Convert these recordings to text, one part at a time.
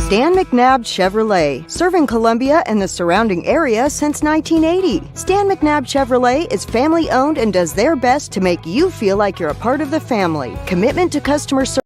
Stan McNabb Chevrolet, serving Columbia and the surrounding area since 1980. Stan McNabb Chevrolet is family owned and does their best to make you feel like you're a part of the family. Commitment to customer service.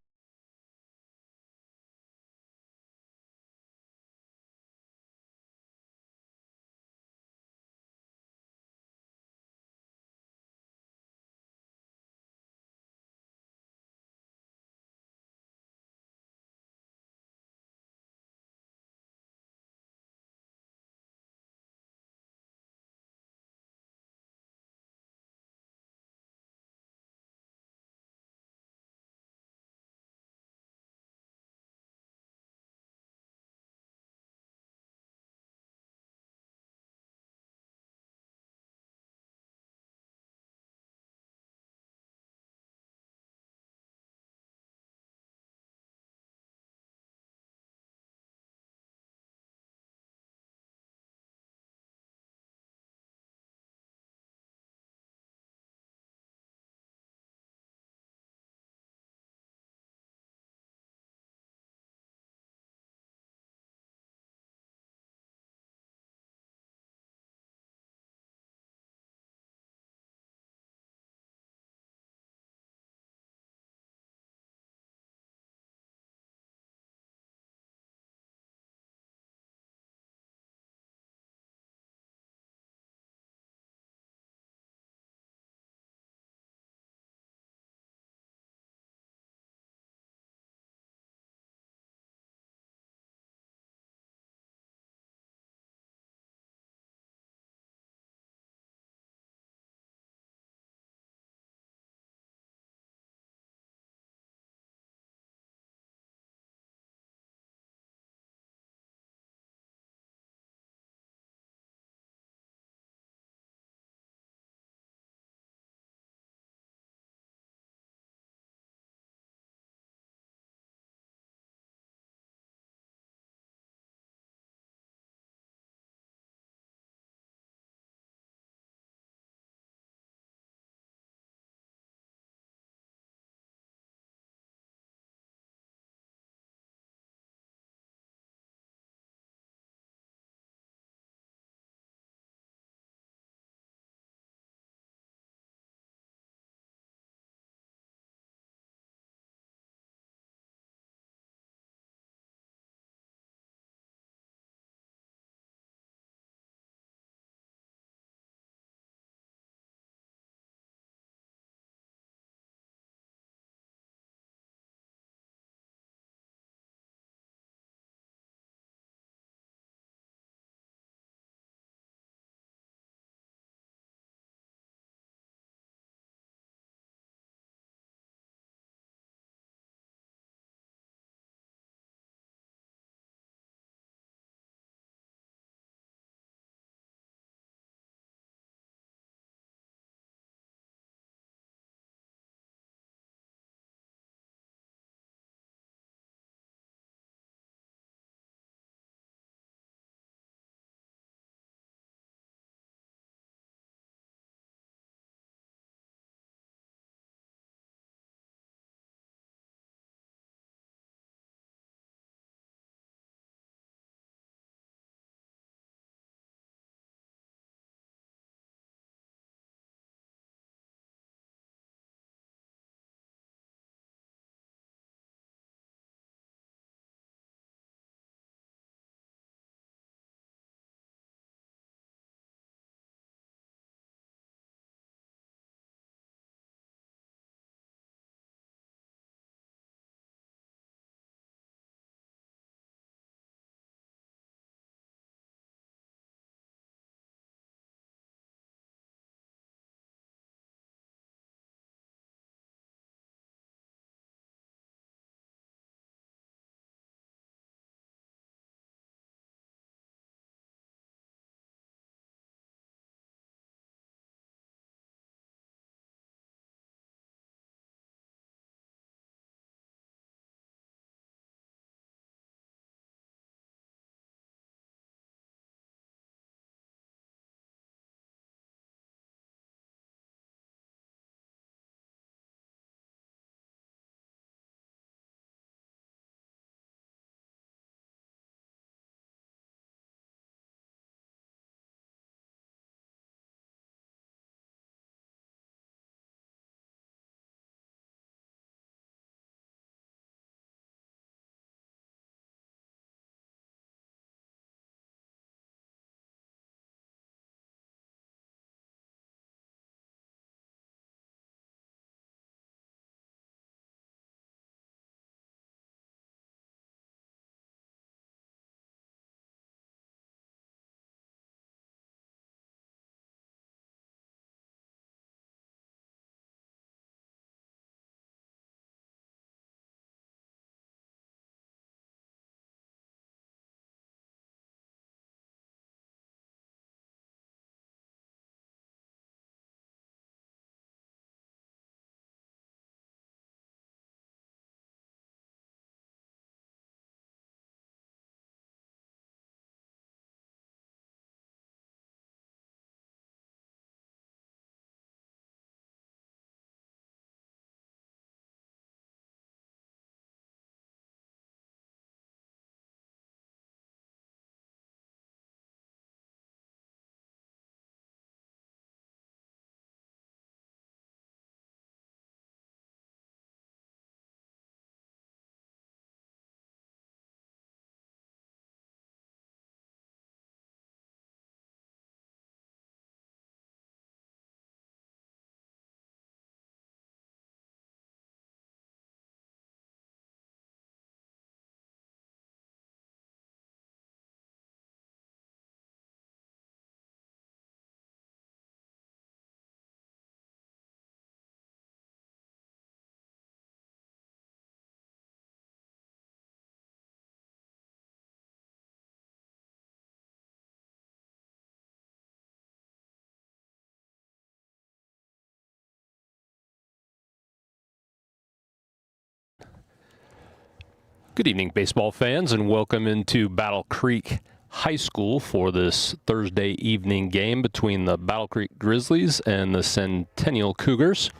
Good evening, baseball fans, and welcome into Battle Creek High School for this Thursday evening game between the Battle Creek Grizzlies and the Centennial Cougars.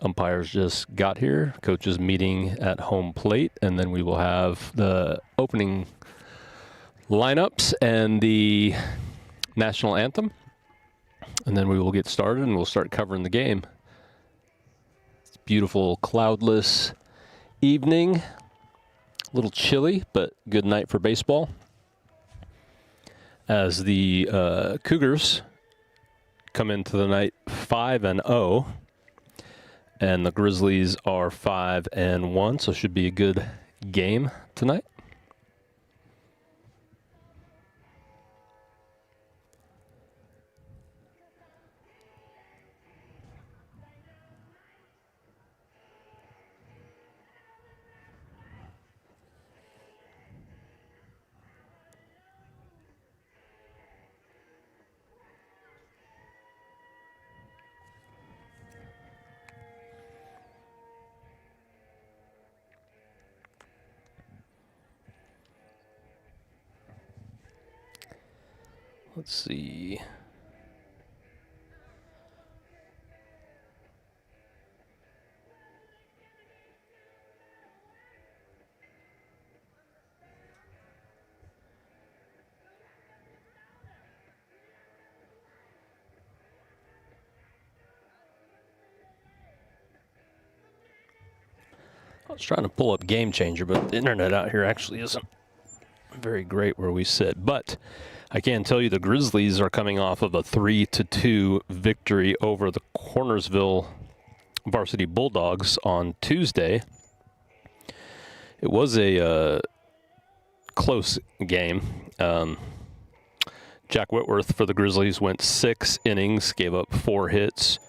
Umpires just got here. Coaches meeting at home plate, and then we will have the opening lineups and the national anthem. And then we will get started and we'll start covering the game. It's beautiful, cloudless evening. A little chilly, but good night for baseball. As the Cougars come into the night 5-0, and the Grizzlies are 5-1, so it should be a good game tonight. Let's see. I was trying to pull up Game Changer, but the internet out here actually isn't very great where we sit. But I can tell you the Grizzlies are coming off of a 3-2 victory over the Cornersville Varsity Bulldogs on Tuesday. It was a close game. Jack Whitworth for the Grizzlies went 6 innings, gave up 4 hits,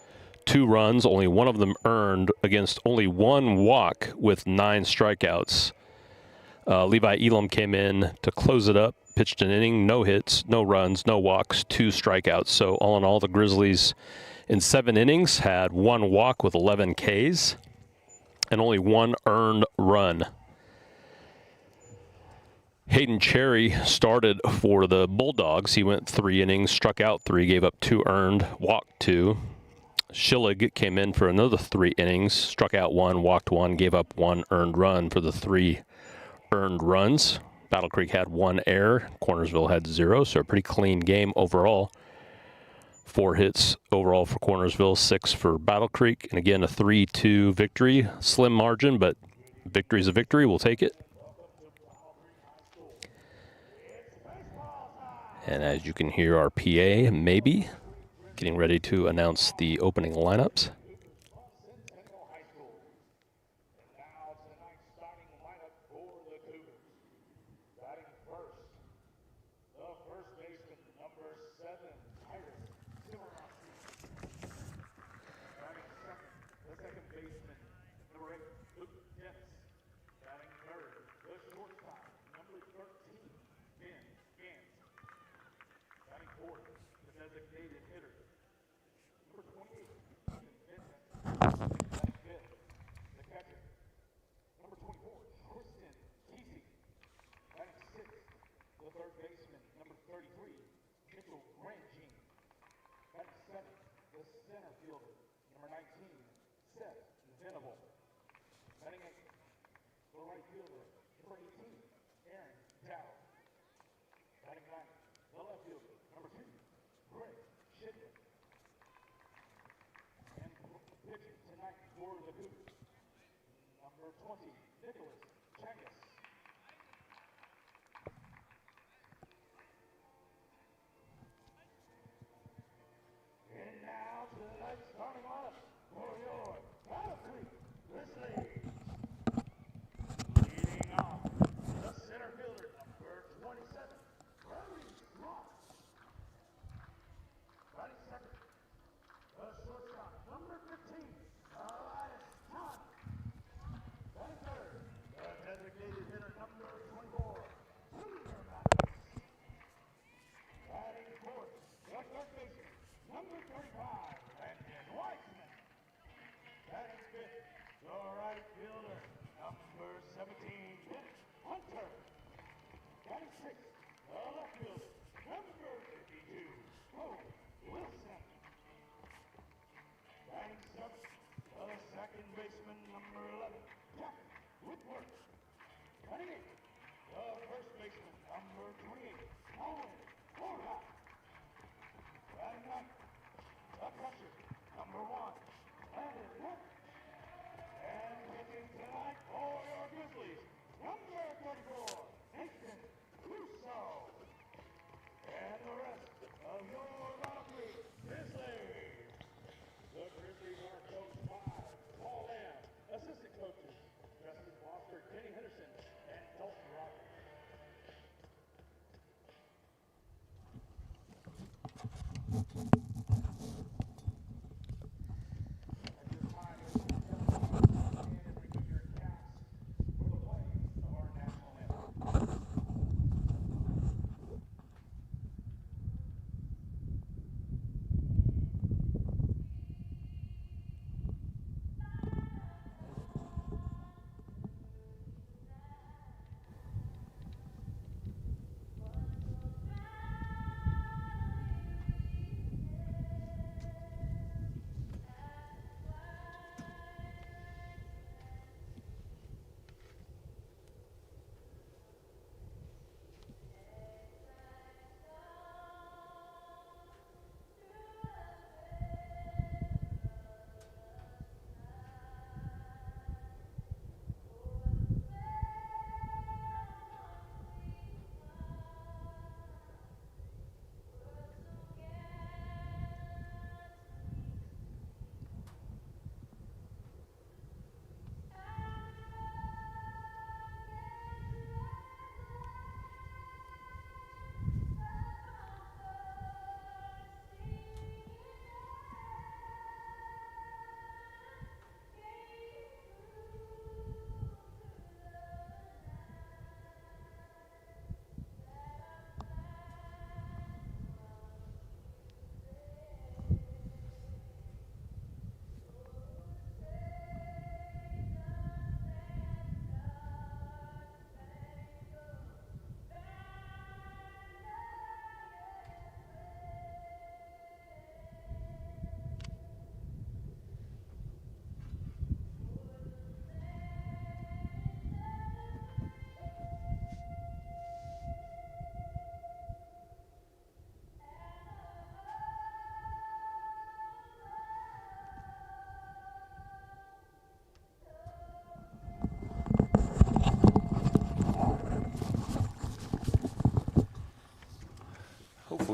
2 runs, only one of them earned against only 1 walk with 9 strikeouts. Levi Elam came in to close it up, pitched an inning, no hits, no runs, no walks, 2 strikeouts. So all in all, the Grizzlies in 7 innings had 1 walk with 11 Ks and only 1 earned run. Hayden Cherry started for the Bulldogs. He went 3 innings, struck out 3, gave up 2 earned, walked 2. Schillig came in for another 3 innings, struck out 1, walked 1, gave up 1 earned run for the 3 earned runs. Battle Creek had 1 error. Cornersville had 0, so a pretty clean game overall. 4 hits overall for Cornersville, 6 for Battle Creek. And again, a 3-2 victory. Slim margin, but victory's a victory. We'll take it. And as you can hear, our PA, maybe, getting ready to announce the opening lineups.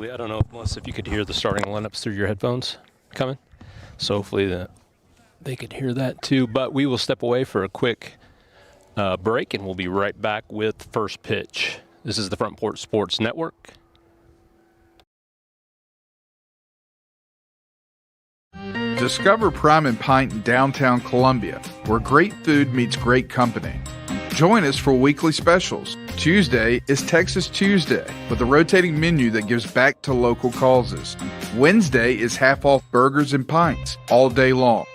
hopefully, I don't know, Melissa, if you could hear the starting lineups through your headphones coming. So hopefully they could hear that too. But we will step away for a quick break, and we'll be right back with First Pitch. This is the Front Porch Sports Network. Discover Prime and Pint in downtown Columbia, where great food meets great company. Join us for weekly specials. Tuesday is Texas Tuesday, with a rotating menu that gives back to local causes. Wednesday is half off burgers and pints all day long.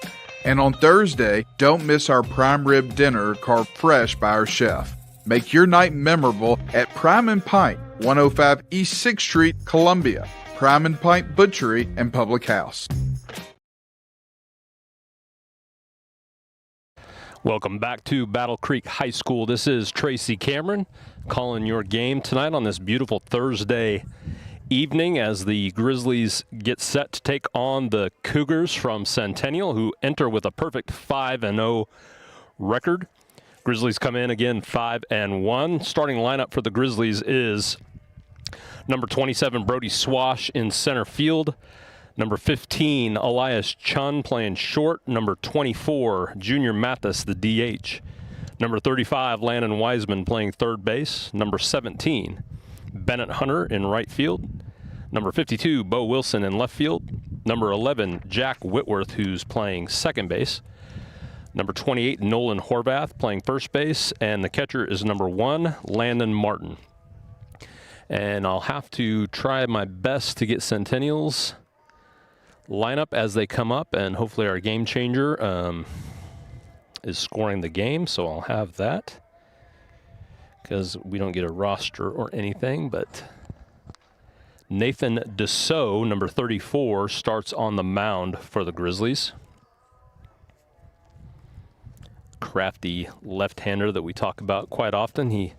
And on Thursday, don't miss our prime rib dinner carved fresh by our chef. Make your night memorable at Prime and Pint, 105 East 6th Street, Columbia. Prime and Pint Butchery and Public House. Welcome back to Battle Creek High School. This is Tracy Cameron calling your game tonight on this beautiful Thursday evening as the Grizzlies get set to take on the Cougars from Centennial, who enter with a perfect 5-0 record. Grizzlies come in again 5-1. Starting lineup for the Grizzlies is number 27, Brody Swash in center field. Number 15, Elias Chun playing short. Number 24, Junior Mathis, the DH. Number 35, Landon Wiseman playing third base. Number 17, Bennett Hunter in right field. Number 52, Bo Wilson in left field. Number 11, Jack Whitworth, who's playing second base. Number 28, Nolan Horvath playing first base. And the catcher is number 1, Landon Martin. And I'll have to try my best to get Centennial's lineup as they come up, and hopefully our game changer is scoring the game, so I'll have that because we don't get a roster or anything. But Nathan Dussault, number 34, starts on the mound for the Grizzlies. Crafty left-hander that we talk about quite often. He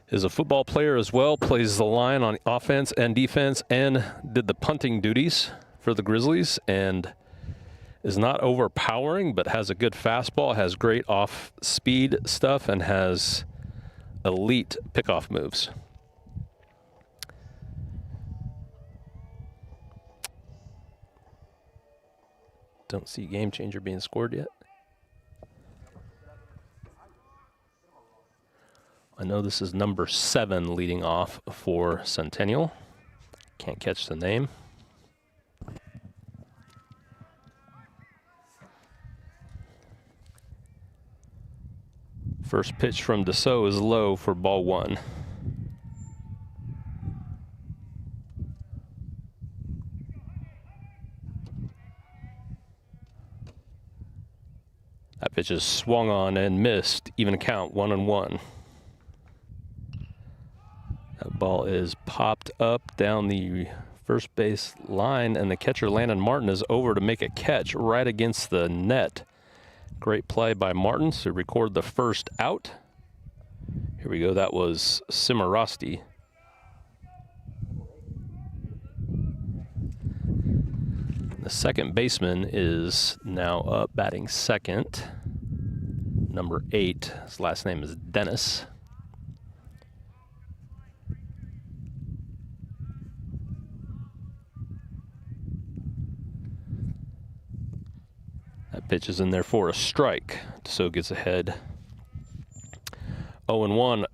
is a football player as well, plays the line on offense and defense, and did the punting duties for the Grizzlies, and is not overpowering, but has a good fastball, has great off-speed stuff, and has elite pickoff moves. Don't see game changer being scored yet. I know this is number 7 leading off for Centennial. Can't catch the name. First pitch from Dussault is low for ball 1. That pitch is swung on and missed. Even count, 1-1. That ball is popped up down the first base line, and the catcher Landon Martin is over to make a catch right against the net. Great play by Martin to record the first out. Here we go. That was Cimarosti. The second baseman is now up batting second. Number 8. His last name is Dennis. That pitch is in there for a strike. So gets ahead. 0-1.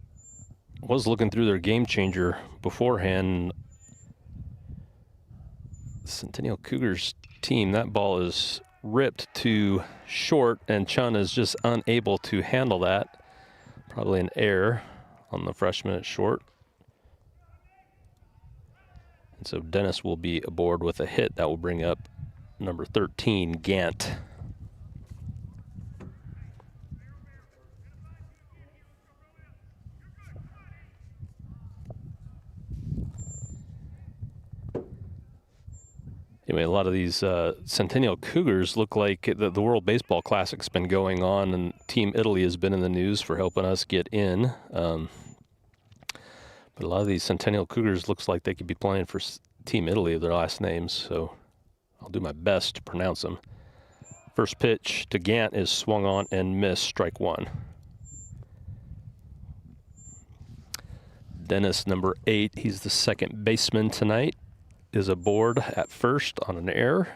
Was looking through their game changer beforehand. Centennial Cougars team, that ball is ripped to short, and Chun is just unable to handle that. Probably an error on the freshman at short. And so Dennis will be aboard with a hit that will bring up number 13, Gant. Anyway, a lot of these Centennial Cougars look like the World Baseball Classic's been going on, and Team Italy has been in the news for helping us get in. But a lot of these Centennial Cougars looks like they could be playing for Team Italy, their last names, so I'll do my best to pronounce them. First pitch to Gant is swung on and missed, strike 1. Dennis, number 8, he's the second baseman tonight, is aboard at first on an error.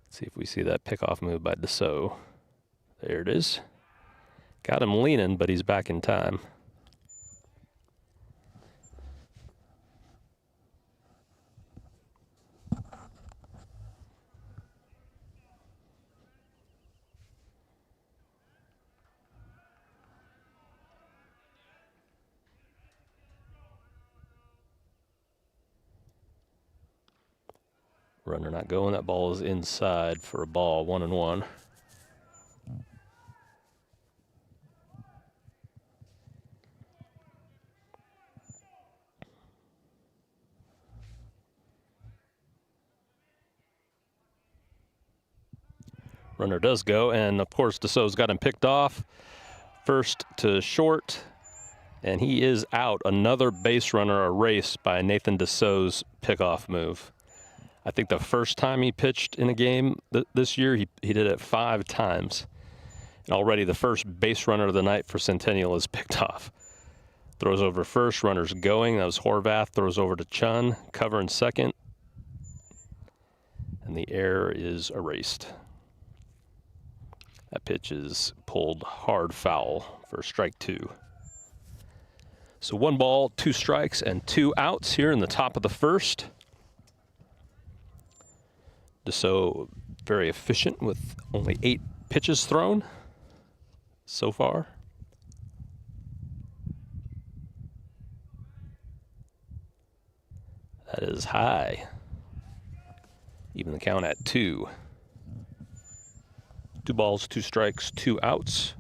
Let's see if we see that pickoff move by Deso. There it is. Got him leaning, but he's back in time. Runner not going. That ball is inside for a ball, 1-1. Runner does go, and of course Deso's got him picked off. First to short, and he is out. Another base runner erased by Nathan Deso's pickoff move. I think the first time he pitched in a game this year, he did it 5 times. And already the first base runner of the night for Centennial is picked off. Throws over first, runner's going. That was Horvath. Throws over to Chun, cover in second. And the error is erased. That pitch is pulled hard foul for strike 2. So 1 ball, 2 strikes, and 2 outs here in the top of the first. Deso very efficient with only 8 pitches thrown so far. That is high. Even the count at 2. 2 balls, 2 strikes, 2 outs.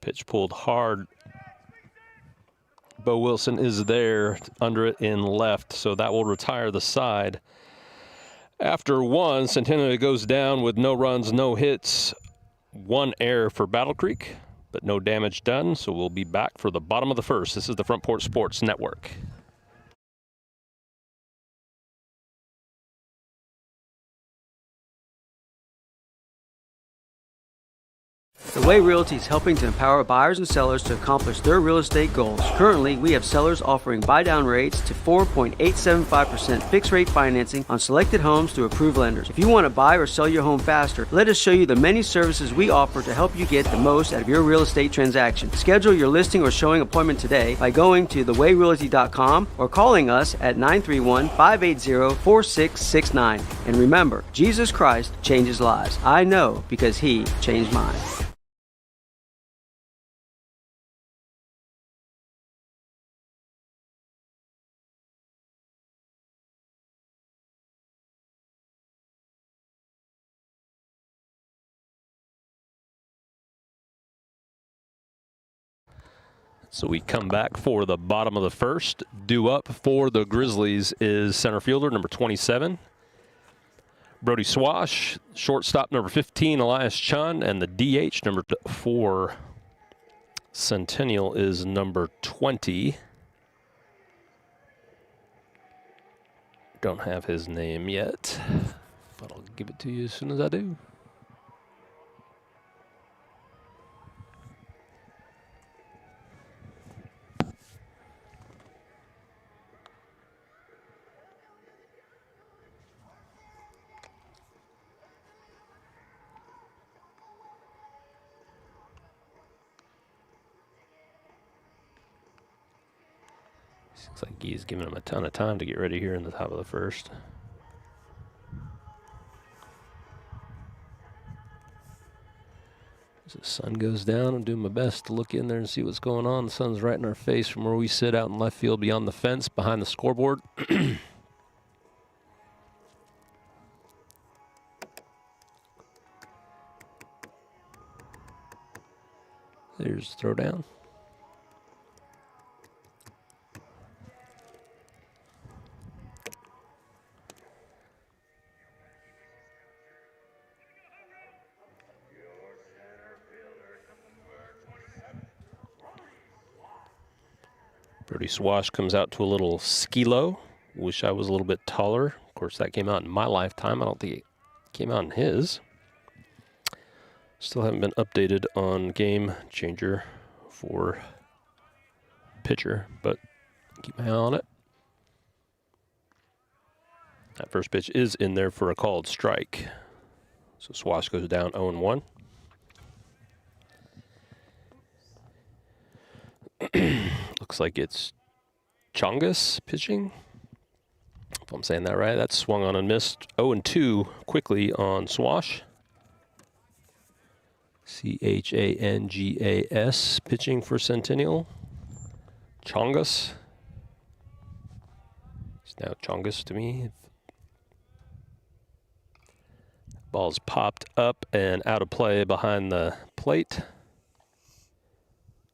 Pitch pulled hard. Bo Wilson is there under it in left, so that will retire the side. After 1, Centennial goes down with no runs, no hits, 1 error for Battle Creek, but no damage done, so we'll be back for the bottom of the first. This is the Front Porch Sports Network. The Way Realty is helping to empower buyers and sellers to accomplish their real estate goals. Currently, we have sellers offering buy-down rates to 4.875% fixed-rate financing on selected homes through approved lenders. If you want to buy or sell your home faster, let us show you the many services we offer to help you get the most out of your real estate transaction. Schedule your listing or showing appointment today by going to thewayrealty.com or calling us at 931-580-4669. And remember, Jesus Christ changes lives. I know because He changed mine. So we come back for the bottom of the first. Due up for the Grizzlies is center fielder number 27, Brody Swash. Shortstop number 15, Elias Chun. And the DH number 4, Centennial, is number 20. Don't have his name yet, but I'll give it to you as soon as I do. Looks like he's giving him a ton of time to get ready here in the top of the first. As the sun goes down, I'm doing my best to look in there and see what's going on. The sun's right in our face from where we sit out in left field beyond the fence behind the scoreboard. There's throw down. Brody Swash comes out to a little skilo. Wish I was a little bit taller. Of course, that came out in my lifetime. I don't think it came out in his. Still haven't been updated on Game Changer for pitcher, but keep my eye on it. That first pitch is in there for a called strike. So Swash goes down 0-1. Looks like it's Chongus pitching. If I'm saying that right, that's swung on and missed. 0-2 quickly on Swash. Changas pitching for Centennial. Chongus. It's now Chongus to me. Ball's popped up and out of play behind the plate.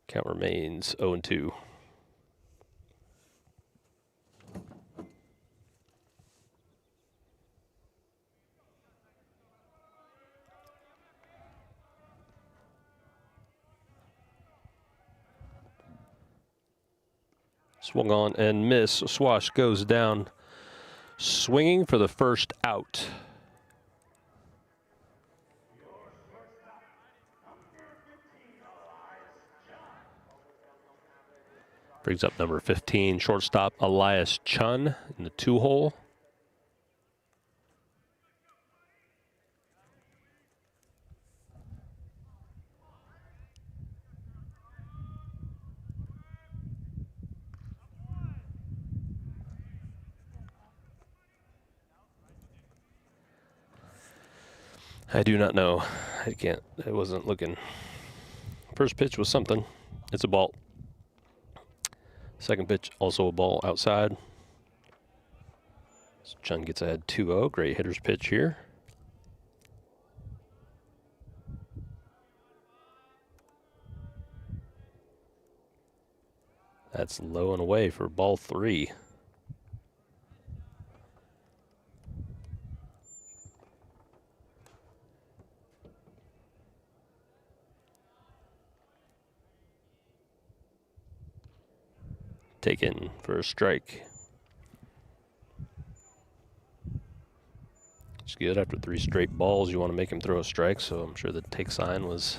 Count remains 0-2. Swung on and miss. Swash goes down swinging for the first out. Brings up number 15, shortstop Elias Chun in the 2-hole. I do not know. I wasn't looking. First pitch was something. It's a ball. Second pitch, also a ball outside. So Chun gets ahead 2-0. Great hitter's pitch here. That's low and away for ball 3. Taken for a strike. It's good after 3 straight balls. You want to make him throw a strike, so I'm sure the take sign was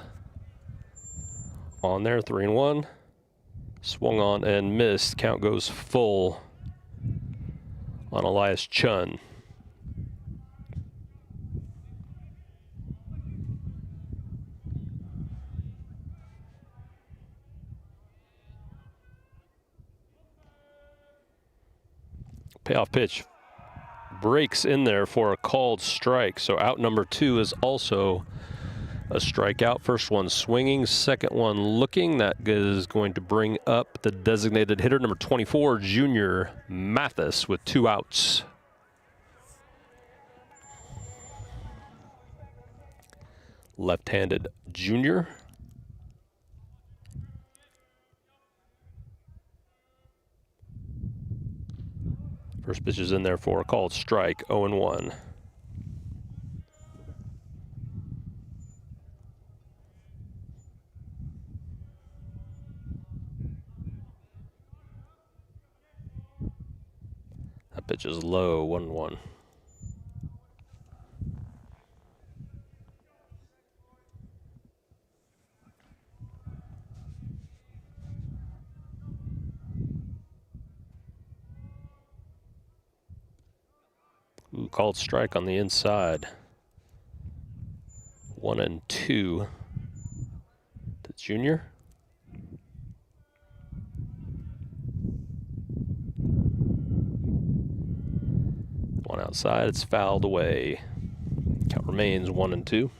on there. 3-1. Swung on and missed. Count goes full on Elias Chun. Payoff pitch breaks in there for a called strike. So out number 2 is also a strikeout. First one swinging, second one looking. That is going to bring up the designated hitter, number 24, Junior Mathis, with 2 outs. Left-handed Junior. First pitch is in there for a called strike, 0-1. That pitch is low, 1-1. Ooh, called strike on the inside. 1-2 to Junior. One outside, it's fouled away. Count remains 1-2.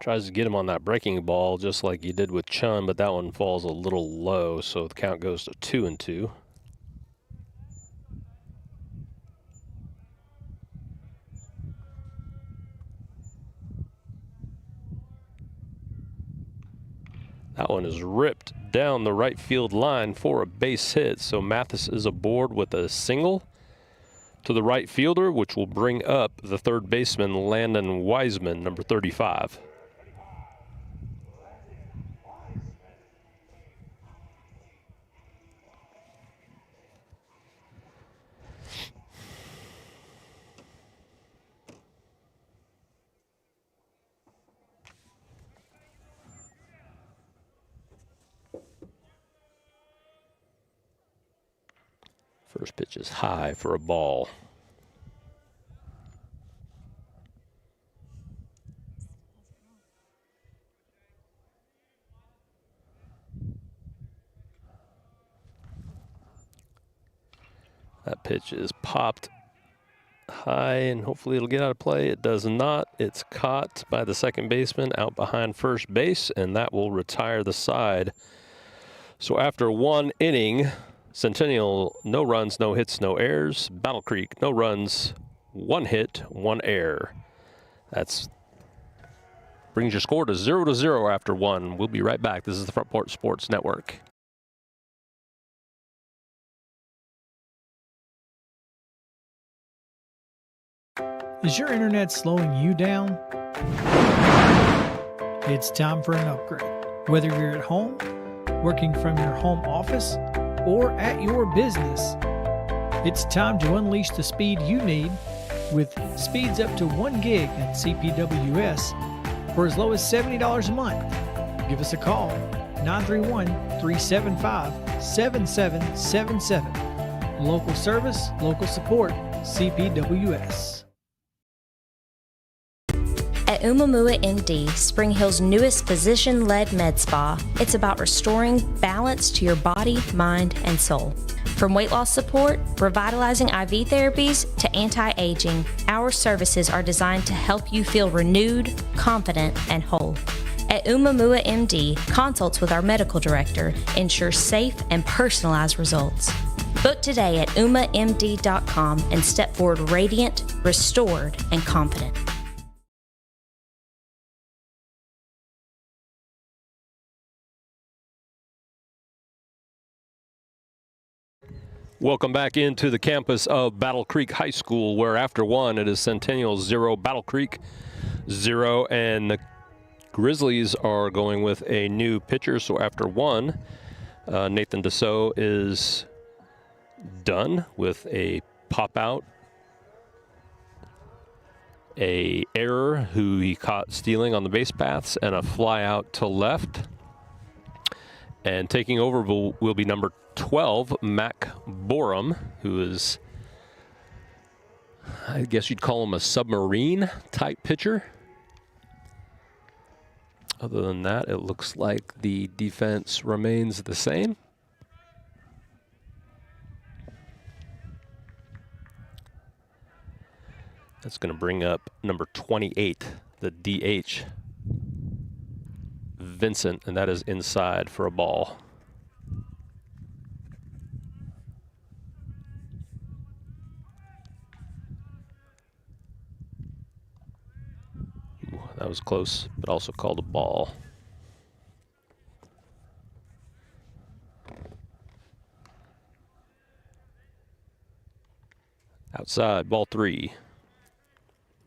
Tries to get him on that breaking ball just like he did with Chun, but that one falls a little low, so the count goes to 2-2. That That one is ripped down the right field line for a base hit. So Mathis is aboard with a single to the right fielder, which will bring up the third baseman, Landon Wiseman, number 35. First pitch is high for a ball. That pitch is popped high, and hopefully it'll get out of play. It does not. It's caught by the second baseman out behind first base, and that will retire the side. So after one inning, Centennial, no runs, no hits, no errors. Battle Creek, no runs, one hit, one error. That's brings your score to 0-0 after one. We'll be right back. This is the Front Porch Sports Network. Is your internet slowing you down? It's time for an upgrade. Whether you're at home, working from your home office, or at your business, it's time to unleash the speed you need with speeds up to 1 gig at CPWS for as low as $70 a month. Give us a call, 931-375-7777. Local service, local support, CPWS. At Umamua MD, Spring Hill's newest physician-led med spa, it's about restoring balance to your body, mind, and soul. From weight loss support, revitalizing IV therapies, to anti-aging, our services are designed to help you feel renewed, confident, and whole. At Umamua MD, consults with our medical director ensure safe and personalized results. Book today at umamd.com and step forward radiant, restored, and confident. Welcome back into the campus of Battle Creek High School, where after one, it is Centennial 0, Battle Creek 0, and the Grizzlies are going with a new pitcher. So after one, Nathan Dussault is done with a pop out, a error who he caught stealing on the base paths, and a fly out to left. And taking over will be number 12, Mac Borum, who is, I guess you'd call him a submarine type pitcher. Other than that, it looks like the defense remains the same. That's going to bring up number 28, the DH, Vincent, and that is inside for a ball. Ooh, that was close, but also called a ball. Outside, ball 3.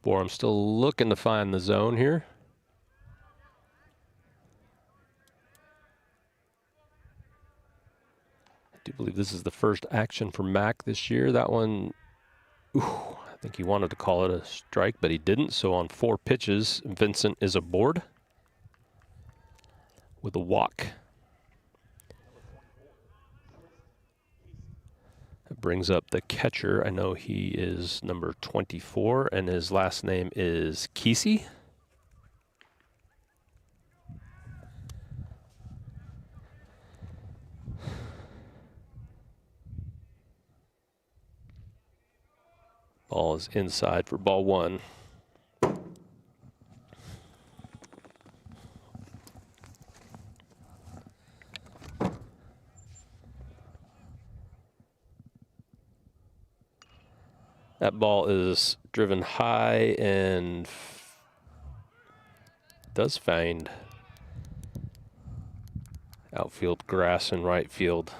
Borum still looking to find the zone here. I do believe this is the first action for Mac this year. That one, I think he wanted to call it a strike, but he didn't. So on 4 pitches, Vincent is aboard with a walk. That brings up the catcher. I know he is number 24, and his last name is Kesey. Ball is inside for ball 1. That ball is driven high and does find Outfield grass in right field.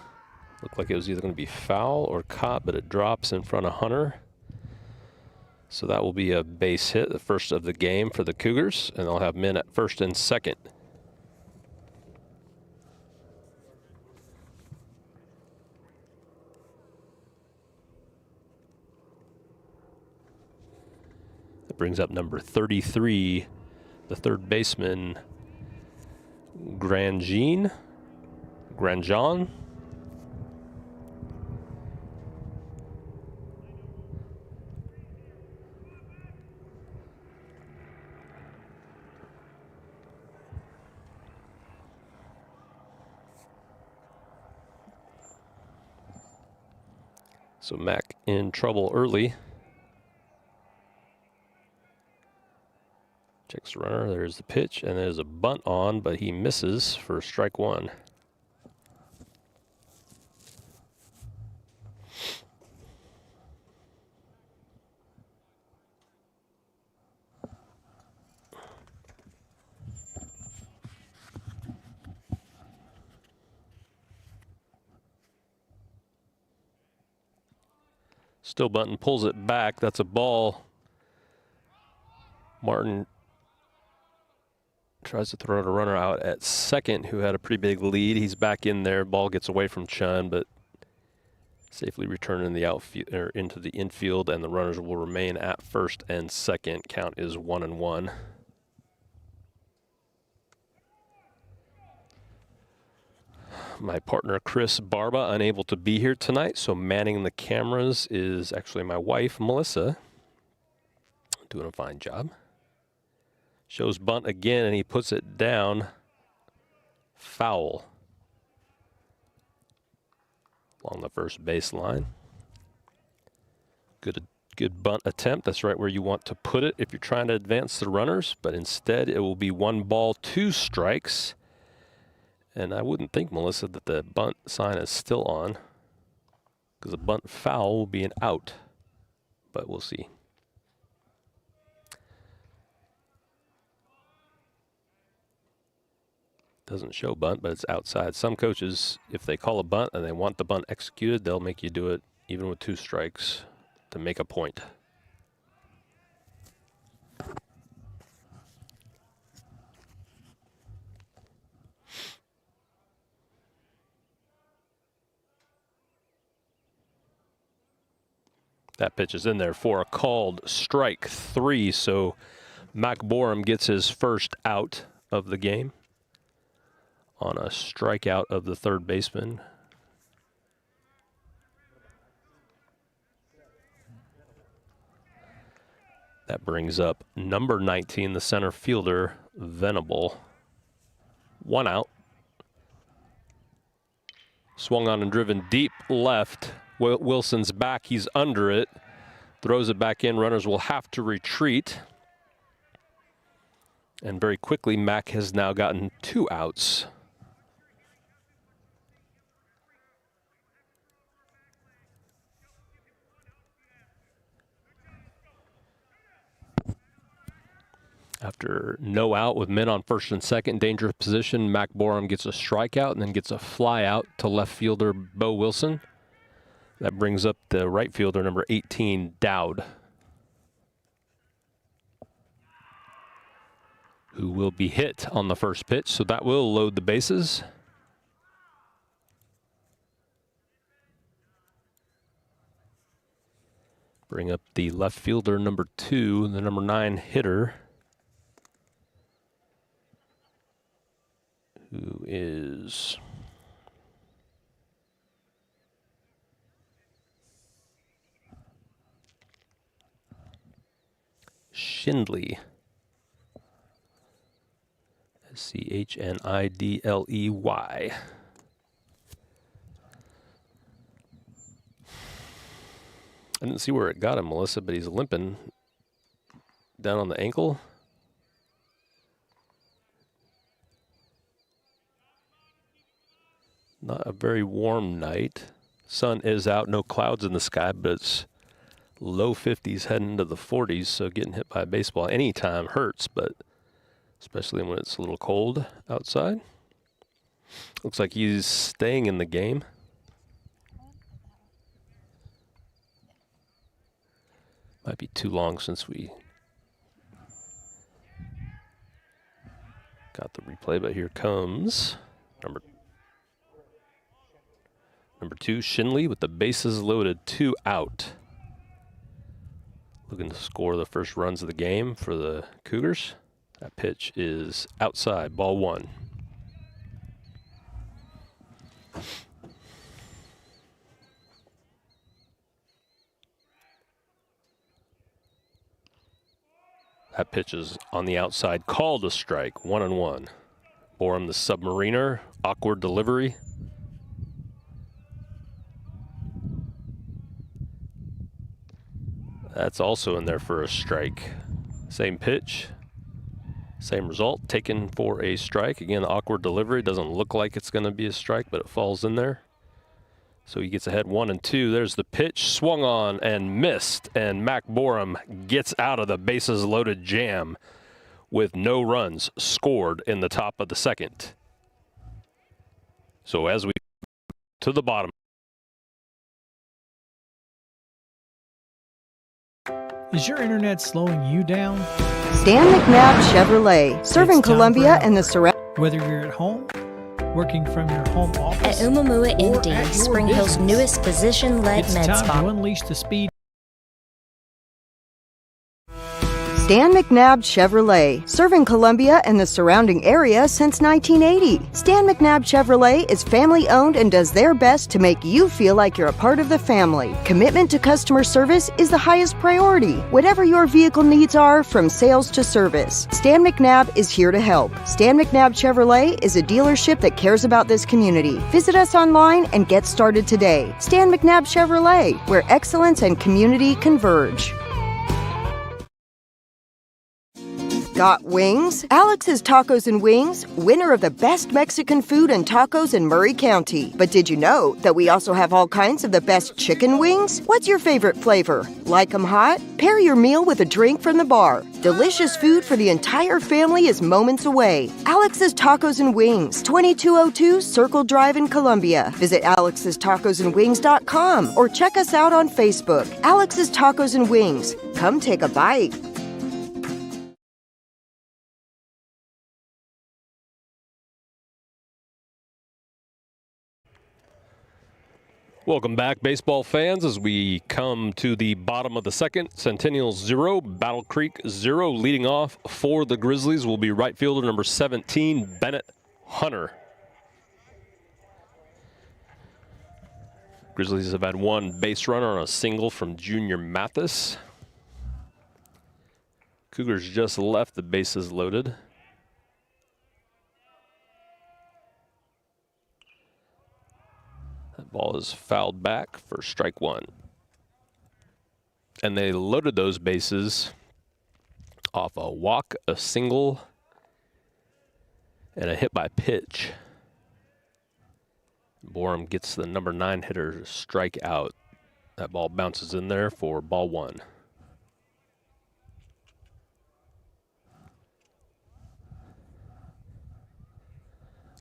Looked like it was either going to be foul or caught, but it drops in front of Hunter. So that will be a base hit, the first of the game for the Cougars, and they'll have men at first and second. That brings up number 33, the third baseman, Grandjean. So Mac in trouble early. Checks the runner, there's the pitch, and there's a bunt on, but he misses for strike one. Still bunting, pulls it back. That's a ball. Martin tries to throw the runner out at second, who had a pretty big lead. He's back in there. Ball gets away from Chun, but safely returned in the outfield or into the infield, and the runners will remain at first and second. Count is 1-1. My partner Chris Barba unable to be here tonight, so manning the cameras is actually my wife Melissa, doing a fine job. Shows bunt again, and he puts it down. Foul along the first baseline. Good bunt attempt. That's right where you want to put it if you're trying to advance the runners, but instead it will be 1 ball, 2 strikes. And I wouldn't think, Melissa, that the bunt sign is still on, because a bunt foul will be an out, but we'll see. Doesn't show bunt, but it's outside. Some coaches, if they call a bunt and they want the bunt executed, they'll make you do it even with 2 strikes to make a point. That pitch is in there for a called strike 3. So Mac Borum gets his first out of the game on a strikeout of the third baseman. That brings up number 19, the center fielder, Venable. 1 out. Swung on and driven deep left. Wilson's back, he's under it. Throws it back in, runners will have to retreat. And very quickly, Mac has now gotten 2 outs. After no out with men on first and second, dangerous position, Mac Borum gets a strikeout and then gets a fly out to left fielder Bo Wilson. That brings up the right fielder, number 18, Dowd, who will be hit on the first pitch, so that will load the bases. Bring up the left fielder, number 2, the number 9 hitter, who is Schindley. Schnidley. I didn't see where it got him, Melissa, but he's limping down on the ankle. Not a very warm night. Sun is out, no clouds in the sky, but it's low 50s heading into the 40s, so getting hit by a baseball anytime hurts, but especially when it's a little cold outside. Looks like he's staying in the game. Might be too long since we got the replay, but here comes number 2, Shinley, with the bases loaded, 2 out. Looking to score the first runs of the game for the Cougars. That pitch is outside, ball 1. That pitch is on the outside, called a strike, 1-1. Borum, the Submariner, awkward delivery. That's also in there for a strike. Same pitch, same result, taken for a strike. Again, awkward delivery, doesn't look like it's going to be a strike, but it falls in there. So he gets ahead 1-2. There's the pitch, swung on and missed, and Mac Borum gets out of the bases loaded jam with no runs scored in the top of the second. So as we to the bottom. Is your internet slowing you down? Stan McNabb Chevrolet, serving It's time Columbia for and the surrounding. Whether you're at home, working from your home At office, Umamua or MD, at your Spring Hill's business, newest physician-led it's med time spa. to unleash the speed. Stan McNabb Chevrolet, serving Columbia and the surrounding area since 1980. Stan McNabb Chevrolet is family owned and does their best to make you feel like you're a part of the family. Commitment to customer service is the highest priority. Whatever your vehicle needs are, from sales to service, Stan McNabb is here to help. Stan McNabb Chevrolet is a dealership that cares about this community. Visit us online and get started today. Stan McNabb Chevrolet, where excellence and community converge. Got wings? Alex's Tacos and Wings, winner of the best Mexican food and tacos in Murray County. But did you know that we also have all kinds of the best chicken wings? What's your favorite flavor? Like 'em hot? Pair your meal with a drink from the bar. Delicious food for the entire family is moments away. Alex's Tacos and Wings, 2202 Circle Drive in Columbia. Visit alexstacosandwings.com or check us out on Facebook. Alex's Tacos and Wings. Come take a bite. Welcome back, baseball fans, as we come to the bottom of the second. Centennial 0, Battle Creek 0. Leading off for the Grizzlies will be right fielder number 17, Bennett Hunter. Grizzlies have had one base runner on a single from Junior Mathis. Cougars just left the bases loaded. That ball is fouled back for strike 1. And they loaded those bases off a walk, a single, and a hit by pitch. Borum gets the number 9 hitter to strike out. That ball bounces in there for ball 1.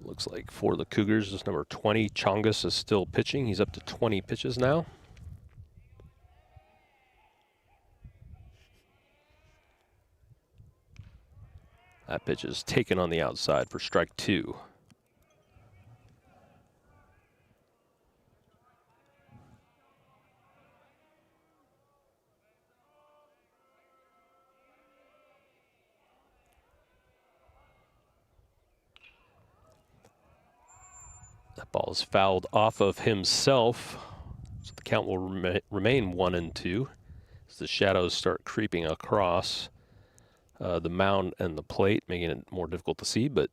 Looks like for the Cougars, this number 20, Chongus, is still pitching. He's up to 20 pitches now. That pitch is taken on the outside for strike 2. That ball is fouled off of himself, so the count will remain 1-2 as the shadows start creeping across the mound and the plate, making it more difficult to see. But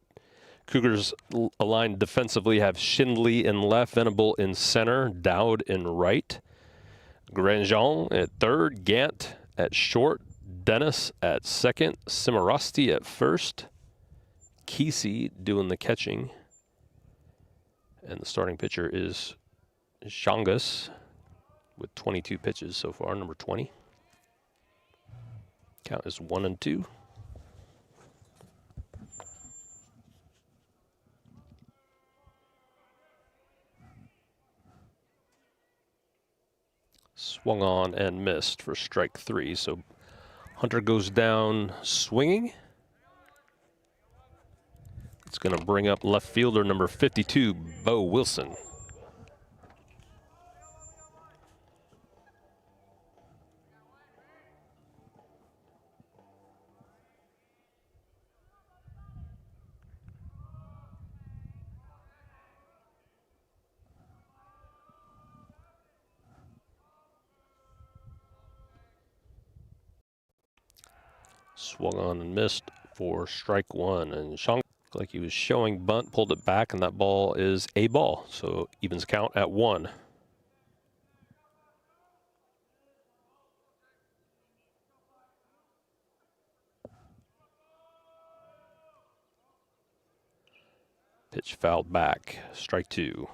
Cougars aligned defensively have Schindley in left, Venable in center, Dowd in right, Grandjean at third, Gant at short, Dennis at second, Cimarosti at first, Kesey doing the catching. And the starting pitcher is Chongus with 22 pitches so far, number 20. Count is 1-2. Swung on and missed for strike 3. So Hunter goes down swinging. It's going to bring up left fielder number 52, Bo Wilson. Swung on and missed for strike 1. And Sean looked like he was showing bunt, pulled it back, and that ball is a ball. So evens count at 1. Pitch fouled back, strike 2.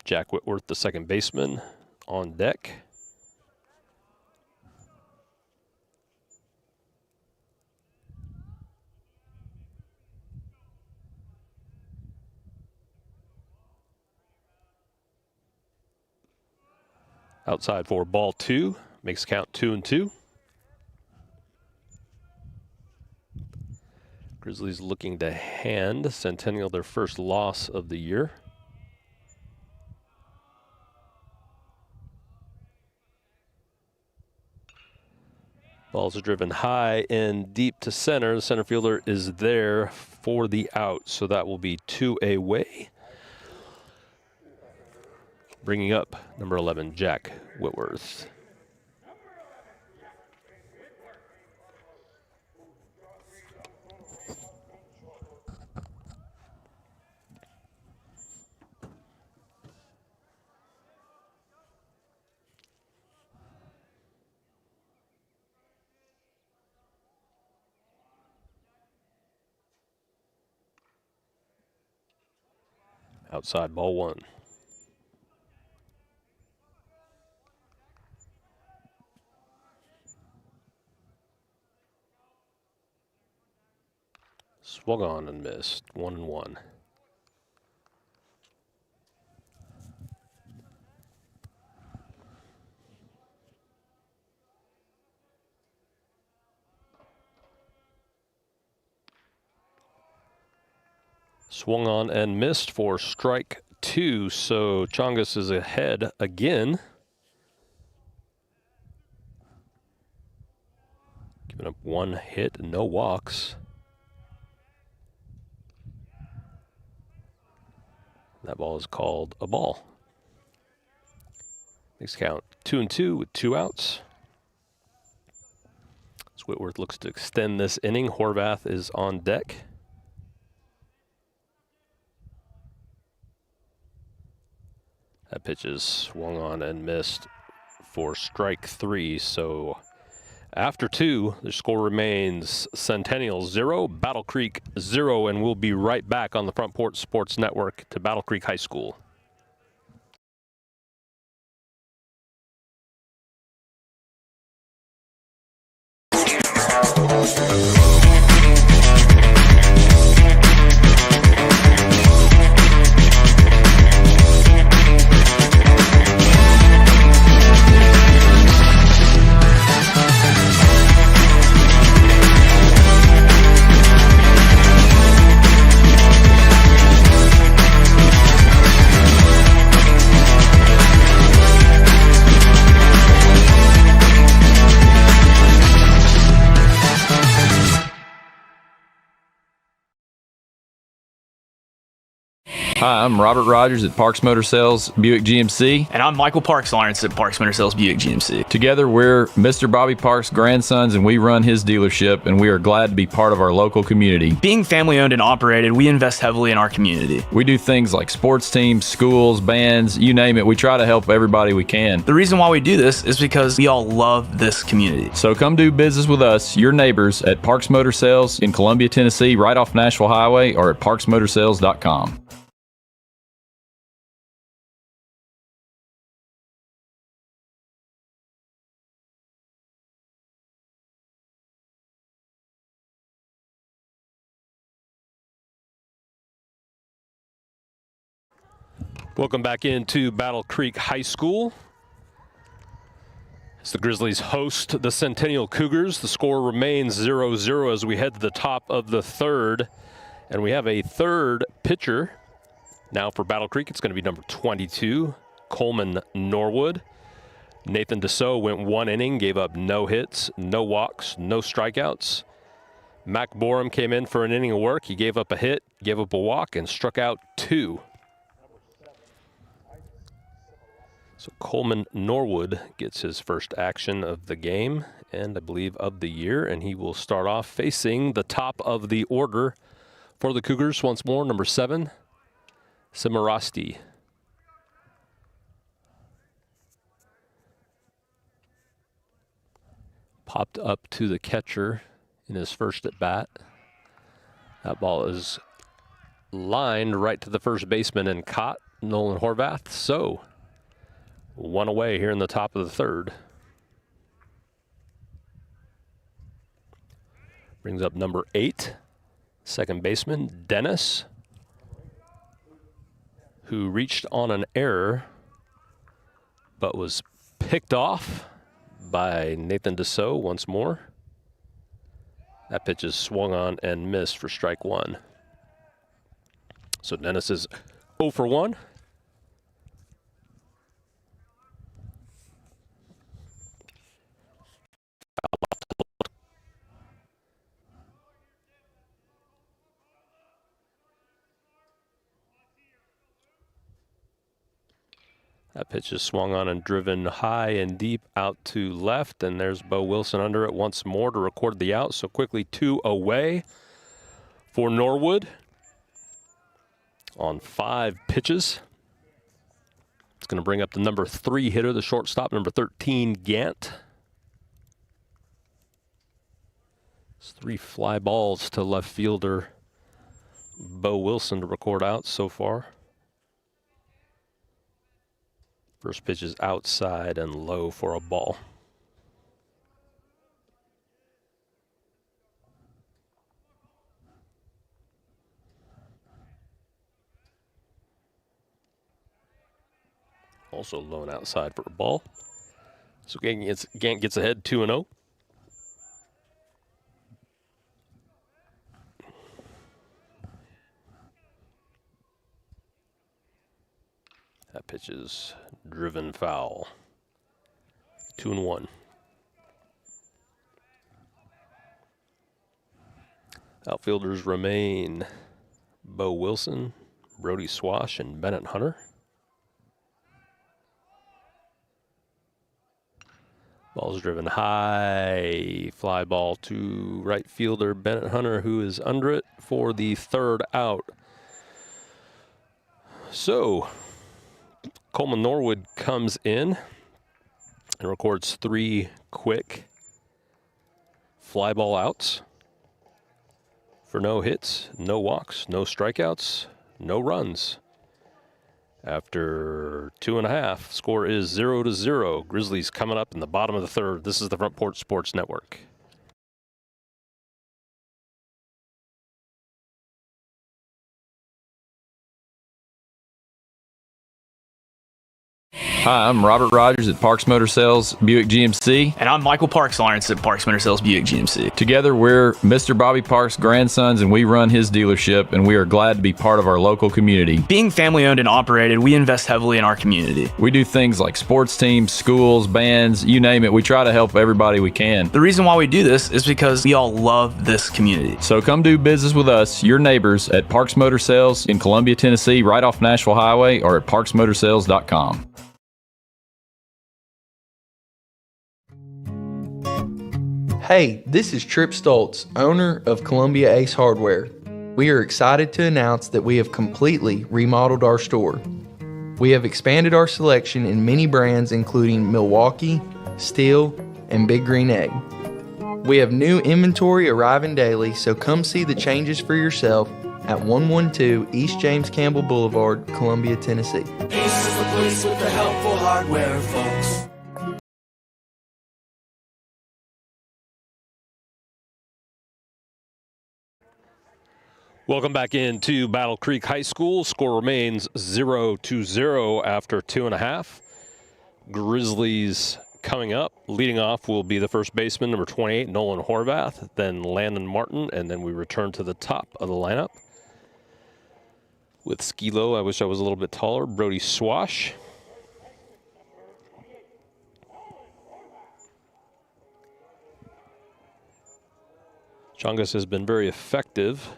Jack Whitworth, the second baseman, on deck. Outside for ball 2, makes count 2-2. Grizzlies looking to hand Centennial their first loss of the year. Balls are driven high and deep to center. The center fielder is there for the out, so that will be 2 away. Bringing up number 11, Jack Whitworth. Outside ball 1. Swung on and missed, 1-1. Swung on and missed for strike 2, so Chongus is ahead again. Giving up 1 hit, no walks. That ball is called a ball. Makes count 2-2 with 2 outs. As Whitworth looks to extend this inning, Horvath is on deck. That pitch is swung on and missed for strike 3. So after 2, the score remains Centennial 0, Battle Creek 0, and we'll be right back on the Front Porch Sports Network to Battle Creek High School. Hi, I'm Robert Rogers at Parks Motor Sales Buick GMC. And I'm Michael Parks Lawrence at Parks Motor Sales Buick GMC. Together, we're Mr. Bobby Parks' grandsons, and we run his dealership, and we are glad to be part of our local community. Being family owned and operated, we invest heavily in our community. We do things like sports teams, schools, bands, you name it. We try to help everybody we can. The reason why we do this is because we all love this community. So come do business with us, your neighbors, at Parks Motor Sales in Columbia, Tennessee, right off Nashville Highway, or at parksmotorsales.com. Welcome back into Battle Creek High School. As the Grizzlies host the Centennial Cougars, the score remains 0-0 as we head to the top of the third. And we have a third pitcher now for Battle Creek. It's going to be number 22, Coleman Norwood. Nathan Deso went 1 inning, gave up no hits, no walks, no strikeouts. Mac Borum came in for an inning of work. He gave up a hit, gave up a walk, and struck out 2. So Coleman Norwood gets his first action of the game and I believe of the year, and he will start off facing the top of the order for the Cougars once more, number 7, Simarasti. Popped up to the catcher in his first at bat. That ball is lined right to the first baseman and caught, Nolan Horvath. So 1 away here in the top of the third. Brings up number 8, second baseman, Dennis, who reached on an error, but was picked off by Nathan Deso once more. That pitch is swung on and missed for strike 1. So Dennis is 0 for 1. That pitch is swung on and driven high and deep out to left, and there's Bo Wilson under it once more to record the out. So quickly 2 away for Norwood on 5 pitches. It's going to bring up the number 3 hitter, the shortstop, number 13, Gant. It's 3 fly balls to left fielder Bo Wilson to record out so far. First pitch is outside and low for a ball. Also low and outside for a ball. So Gant gets ahead 2-0. That pitch is driven foul. 2-1. Outfielders remain Bo Wilson, Brody Swash, and Bennett Hunter. Ball's driven high. Fly ball to right fielder Bennett Hunter, who is under it for the third out. So Coleman Norwood comes in and records 3 quick fly ball outs for no hits, no walks, no strikeouts, no runs. After 2.5, score is 0-0. Grizzlies coming up in the bottom of the third. This is the Front Porch Sports Network. Hi, I'm Robert Rogers at Parks Motor Sales Buick GMC. And I'm Michael Parks Lawrence at Parks Motor Sales Buick GMC. Together, we're Mr. Bobby Parks' grandsons, and we run his dealership, and we are glad to be part of our local community. Being family owned and operated, we invest heavily in our community. We do things like sports teams, schools, bands, you name it. We try to help everybody we can. The reason why we do this is because we all love this community. So come do business with us, your neighbors, at Parks Motor Sales in Columbia, Tennessee, right off Nashville Highway, or at parksmotorsales.com. Hey, this is Trip Stoltz, owner of Columbia Ace Hardware. We are excited to announce that we have completely remodeled our store. We have expanded our selection in many brands including Milwaukee, Steel, and Big Green Egg. We have new inventory arriving daily, so come see the changes for yourself at 112 East James Campbell Boulevard, Columbia, Tennessee. Ace is the place with the helpful hardware, folks. Welcome back into Battle Creek High School. Score remains 0-0 after 2.5. Grizzlies Coming up, leading off will be the first baseman, number 28, Nolan Horvath, then Landon Martin, and then we return to the top of the lineup with Skilo. I wish I was a little bit taller. Brody Swash. Chongus has been very effective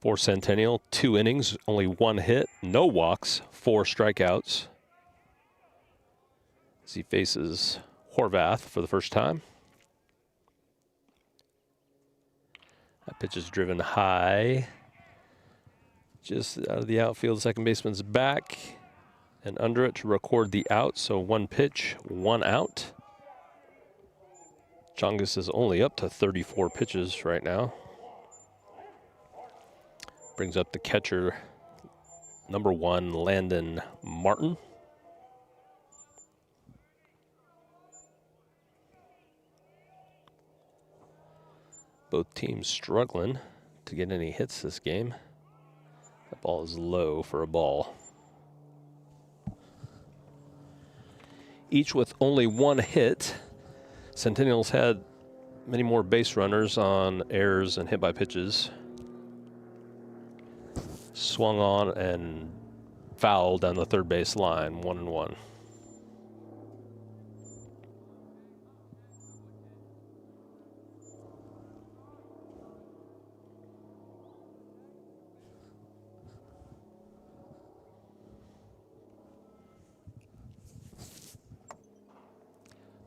for Centennial. 2 innings, only 1 hit, no walks, 4 strikeouts. As he faces Horvath for the first time. That pitch is driven high. Just out of the outfield, second baseman's back and under it to record the out. So 1 pitch, 1 out. Chongus is only up to 34 pitches right now. Brings up the catcher, number 1, Landon Martin. Both teams struggling to get any hits this game. That ball is low for a ball. Each with only 1 hit. Centennial's had many more base runners on errors and hit by pitches. Swung on and fouled down the third base line, 1-1.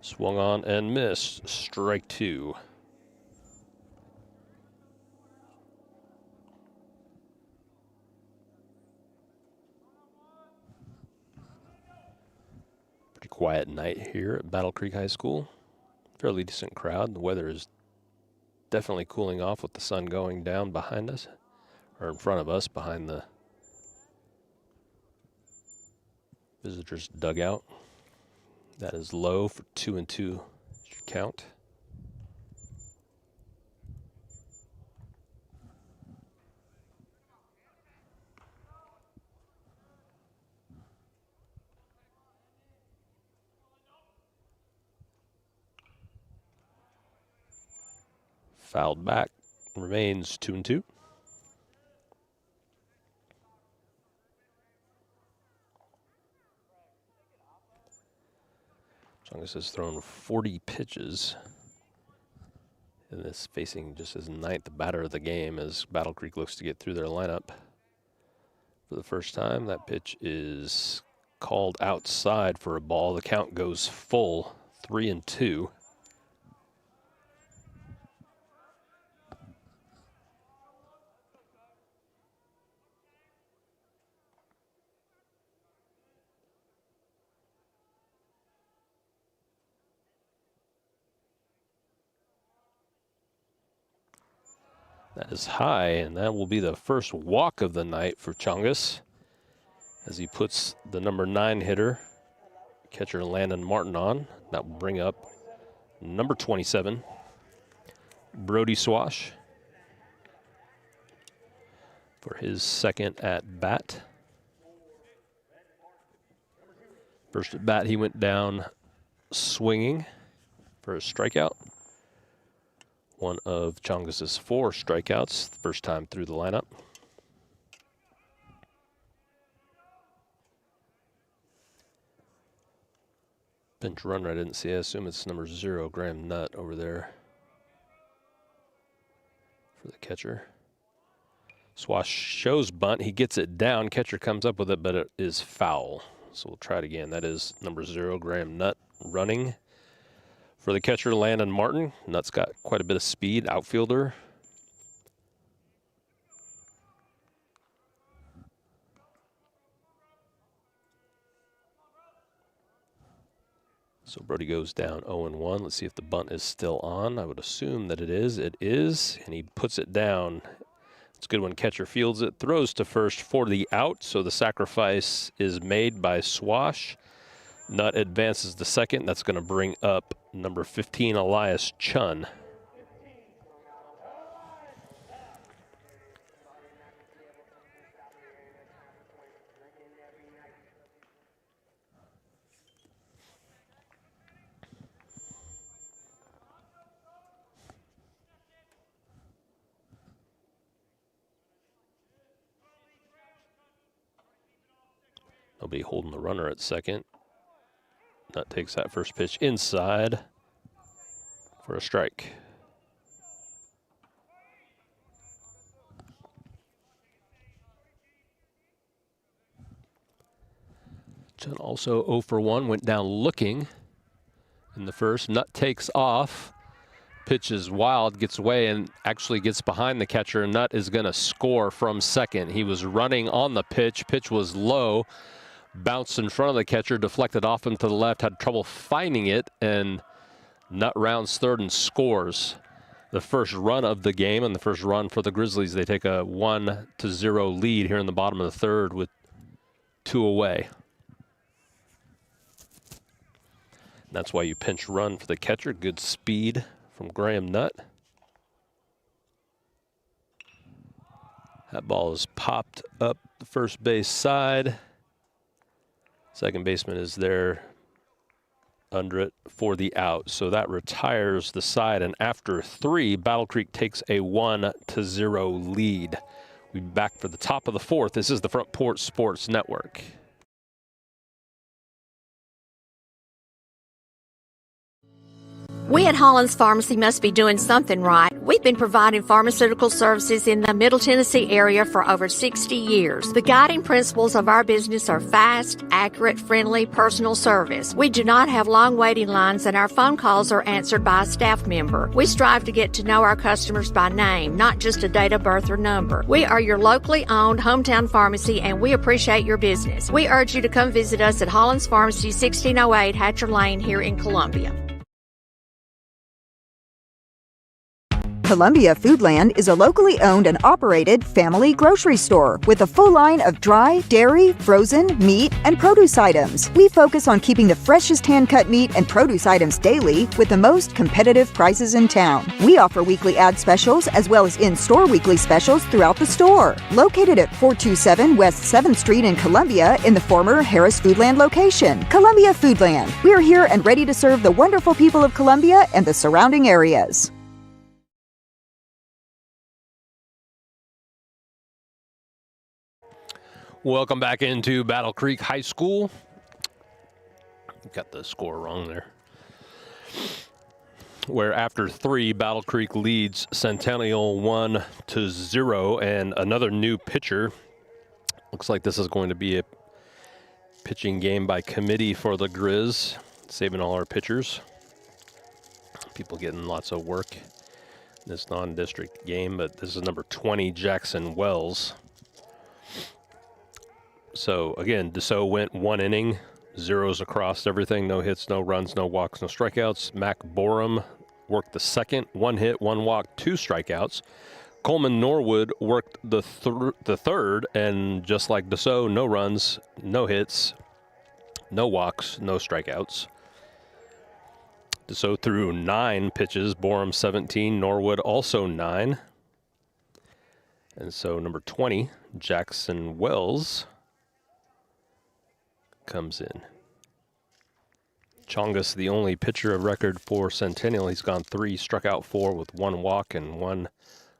Swung on and missed. Strike 2. Pretty quiet night here at Battle Creek High School. Fairly decent crowd. The weather is definitely cooling off with the sun going down behind us, or in front of us behind the visitors' dugout. That is low for 2-2 count. Fouled back, remains 2-2. Chongus has thrown 40 pitches in this, facing just his 9th batter of the game as Battle Creek looks to get through their lineup. For the first time, that pitch is called outside for a ball. The count goes full, 3-2. That is high, and that will be the first walk of the night for Chongus as he puts the number 9 hitter, catcher Landon Martin, on. That will bring up number 27, Brody Swash, for his second at bat. First at bat, he went down swinging for a strikeout. One of Chongus's 4 strikeouts, first time through the lineup. Bench runner I didn't see. I assume it's number 0, Graham Nutt, over there for the catcher. Swash shows bunt. He gets it down. Catcher comes up with it, but it is foul. So we'll try it again. That is number 0, Graham Nutt, running. For the catcher, Landon Martin. Nutt's got quite a bit of speed, outfielder. So Brody goes down 0-1. Let's see if the bunt is still on. I would assume that it is. It is, and he puts it down. It's good when catcher fields it. Throws to first for the out, so the sacrifice is made by Swash. Nutt advances to second. That's going to bring up number 15, Elias Chun. They'll be holding the runner at second. Nutt takes that first pitch inside for a strike. Chen also 0 for 1, went down looking in the first. Nutt takes off. Pitch is wild, gets away, and actually gets behind the catcher. Nutt is going to score from second. He was running on the pitch. Pitch was low, bounced in front of the catcher, deflected off him to the left, had trouble finding it, and Nutt rounds third and scores the first run of the game, and the first run for the Grizzlies. They take a 1-0 lead here in the bottom of the third with 2 away. And that's why you pinch run for the catcher. Good speed from Graham Nutt. That ball is popped up the first base side. Second baseman is there under it for the out. So that retires the side. And after 3, Battle Creek takes a 1-0 lead. We'll be back for the top of the 4th. This is the Front Porch Sports Network. We at Hollins Pharmacy must be doing something right. We've been providing pharmaceutical services in the Middle Tennessee area for over 60 years. The guiding principles of our business are fast, accurate, friendly, personal service. We do not have long waiting lines, and our phone calls are answered by a staff member. We strive to get to know our customers by name, not just a date of birth or number. We are your locally owned hometown pharmacy, and we appreciate your business. We urge you to come visit us at Hollins Pharmacy, 1608 Hatcher Lane here in Columbia. Columbia Foodland is a locally owned and operated family grocery store with a full line of dry, dairy, frozen, meat, and produce items. We focus on keeping the freshest hand-cut meat and produce items daily with the most competitive prices in town. We offer weekly ad specials as well as in-store weekly specials throughout the store. Located at 427 West 7th Street in Columbia in the former Harris Foodland location. Columbia Foodland. We are here and ready to serve the wonderful people of Columbia and the surrounding areas. Welcome back into Battle Creek High School. Got the score wrong there. Where after 3, Battle Creek leads Centennial 1-0, and another new pitcher. Looks like this is going to be a pitching game by committee for the Grizz, saving all our pitchers. People getting lots of work in this non-district game, but this is number 20, Jackson Wells. So, again, Deso went 1 inning, zeros across everything, no hits, no runs, no walks, no strikeouts. Mac Borum worked the second, 1 hit, 1 walk, 2 strikeouts. Coleman Norwood worked the third, and just like Deso, no runs, no hits, no walks, no strikeouts. Deso threw 9 pitches, Borum 17, Norwood also 9. And so number 20, Jackson Wells, comes in. Chongus, the only pitcher of record for Centennial. He's gone 3, struck out 4 with 1 walk and 1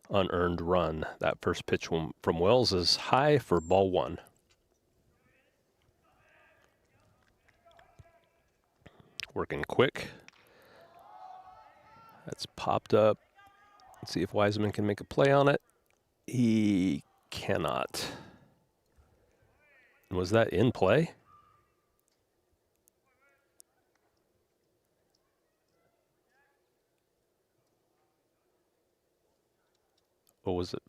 unearned run. That first pitch from Wells is high for ball 1. Working quick. That's popped up. Let's see if Wiseman can make a play on it. He cannot. Was that in play? Or was it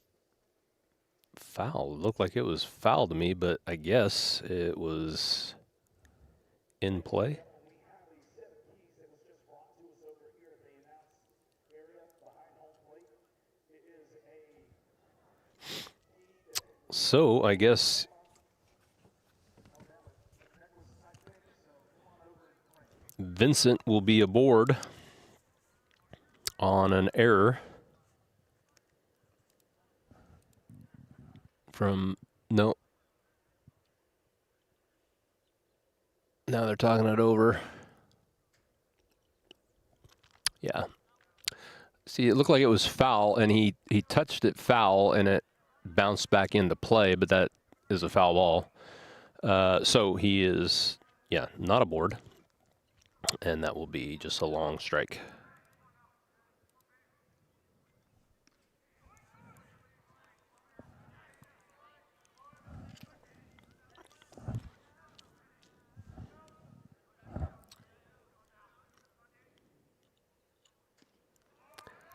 foul? It looked like it was foul to me, but I guess it was in play. So I guess Vincent will be aboard on an error from, no. Now they're talking it over. Yeah. See, it looked like it was foul, and he touched it foul, and it bounced back into play, but that is a foul ball. So he is, not aboard. And that will be just a long strike.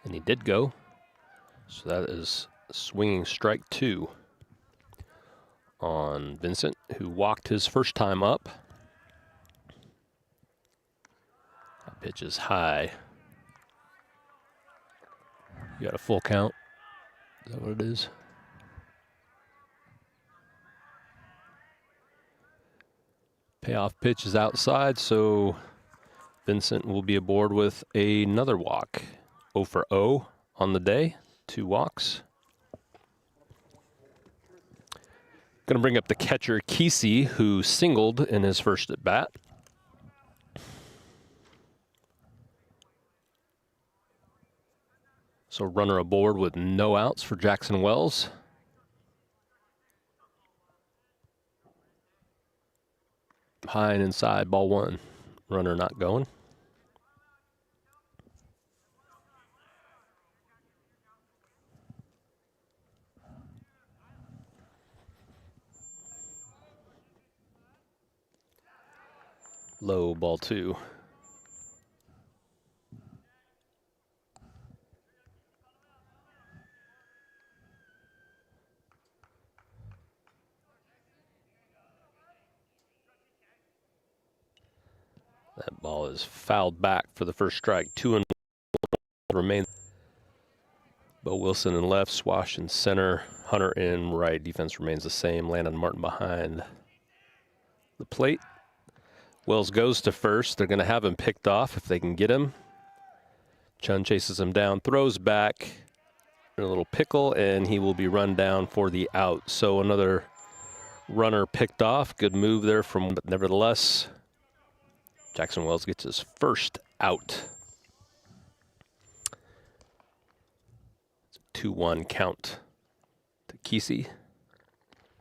And he did go. So that is swinging strike 2 on Vincent, who walked his first time up. That pitch is high. You got a full count. Is that what it is? Payoff pitch is outside, so Vincent will be aboard with another walk. 0 for 0 on the day, 2 walks. Going to bring up the catcher, Kesey, who singled in his first at bat. So runner aboard with no outs for Jackson Wells. High and inside, ball 1. Runner not going. Low, ball 2. That ball is fouled back for the first strike. 2-1 remain. Bo Wilson in left, Swash in center, Hunter in right. Defense remains the same. Landon Martin behind the plate. Wells goes to first. They're going to have him picked off if they can get him. Chun chases him down, throws back in a little pickle, and he will be run down for the out. So another runner picked off. Good move there from, but nevertheless, Jackson Wells gets his first out. It's a 2-1 count to Kesey.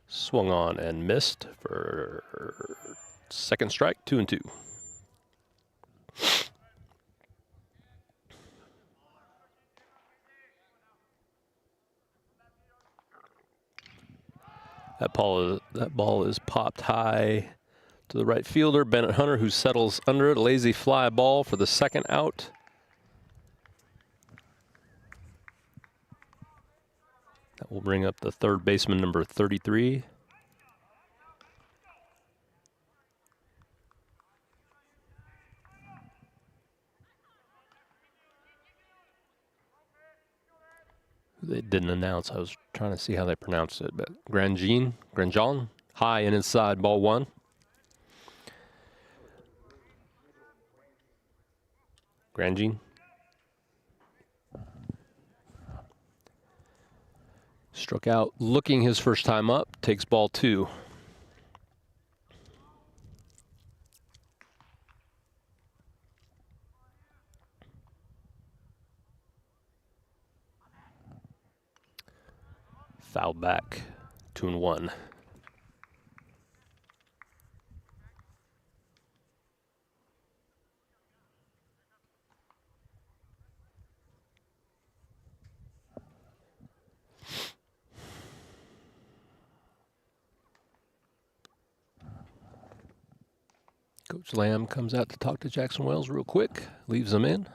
Swung on and missed for second strike, 2-2. That ball is popped high to the right fielder, Bennett Hunter, who settles under it. Lazy fly ball for the second out. That will bring up the third baseman, number 33. They didn't announce. I was trying to see how they pronounced it, but Grandjean, high and inside, ball 1. Grandjean. Struck out looking his first time up, takes ball 2. Foul back, 2-1. Coach Lamb comes out to talk to Jackson Wells real quick, leaves him in.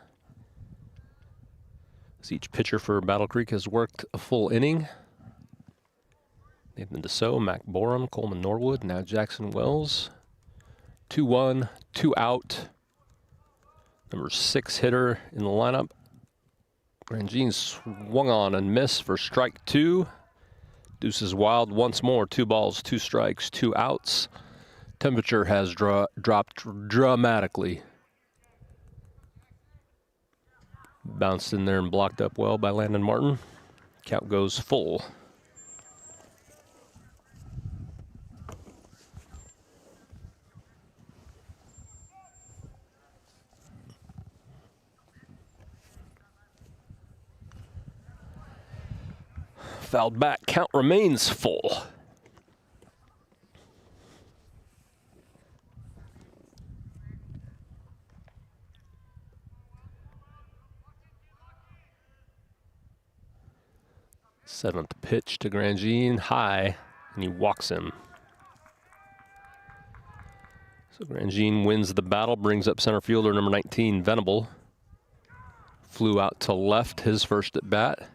As each pitcher for Battle Creek has worked a full inning. Nathan DeSoe, Mac Borum, Coleman Norwood, now Jackson Wells. 2-1, 2 out. Number 6 hitter in the lineup. Grandjean swung on and missed for strike 2. Deuces wild once more, 2 balls, 2 strikes, 2 outs. Temperature has dropped dramatically. Bounced in there and blocked up well by Landon Martin. Count goes full. Fouled back, count remains full. Seventh pitch to Grandjean, high, and he walks him. So Grandjean wins the battle, brings up center fielder number 19, Venable. Flew out to left, his first at bat.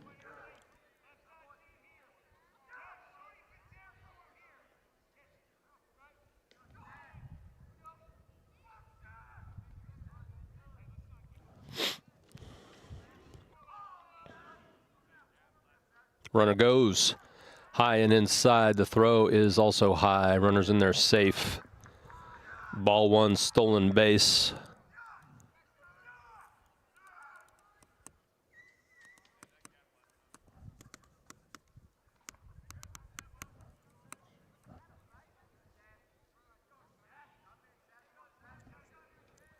Runner goes high and inside. The throw is also high. Runner's in there safe. Ball one, stolen base.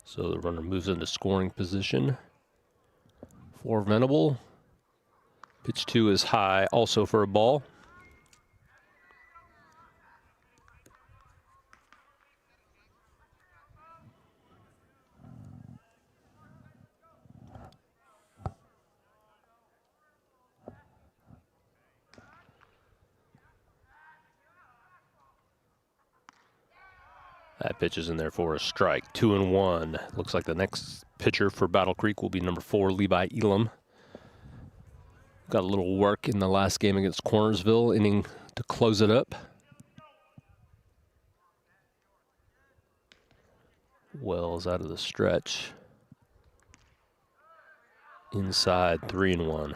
So the runner moves into scoring position for Venable. Pitch 2 is high, also for a ball. That pitch is in there for a strike. 2-1. Looks like the next pitcher for Battle Creek will be number 4, Levi Elam. Got a little work in the last game against Cornersville, inning to close it up. Wells out of the stretch. Inside, 3-1.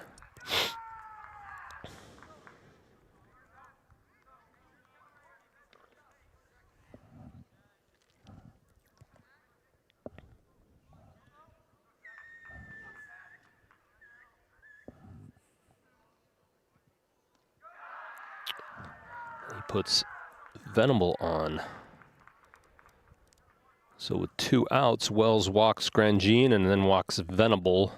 Puts Venable on. So with 2 outs, Wells walks Grandjean and then walks Venable.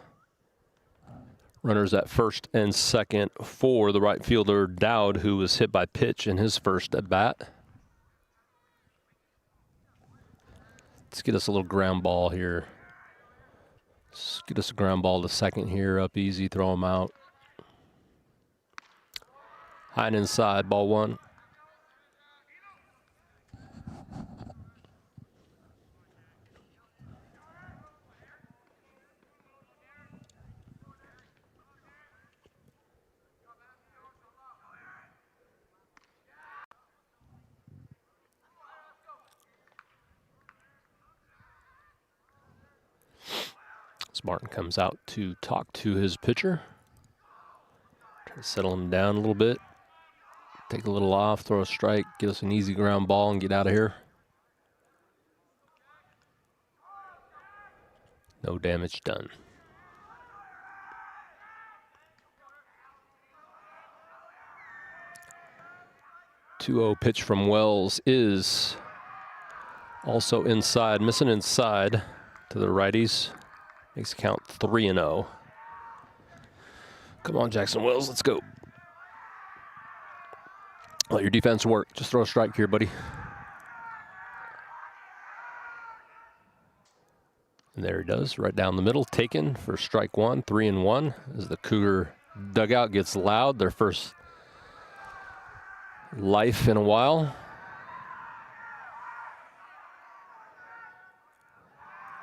Runners at first and second for the right fielder Dowd, who was hit by pitch in his first at bat. Let's get us a little ground ball here. Let's get us a ground ball to second here, up easy, throw him out. High and inside, ball 1. Martin comes out to talk to his pitcher. Try to settle him down a little bit. Take a little off, throw a strike, get us an easy ground ball and get out of here. No damage done. 2-0 pitch from Wells is also inside, missing inside to the righties. Makes the count 3-0. Come on, Jackson Wells, let's go. Let your defense work. Just throw a strike here, buddy. And there he does, right down the middle, taken for strike 1, 3-1. As the Cougar dugout gets loud, their first life in a while.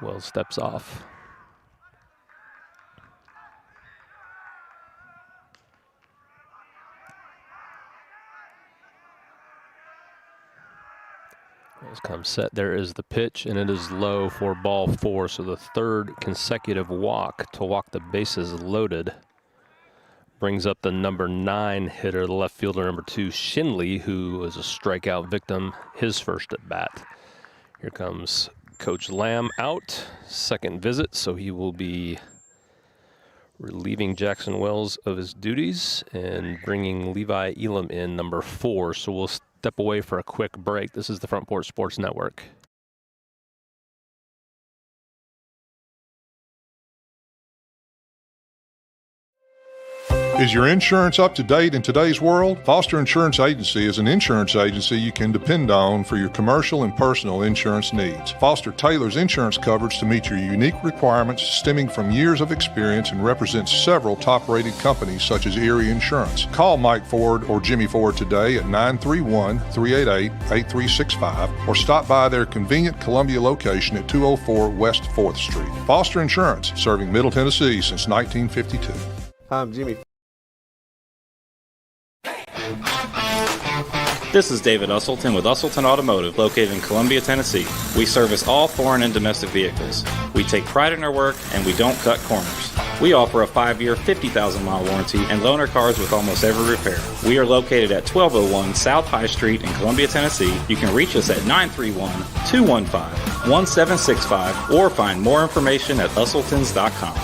Wells steps off. Wells comes set. There is the pitch, and it is low for ball 4. So the third consecutive walk to walk the bases loaded. Brings up the number 9 hitter, the left fielder, number 2, Shinley, who was a strikeout victim, his first at bat. Here comes Coach Lamb out, second visit, so he will be relieving Jackson Wells of his duties and bringing Levi Elam in, number 4. So we'll step away for a quick break. This is the Front Porch Sports Network. Is your insurance up to date in today's world? Foster Insurance Agency is an insurance agency you can depend on for your commercial and personal insurance needs. Foster tailors insurance coverage to meet your unique requirements stemming from years of experience and represents several top-rated companies such as Erie Insurance. Call Mike Ford or Jimmy Ford today at 931-388-8365 or stop by their convenient Columbia location at 204 West 4th Street. Foster Insurance, serving Middle Tennessee since 1952. I'm Jimmy. This is David Usselton with Usselton Automotive, located in Columbia, Tennessee. We service all foreign and domestic vehicles. We take pride in our work, and we don't cut corners. We offer a 5-year, 50,000-mile warranty and loan our cars with almost every repair. We are located at 1201 South High Street in Columbia, Tennessee. You can reach us at 931-215-1765 or find more information at usseltons.com.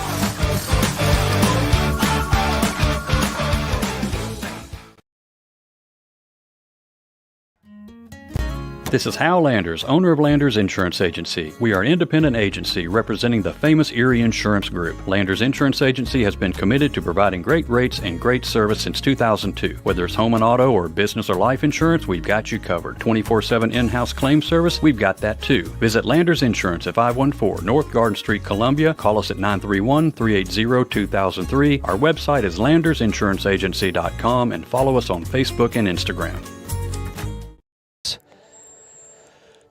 This is Hal Landers, owner of Landers Insurance Agency. We are an independent agency representing the famous Erie Insurance Group. Landers Insurance Agency has been committed to providing great rates and great service since 2002. Whether it's home and auto or business or life insurance, we've got you covered. 24/7 in-house claim service, we've got that too. Visit Landers Insurance at 514 North Garden Street, Columbia. Call us at 931-380-2003. Our website is landersinsuranceagency.com and follow us on Facebook and Instagram.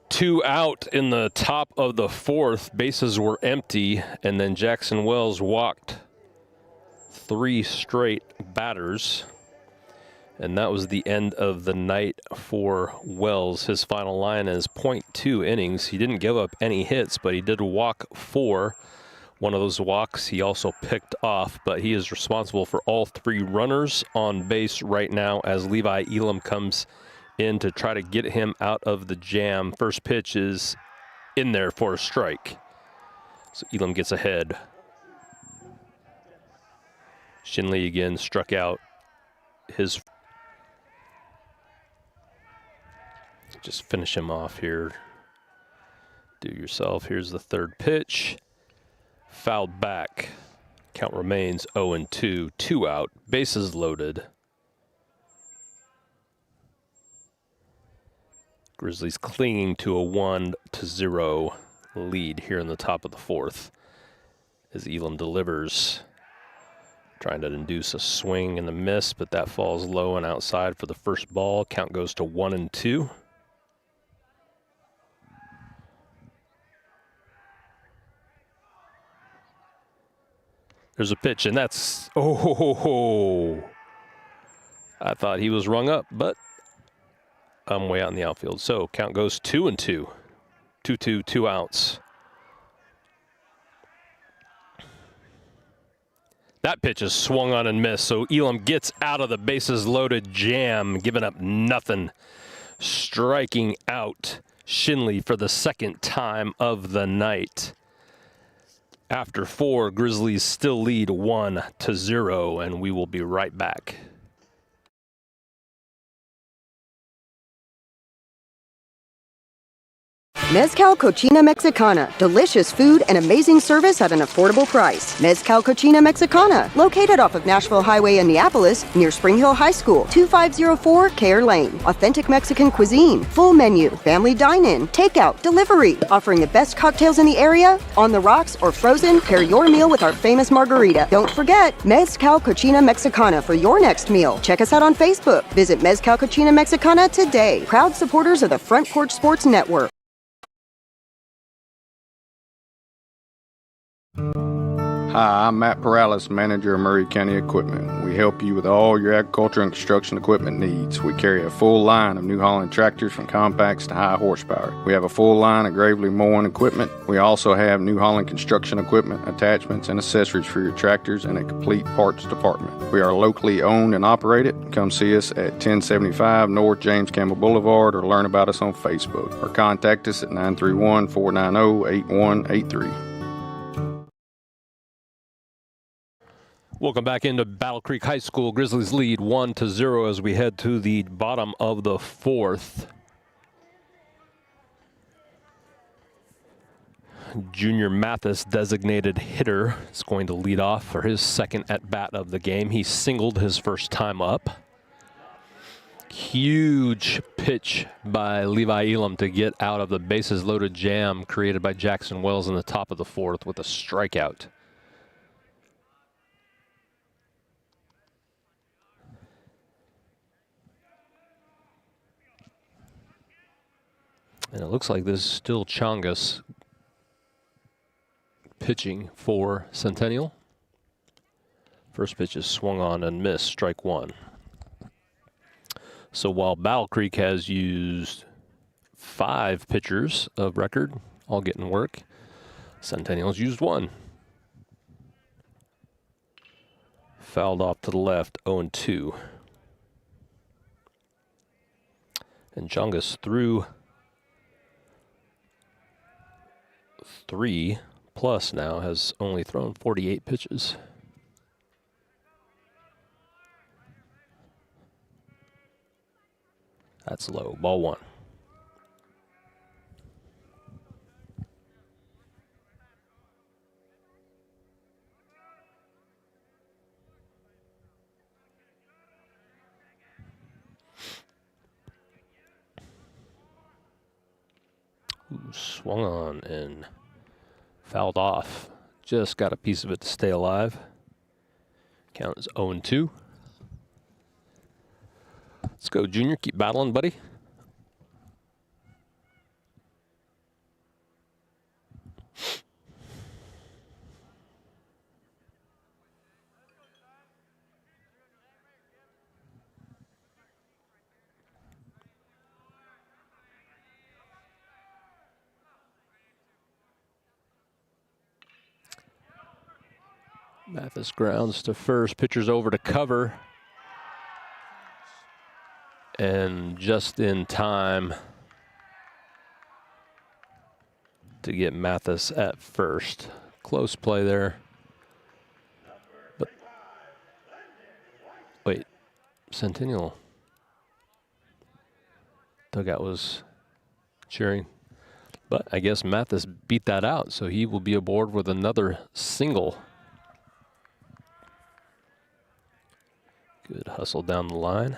2 out in the top of the 4th. Bases were empty, and then Jackson Wells walked 3 straight batters. And that was the end of the night for Wells. His final line is .2 innings. He didn't give up any hits, but he did walk 4. One of those walks he also picked off, but he is responsible for all 3 runners on base right now as Levi Elam comes in to try to get him out of the jam. First pitch is in there for a strike. So Elam gets ahead. Shinley again struck out his. Just finish him off here. Do yourself. Here's the third pitch. Fouled back. Count remains 0-2. 2 out. Bases loaded. Grizzlies clinging to a 1-0 lead here in the top of the 4th as Elam delivers. Trying to induce a swing and a miss, but that falls low and outside for the first ball. Count goes to 1-2. There's a pitch, and that's, I thought he was rung up, but I'm way out in the outfield. So count goes 2-2. 2-2, 2 outs. That pitch is swung on and missed. So Elam gets out of the bases loaded jam, giving up nothing. Striking out Shinley for the 2nd time of the night. After 4, Grizzlies still lead 1-0, and we will be right back. Mezcal Cochina Mexicana. Delicious food and amazing service at an affordable price. Mezcal Cochina Mexicana. Located off of Nashville Highway in Neapolis, near Spring Hill High School. 2504 Care Lane. Authentic Mexican cuisine. Full menu. Family dine-in. Takeout. Delivery. Offering the best cocktails in the area. On the rocks or frozen, pair your meal with our famous margarita. Don't forget, Mezcal Cochina Mexicana for your next meal. Check us out on Facebook. Visit Mezcal Cochina Mexicana today. Proud supporters of the Front Porch Sports Network. Hi, I'm Matt Perales, manager of Murray County Equipment. We help you with all your agriculture and construction equipment needs. We carry a full line of New Holland tractors from compacts to high horsepower. We have a full line of Gravely mowing equipment. We also have New Holland construction equipment, attachments, and accessories for your tractors and a complete parts department. We are locally owned and operated. Come see us at 1075 North James Campbell Boulevard or learn about us on Facebook or contact us at 931-490-8183. Welcome back into Battle Creek High School. Grizzlies lead 1-0 as we head to the bottom of the 4th. Junior Mathis, designated hitter, is going to lead off for his second at-bat of the game. He singled his first time up. Huge pitch by Levi Elam to get out of the bases-loaded jam created by Jackson Wells in the top of the fourth with a strikeout. And it looks like this is still Chongus pitching for Centennial. First pitch is swung on and missed, strike one. So while Battle Creek has used 5 pitchers of record, all getting work, Centennial's used 1. Fouled off to the left, 0-2. And Chongus threw 3 plus now, has only thrown 48 pitches. That's low, ball 1. Ooh, swung on and fouled off. Just got a piece of it to stay alive. Count is 0-2. Let's go, Junior. Keep battling, buddy. Mathis grounds to first. Pitcher's over to cover. And just in time to get Mathis at first. Close play there. But wait, Centennial dugout was cheering. But I guess Mathis beat that out, so he will be aboard with another single. Good hustle down the line.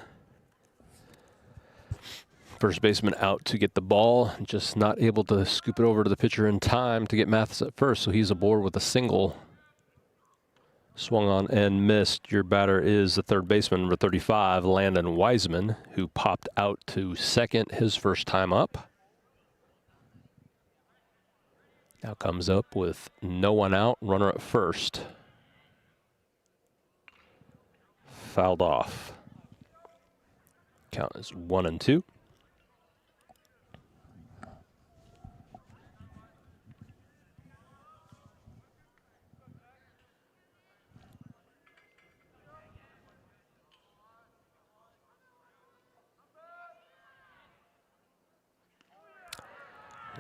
First baseman out to get the ball, just not able to scoop it over to the pitcher in time to get Mathis at first, so he's aboard with a single. Swung on and missed. Your batter is the third baseman, number 35, Landon Wiseman, who popped out to second his first time up. Now comes up with no one out, runner at first. Fouled off. Count is 1-2.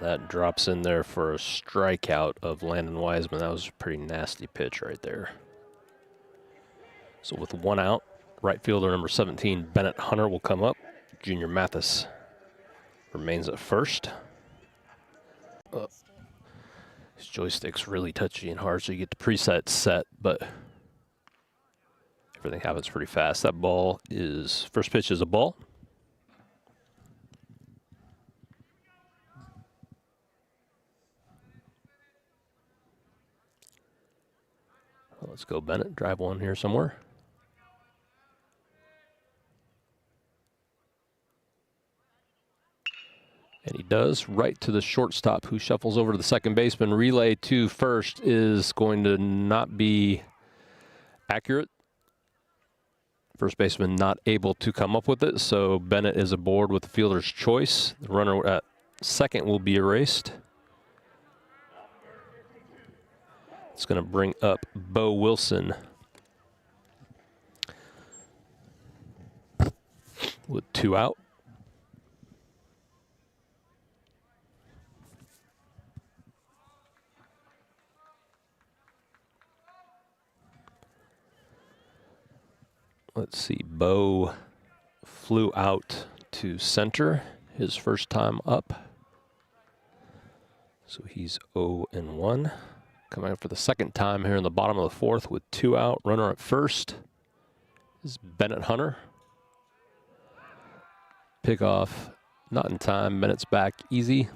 That drops in there for a strikeout of Landon Wiseman. That was a pretty nasty pitch right there. So with one out, right fielder number 17, Bennett Hunter, will come up. Junior Mathis remains at first. His joystick's really touchy and hard, so you get the preset set, but everything happens pretty fast. That ball is, first pitch is a ball. Let's go, Bennett. Drive one here somewhere. And he does, right to the shortstop, who shuffles over to the second baseman. Relay to first is going to not be accurate. First baseman not able to come up with it, so Bennett is aboard with the fielder's choice. The runner at second will be erased. It's going to bring up Bo Wilson with two out. Let's see, Bo flew out to center his first time up. So he's 0-1. Coming up for the second time here in the bottom of the fourth with 2 out. Runner at first is Bennett Hunter. Pickoff not in time. Bennett's back easy.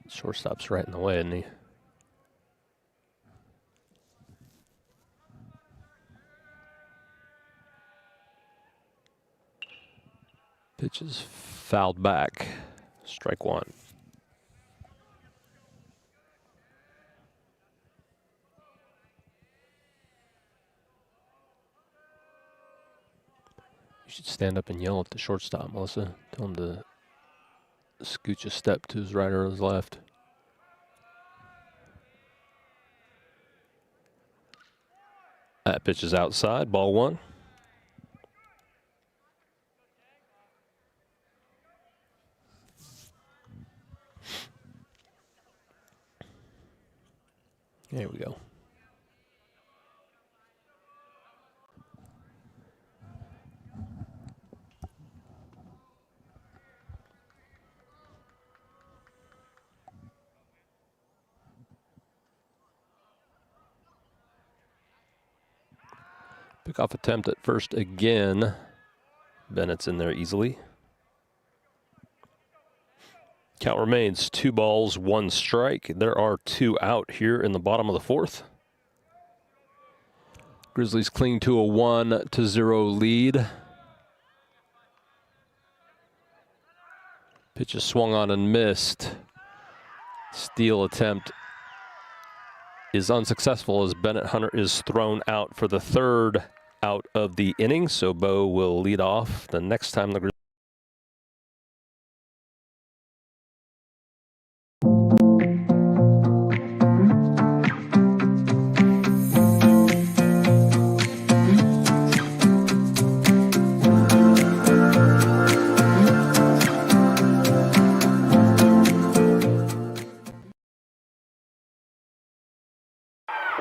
Shortstop's right in the way, isn't he? Pitch is fouled back. Strike one. You should stand up and yell at the shortstop, Melissa. Tell him to scooch a step to his right or his left. That pitch is outside. Ball one. There we go. Pickoff attempt at first again. Bennett's in there easily. Count remains 2 balls, 1 strike. There are 2 out here in the bottom of the fourth. Grizzlies cling to a 1-0 lead. Pitch is swung on and missed. Steal attempt is unsuccessful as Bennett Hunter is thrown out for the 3rd out of the inning. So Bo will lead off the next time the Grizzlies.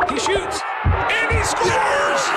He shoots, and he scores!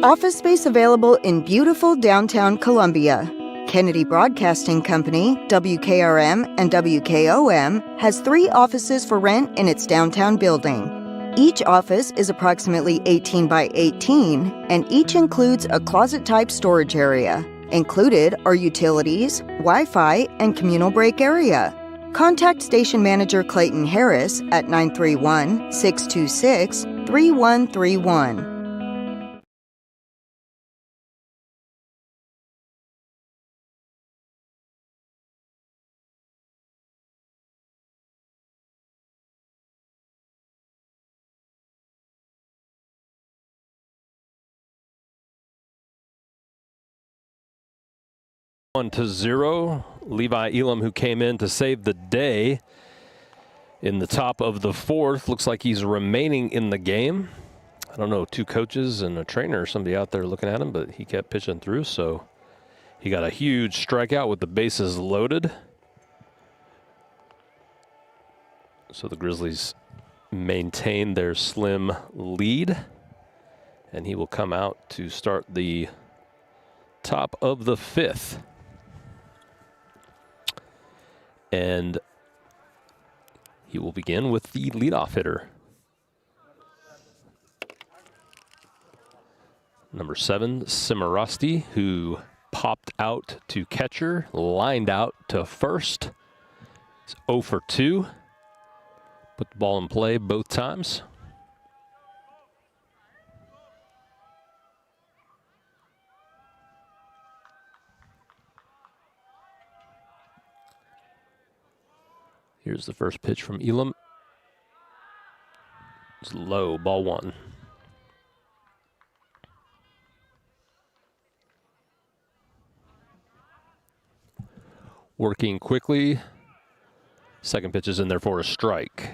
Office space available in beautiful downtown Columbia. Kennedy Broadcasting Company, WKRM and WKOM, has 3 offices for rent in its downtown building. Each office is approximately 18 by 18, and each includes a closet-type storage area. Included are utilities, Wi-Fi, and communal break area. Contact Station Manager Clayton Harris at 931-626-3131. One to 0. Levi Elam, who came in to save the day in the top of the fourth, looks like he's remaining in the game. I don't know, 2 coaches and a trainer or somebody out there looking at him, but he kept pitching through, so he got a huge strikeout with the bases loaded. So the Grizzlies maintain their slim lead, and he will come out to start the top of the 5th. And he will begin with the leadoff hitter. Number 7, Cimarrosti, who popped out to catcher, lined out to first. It's 0 for 2. Put the ball in play both times. Here's the first pitch from Elam. It's low, ball 1. working quickly. Second pitch is in there for a strike.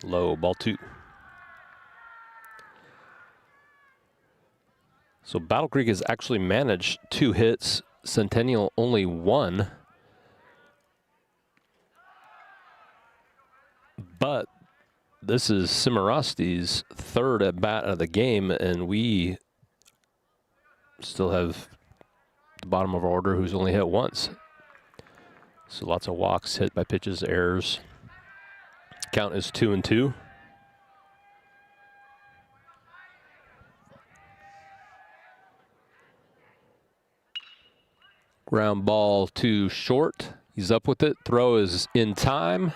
Low, ball 2. So Battle Creek has actually managed 2 hits. Centennial only 1. But this is Cimarosti's 3rd at bat of the game, and we still have the bottom of our order who's only hit once. So lots of walks, hit by pitches, errors. Count is 2-2. Ground ball too short. He's up with it. Throw is in time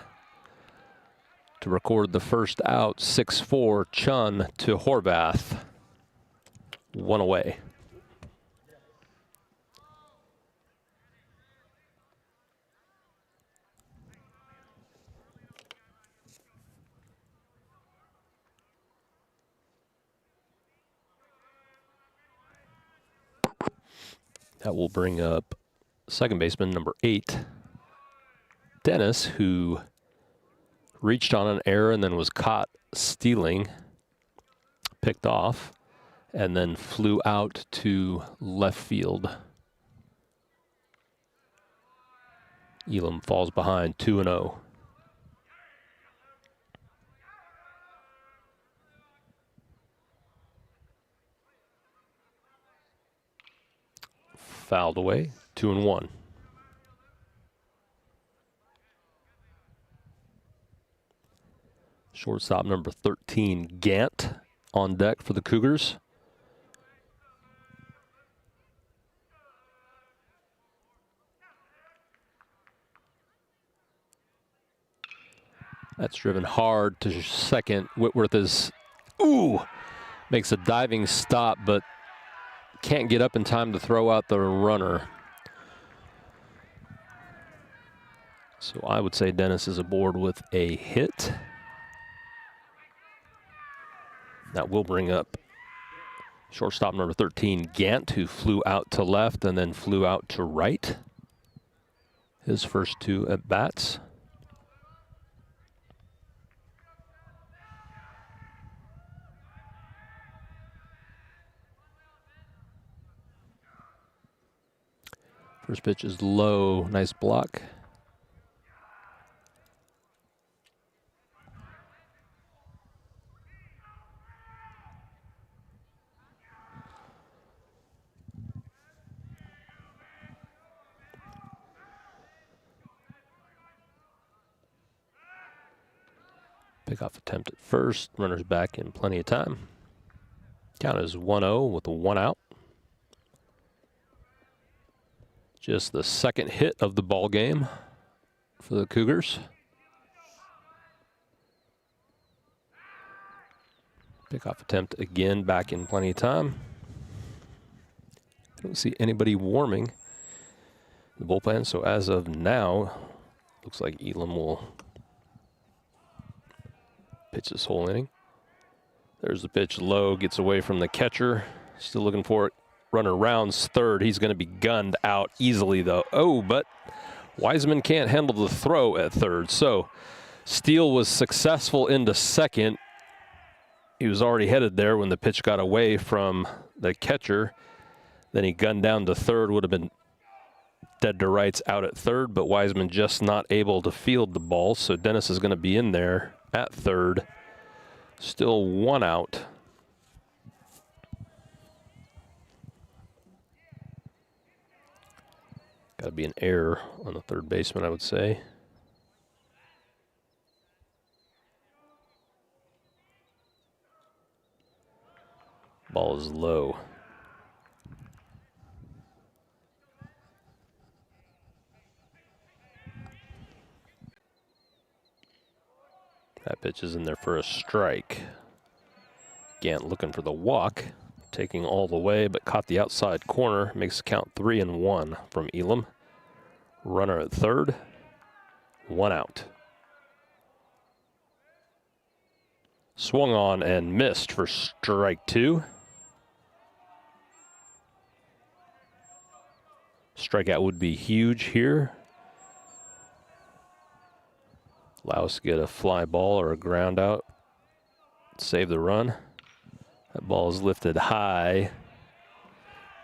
to record the first out. 6-4 Chun to Horvath. 1 away. That will bring up second baseman number 8, Dennis, who reached on an error and then was caught stealing, picked off, and then flew out to left field. Elam falls behind 2-0. Fouled away, 2-1. Shortstop number 13, Gant, on deck for the Cougars. That's driven hard to second. Whitworth is, makes a diving stop, but can't get up in time to throw out the runner. So I would say Dennis is aboard with a hit. That will bring up shortstop number 13, Gant, who flew out to left and then flew out to right. His first 2 at-bats. First pitch is low, nice block. Pickoff attempt at first, runners back in plenty of time. Count is 1-0 with a 1 out. Just the second hit of the ball game for the Cougars. Pickoff attempt again, back in plenty of time. I don't see anybody warming the bullpen, so as of now, looks like Elam will pitch this whole inning. There's the pitch low, gets away from the catcher. Still looking for it. Runner rounds third. He's going to be gunned out easily, though. Oh, but Wiseman can't handle the throw at third. So Steele was successful into second. He was already headed there when the pitch got away from the catcher. Then he gunned down to third. Would have been dead to rights out at third, but Wiseman just not able to field the ball. So Dennis is going to be in there at third. Still 1 out. Got to be an error on the third baseman, I would say. Ball is low. That pitch is in there for a strike. Gant looking for the walk. Taking all the way, but caught the outside corner. Makes the count 3-1 from Elam. Runner at third. 1 out. Swung on and missed for strike 2. Strikeout would be huge here. Allow us to get a fly ball or a ground out. Save the run. That ball is lifted high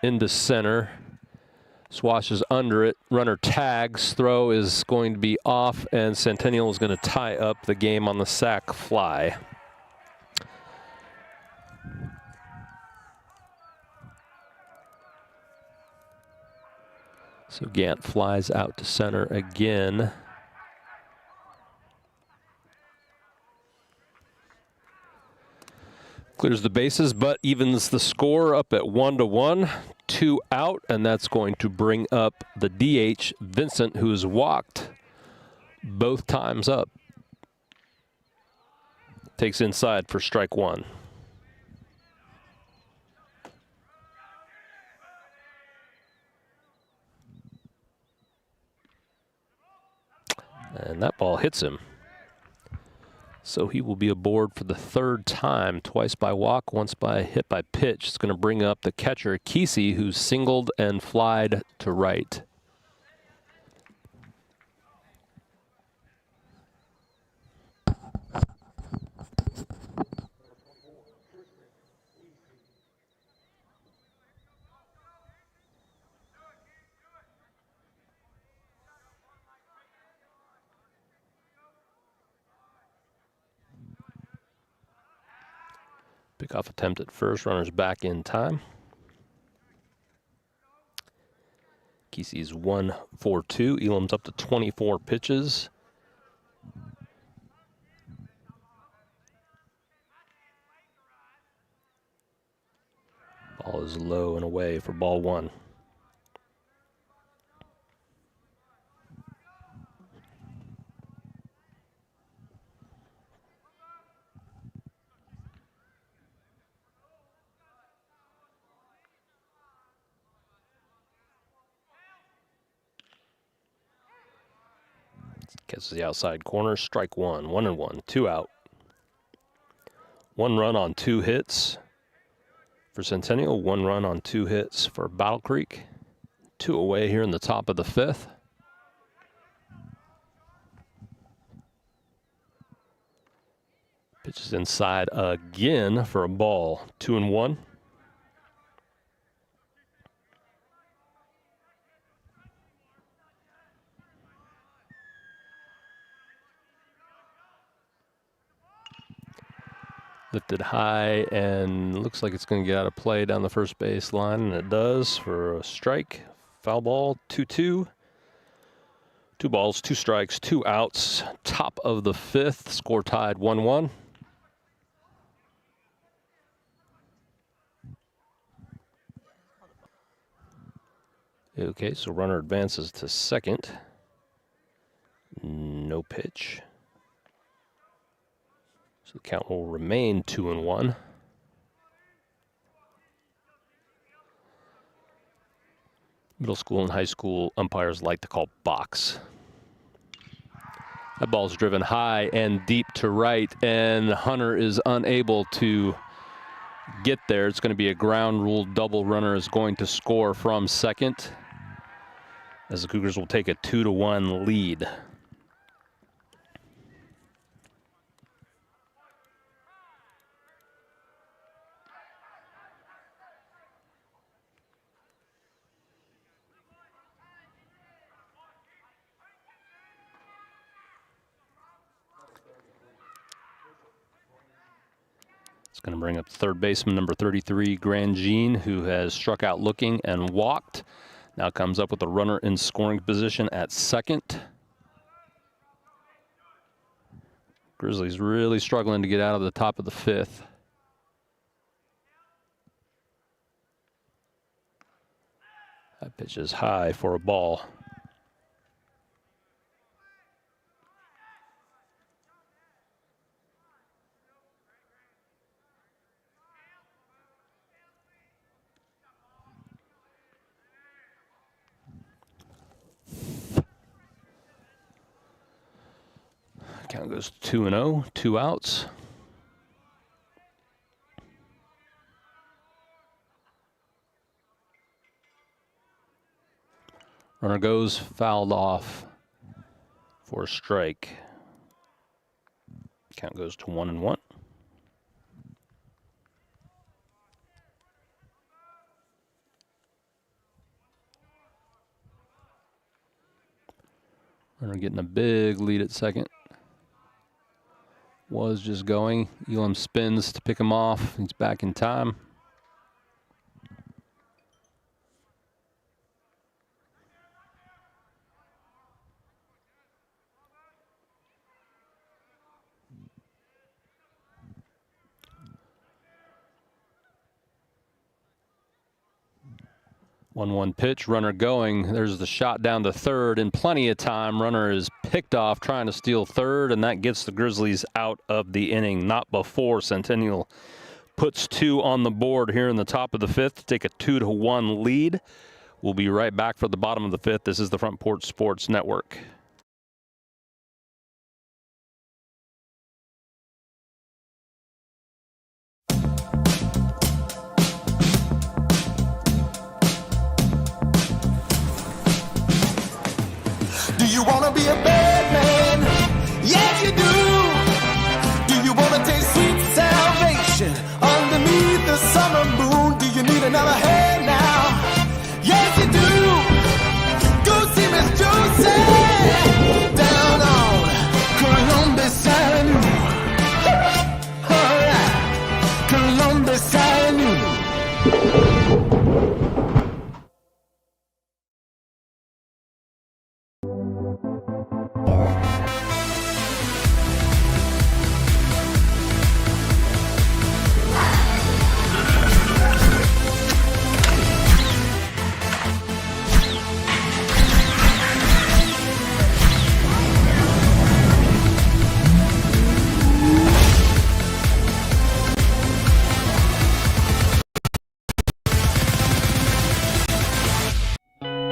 into center. Swashes under it. Runner tags. Throw is going to be off, and Centennial is going to tie up the game on the sac fly. So Gant flies out to center again. Clears the bases, but evens the score up at 1-1. 2 out, and that's going to bring up the DH, Vincent, who's walked both times up. Takes inside for strike 1. And that ball hits him. So he will be aboard for the 3rd time, twice by walk, once by hit by pitch. It's going to bring up the catcher, Kesey, who's singled and flied to right. Pickoff attempt at first, runners back in time. Kesey's 1 for 2. Elam's up to 24 pitches. Ball is low and away for ball 1. Gets the outside corner, strike 1, 1-1, 2 out. 1 run on 2 hits for Centennial, 1 run on 2 hits for Battle Creek. 2 away here in the top of the 5th. Pitches inside again for a ball, 2-1. Lifted high and looks like it's going to get out of play down the first base line, and it does for a strike. Foul ball, 2-2. 2 balls, 2 strikes, 2 outs. Top of the 5th, score tied 1-1. Okay, so runner advances to second. No pitch. So the count will remain 2-1. Middle school and high school umpires like to call box. That ball's driven high and deep to right, and Hunter is unable to get there. It's going to be a ground rule double. Runner is going to score from second, as the Cougars will take a 2-1 lead. Going to bring up third baseman number 33, Grandjean, who has struck out looking and walked. Now comes up with a runner in scoring position at second. Grizzlies really struggling to get out of the top of the 5th. That pitch is high for a ball. Count goes 2-0, 2 outs. Runner goes, fouled off for a strike. Count goes to 1-1. Runner getting a big lead at second. Was just going. Elam spins to pick him off. He's back in time. One pitch, runner going. There's the shot down to third in plenty of time. Runner is picked off trying to steal third, and that gets the Grizzlies out of the inning. Not before Centennial puts 2 on the board here in the top of the 5th to take a 2-1 lead. We'll be right back for the bottom of the 5th. This is the Front Porch Sports Network. Do you wanna be a bad man? Yes, you do. Do you wanna taste sweet salvation underneath the summer moon? Do you need another hand now? Yes, you do. Go see Miss Josie down on Columbus Avenue. All right, Columbus Avenue.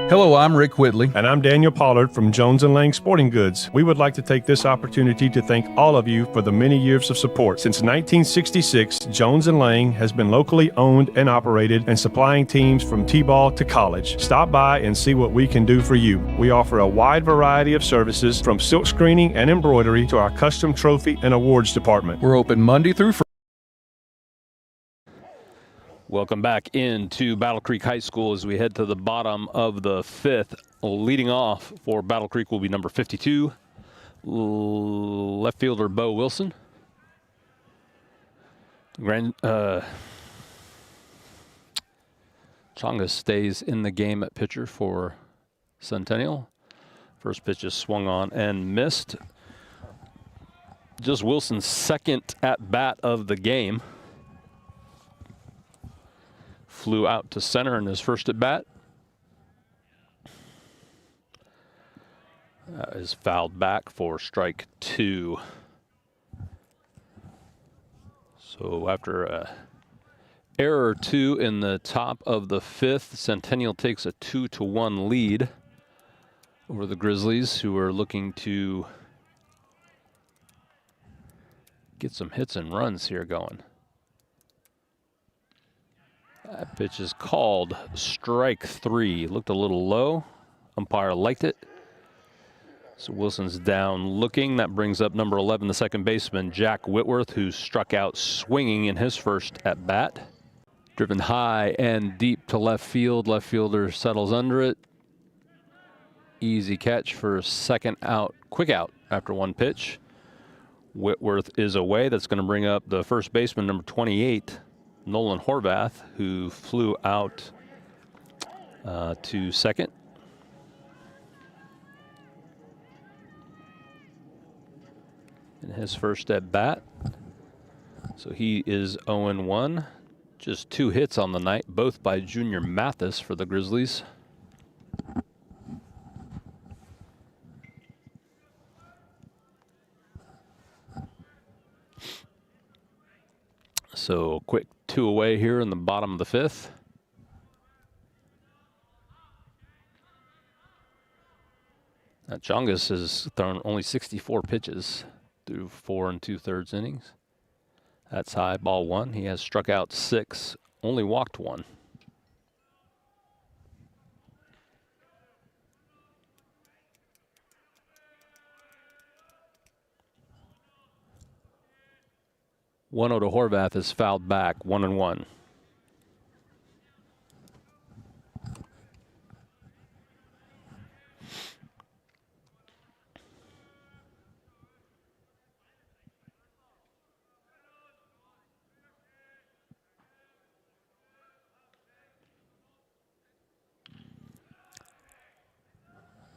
Hello, I'm Rick Whitley. And I'm Daniel Pollard from Jones & Lang Sporting Goods. We would like to take this opportunity to thank all of you for the many years of support. Since 1966, Jones & Lang has been locally owned and operated and supplying teams from T-ball to college. Stop by and see what we can do for you. We offer a wide variety of services from silk screening and embroidery to our custom trophy and awards department. We're open Monday through Friday. Welcome back into Battle Creek High School as we head to the bottom of the 5th. Leading off for Battle Creek will be number 52, left fielder Bo Wilson. Chonga stays in the game at pitcher for Centennial. First pitch is swung on and missed. Just Wilson's second at bat of the game. Flew out to center in his first at bat. That is fouled back for strike 2. So after a error or 2 in the top of the 5th, Centennial takes a 2-1 lead over the Grizzlies, who are looking to get some hits and runs here going. That pitch is called strike 3. Looked a little low. Umpire liked it. So Wilson's down looking. That brings up number 11, the second baseman, Jack Whitworth, who struck out swinging in his first at bat. Driven high and deep to left field. Left fielder settles under it. Easy catch for a second out, quick out after one pitch. Whitworth is away. That's going to bring up the first baseman, number 28, Nolan Horvath, who flew out to second. In his first at bat. So he is 0-1. Just 2 hits on the night, both by Junior Mathis for the Grizzlies. So quick 2 away here in the bottom of the 5th. Now Chongas has thrown only 64 pitches through 4 2/3 innings. That's high, ball 1. He has struck out 6, only walked 1. 1-0 to Horvath is fouled back, 1-1.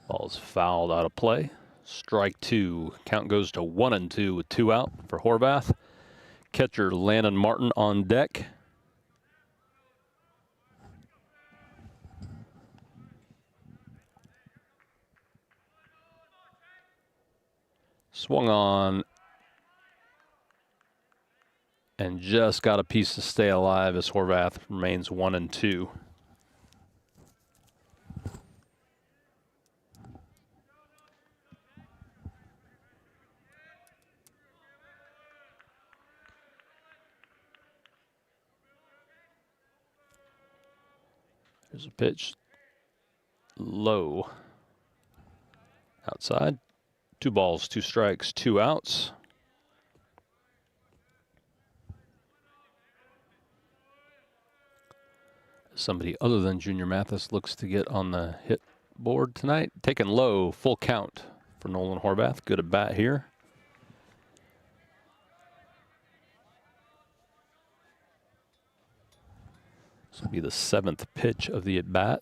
Ball's fouled out of play. Strike two. Count goes to 1-2 with 2 out for Horvath. Catcher Landon Martin on deck. Swung on and just got a piece to stay alive as Horvath remains 1-2. There's a pitch low outside. 2 balls, 2 strikes, 2 outs. Somebody other than Junior Mathis looks to get on the hit board tonight. Taken low, full count for Nolan Horvath. Good at bat here. This will be the 7th pitch of the at bat.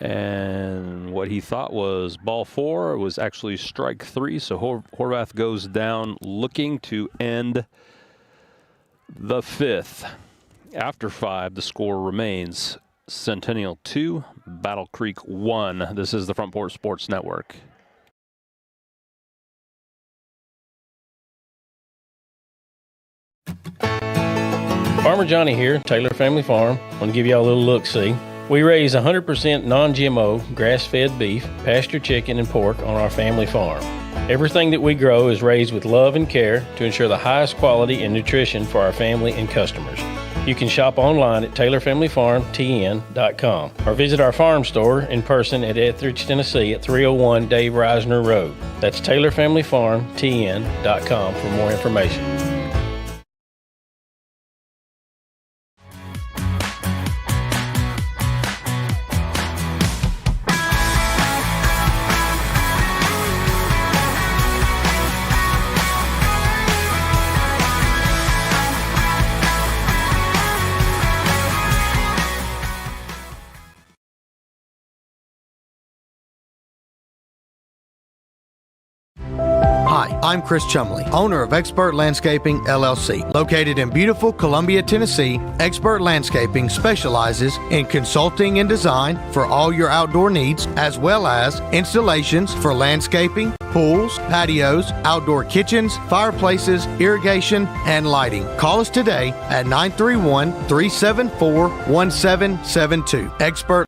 And what he thought was ball 4 was actually strike 3. So Horvath goes down looking to end the 5th. After 5, the score remains Centennial 2, Battle Creek 1. This is the Front Porch Sports Network. Farmer Johnny here, Taylor Family Farm. I want to give y'all a little look-see. We raise 100% non-GMO, grass-fed beef, pasture chicken, and pork on our family farm. Everything that we grow is raised with love and care to ensure the highest quality and nutrition for our family and customers. You can shop online at TaylorFamilyFarmTN.com or visit our farm store in person at Etheridge, Tennessee at 301 Dave Reisner Road. That's TaylorFamilyFarmTN.com for more information. Hi, I'm Chris Chumley, owner of Expert Landscaping, LLC. Located in beautiful Columbia, Tennessee, Expert Landscaping specializes in consulting and design for all your outdoor needs, as well as installations for landscaping, pools, patios, outdoor kitchens, fireplaces, irrigation, and lighting. Call us today at 931-374-1772. Expert.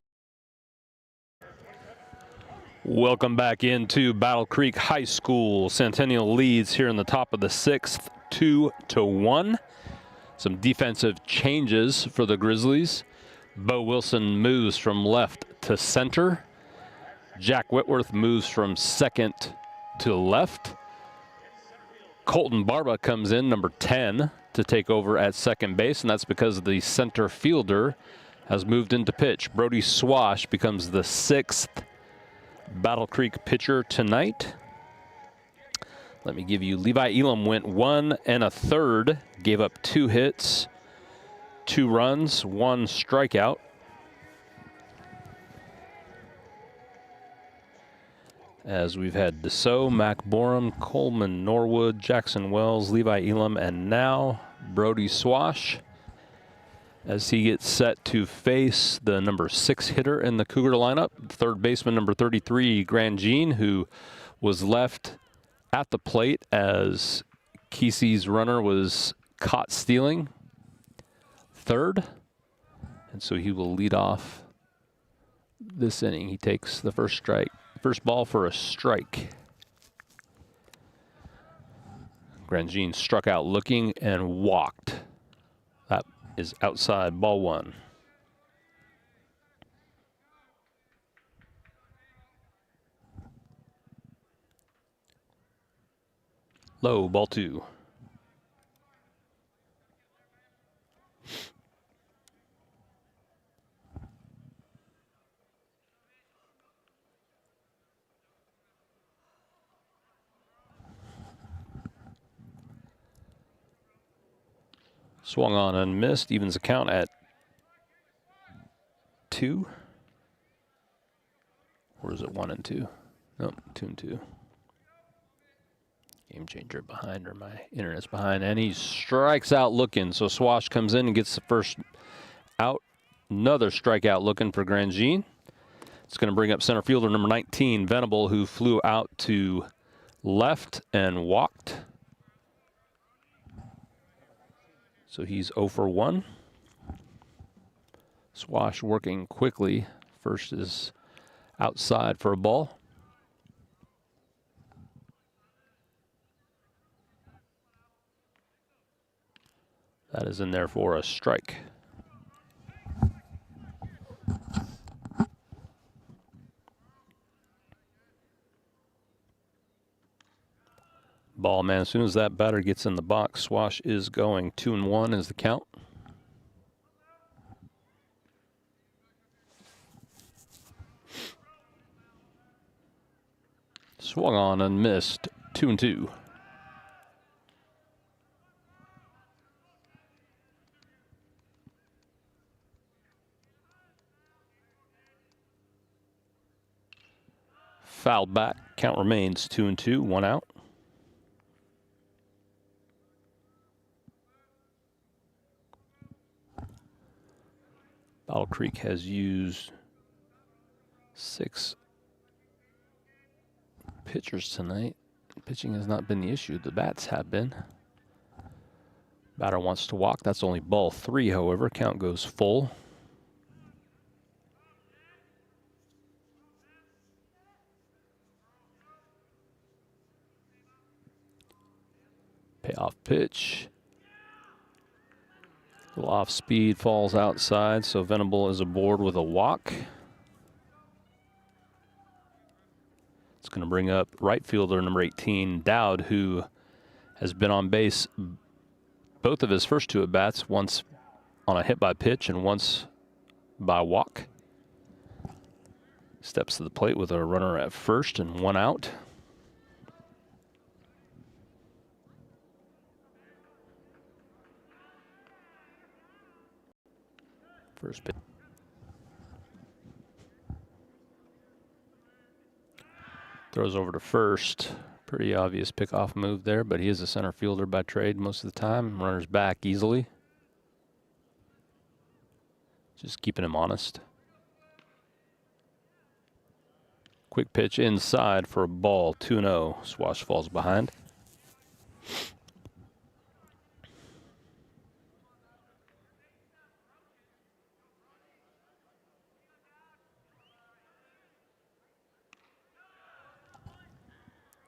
Welcome back into Battle Creek High School. Centennial leads here in the top of the 6th, 2-1. Some defensive changes for the Grizzlies. Bo Wilson moves from left to center. Jack Whitworth moves from second to left. Colton Barba comes in, number 10, to take over at second base, and that's because the center fielder has moved into pitch. Brody Swash becomes the 6th Battle Creek pitcher tonight. Let me give you, Levi Elam went 1 1/3, gave up 2 hits, 2 runs, 1 strikeout. As we've had Deso, Mac Borum, Coleman Norwood, Jackson Wells, Levi Elam, and now Brody Swash, as he gets set to face the number 6 hitter in the Cougar lineup, third baseman number 33, Grandjean, who was left at the plate as Kesey's runner was caught stealing third. And so he will lead off this inning. He takes the first ball for a strike. Grandjean struck out looking and walked. That is outside, ball 1. Low, ball 2. Swung on and missed, evens the count at 2. Or is it 1 and 2? Nope, 2 and 2. Game changer behind, or my internet's behind, and he strikes out looking. So Swash comes in and gets the first out. Another strikeout looking for Grandjean. It's going to bring up center fielder number 19, Venable, who flew out to left and walked. So he's 0 for 1. Swash working quickly. First is outside for a ball. That is in there for a strike. Ball, man, as soon as that batter gets in the box, Swash is going. 2 and 1 is the count. Swung on and missed. 2 and 2. Fouled back. Count remains 2 and 2. 1 out. Battle Creek has used 6 pitchers tonight. Pitching has not been the issue. The bats have been. Batter wants to walk. That's only ball 3, however. Count goes full. Payoff pitch. A little off speed, falls outside, so Venable is aboard with a walk. It's going to bring up right fielder number 18, Dowd, who has been on base both of his first 2 at-bats, once on a hit by pitch and once by walk. Steps to the plate with a runner at first and 1 out. First pitch. Throws over to first. Pretty obvious pickoff move there, but he is a center fielder by trade most of the time. Runners back easily. Just keeping him honest. Quick pitch inside for a ball. 2-0. Swash falls behind.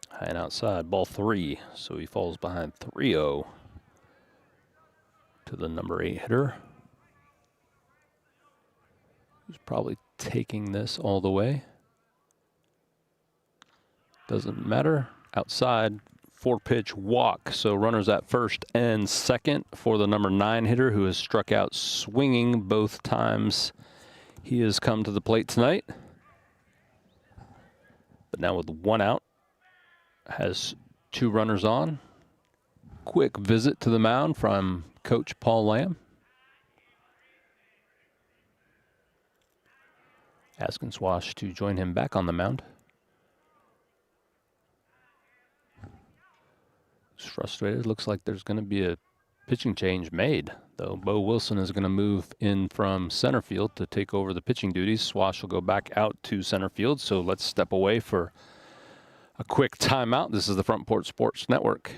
High and outside, ball 3. So he falls behind 3-0 to the number 8 hitter, who's probably taking this all the way. Doesn't matter. Outside, 4-pitch walk. So runners at first and second for the number 9 hitter, who has struck out swinging both times he has come to the plate tonight. But now with 1 out, has 2 runners on. Quick visit to the mound from Coach Paul Lamb. Asking Swash to join him back on the mound. He's frustrated. Looks like there's going to be a pitching change made, though. Bo Wilson is going to move in from center field to take over the pitching duties. Swash will go back out to center field, so let's step away for a quick timeout. This is the Front Porch Sports Network.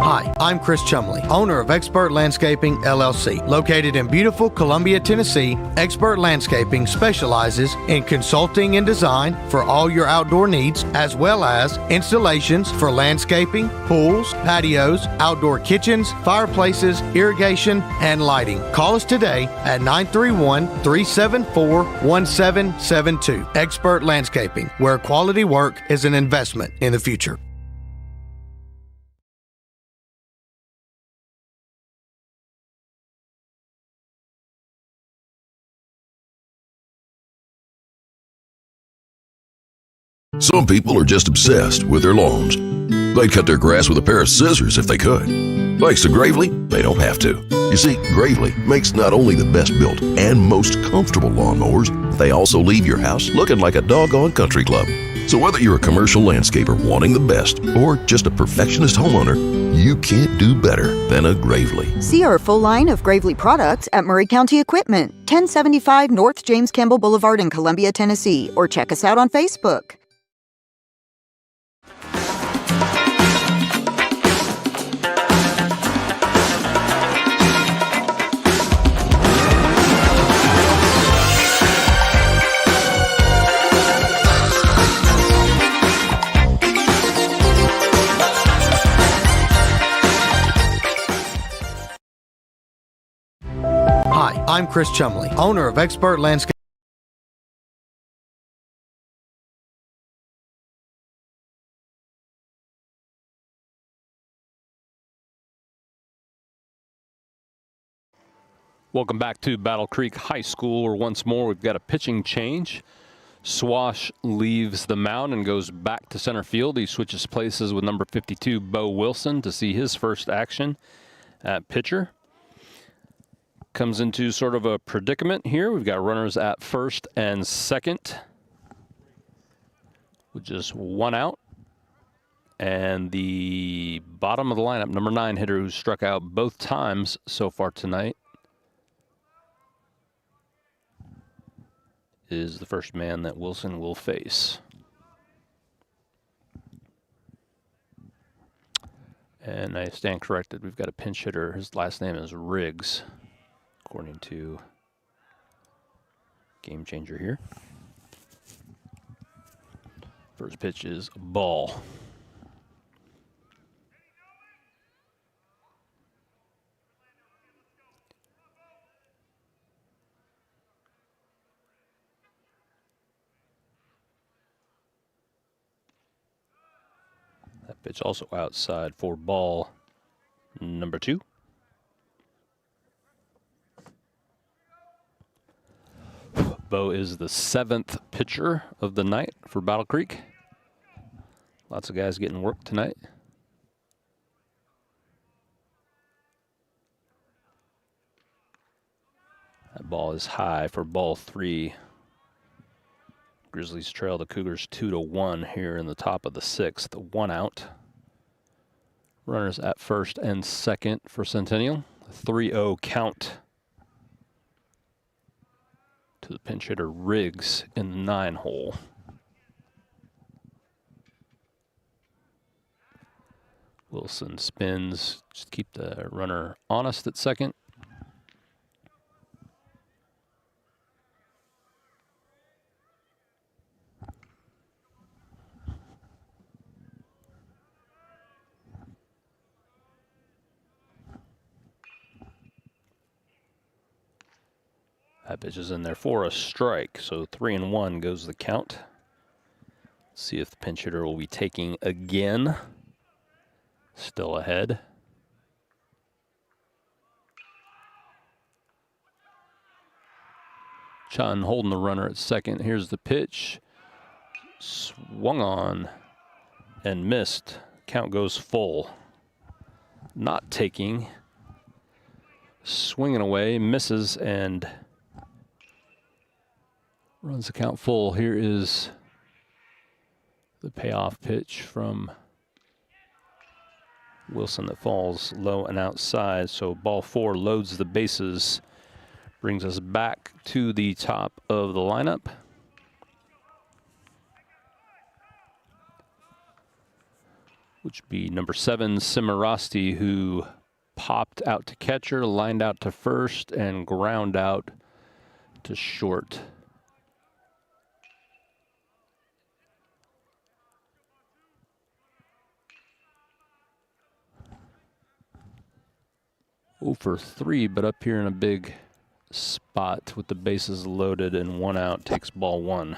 Hi, I'm Chris Chumley, owner of Expert Landscaping LLC. Located in beautiful Columbia, Tennessee, Expert Landscaping specializes in consulting and design for all your outdoor needs, as well as installations for landscaping, pools, patios, outdoor kitchens, fireplaces, irrigation, and lighting. Call us today at 931-374-1772. Expert Landscaping, where quality work is an investment in the future. Some people are just obsessed with their lawns. They'd cut their grass with a pair of scissors if they could. Thanks to Gravely, they don't have to. You see, Gravely makes not only the best built and most comfortable lawnmowers, they also leave your house looking like a doggone country club. So whether you're a commercial landscaper wanting the best or just a perfectionist homeowner, you can't do better than a Gravely. See our full line of Gravely products at Murray County Equipment, 1075 North James Campbell Boulevard in Columbia, Tennessee, or check us out on Facebook. Hi, I'm Chris Chumley, owner of Expert Landscaping. Welcome back to Battle Creek High School, where once more we've got a pitching change. Swash leaves the mound and goes back to center field. He switches places with number 52, Bo Wilson, to see his first action at pitcher. Comes into sort of a predicament here. We've got runners at first and second with just one out. And the bottom of the lineup, number 9 hitter who struck out both times so far tonight, is the first man that Wilson will face. And I stand corrected. We've got a pinch hitter. His last name is Riggs, according to Game Changer here. First pitch is a ball. That pitch also outside for ball number 2. Bo is the 7th pitcher of the night for Battle Creek. Lots of guys getting work tonight. That ball is high for ball 3. Grizzlies trail the Cougars 2-1 here in the top of the 6th. 1 out. Runners at first and second for Centennial. 3-0 count to the pinch hitter Riggs in the 9 hole. Wilson spins, just keep the runner honest at second. That pitch is in there for a strike, so 3-1 goes the count. See if the pinch hitter will be taking again. Still ahead. Chun holding the runner at second. Here's the pitch. Swung on and missed. Count goes full. Not taking. Swinging away, misses, and runs the count full. Here is the payoff pitch from Wilson that falls low and outside. So ball 4 loads the bases, brings us back to the top of the lineup. which would be number 7, Cimarasti, who popped out to catcher, lined out to first, and ground out to short. Oh for 3, but up here in a big spot with the bases loaded and 1 out, takes ball 1.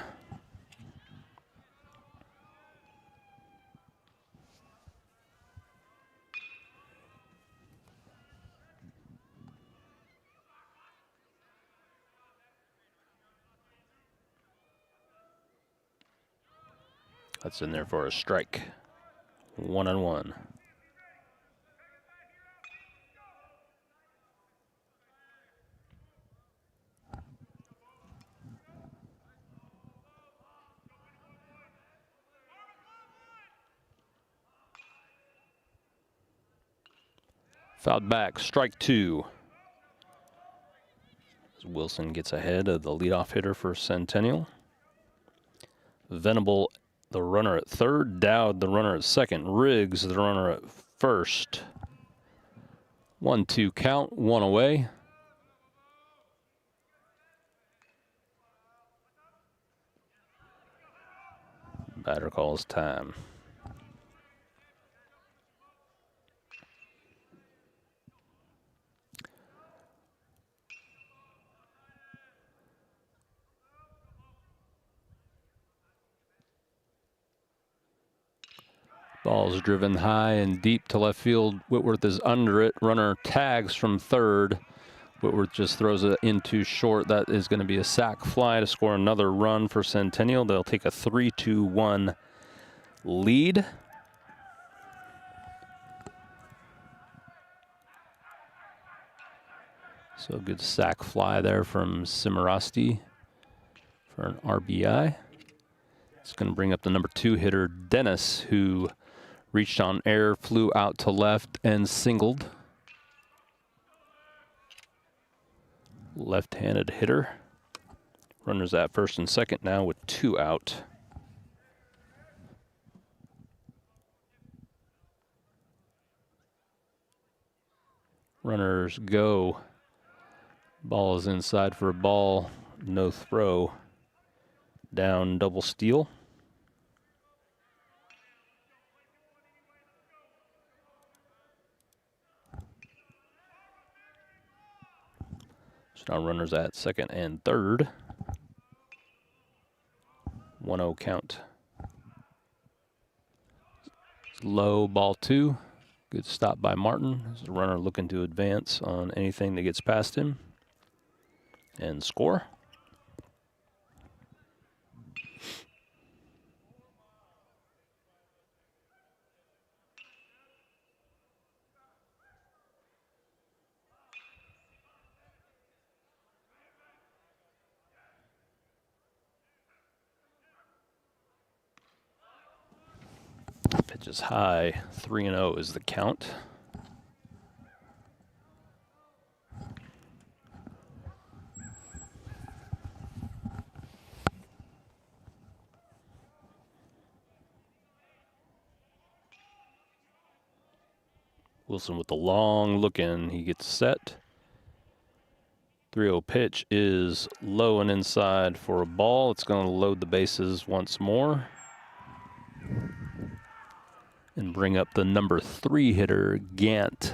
That's in there for a strike. 1-1. Fouled back, strike 2. As Wilson gets ahead of the leadoff hitter for Centennial. Venable, the runner at third. Dowd, the runner at second. Riggs, the runner at first. 1-2 count, 1 away. Batter calls time. Ball's driven high and deep to left field. Whitworth is under it. Runner tags from third. Whitworth just throws it into short. That is going to be a sac fly to score another run for Centennial. They'll take a 3-2-1 lead. So good sac fly there from Cimarasti for an RBI. It's going to bring up the number 2 hitter, Dennis, who reached on air, flew out to left, and singled. Left-handed hitter. Runners at first and second now with 2 out. Runners go. Ball is inside for a ball. No throw. Down double steal. So now runners at second and third. 1-0 count. Low, ball 2. Good stop by Martin. There's a runner looking to advance on anything that gets past him. And score. Pitch is high. 3-0 is the count. Wilson with the long look in. He gets set. 3-0 pitch is low and inside for a ball. It's going to load the bases once more. And bring up the number 3 hitter, Gant,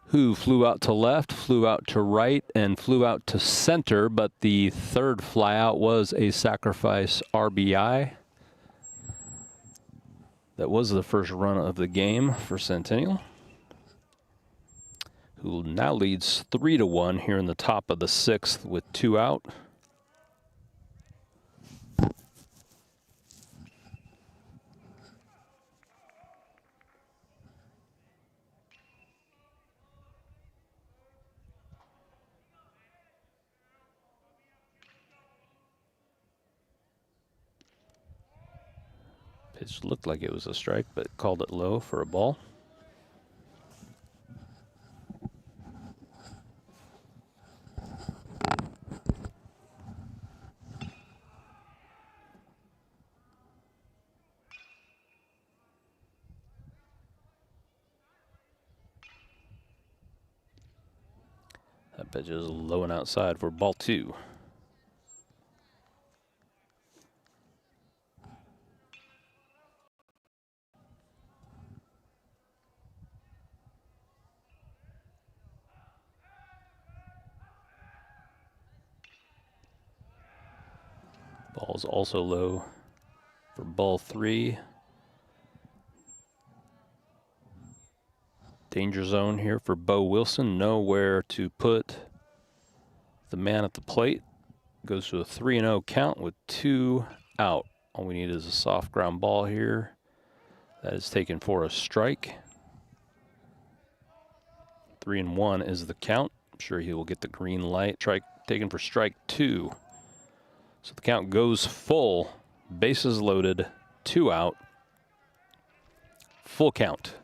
who flew out to left, flew out to right, and flew out to center, but the third flyout was a sacrifice RBI. That was the first run of the game for Centennial, who now leads 3-1 here in the top of the 6th with 2 out. Pitch looked like it was a strike, but called it low for a ball. That pitch is low and outside for ball 2. Ball's also low for ball 3. Danger zone here for Bo Wilson. Nowhere to put the man at the plate. Goes to a 3-0 count with 2 out. All we need is a soft ground ball here. That is taken for a strike. 3-1 is the count. I'm sure he will get the green light. Strike taken for strike 2. So the count goes full. Bases loaded. 2 out. Full count.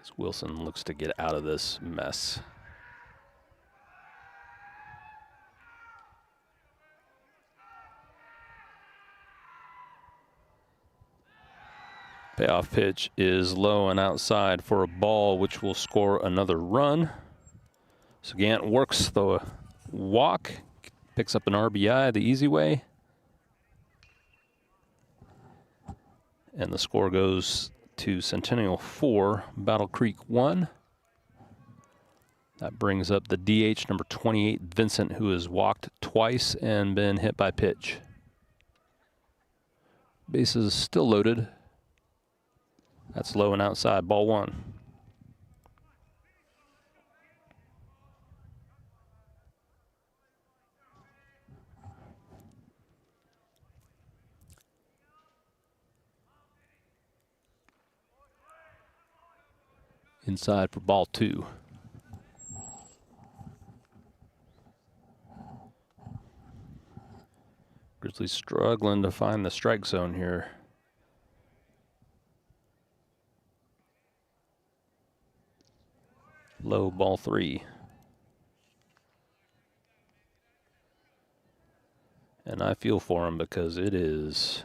As Wilson looks to get out of this mess. Payoff pitch is low and outside for a ball, which will score another run. So Gant works the walk, picks up an RBI the easy way. And the score goes to Centennial 4, Battle Creek 1. That brings up the DH number 28, Vincent, who has walked twice and been hit by pitch. Bases still loaded. That's low and outside, ball 1. Inside for ball 2. Grizzlies struggling to find the strike zone here. Low, ball 3. And I feel for him because it is,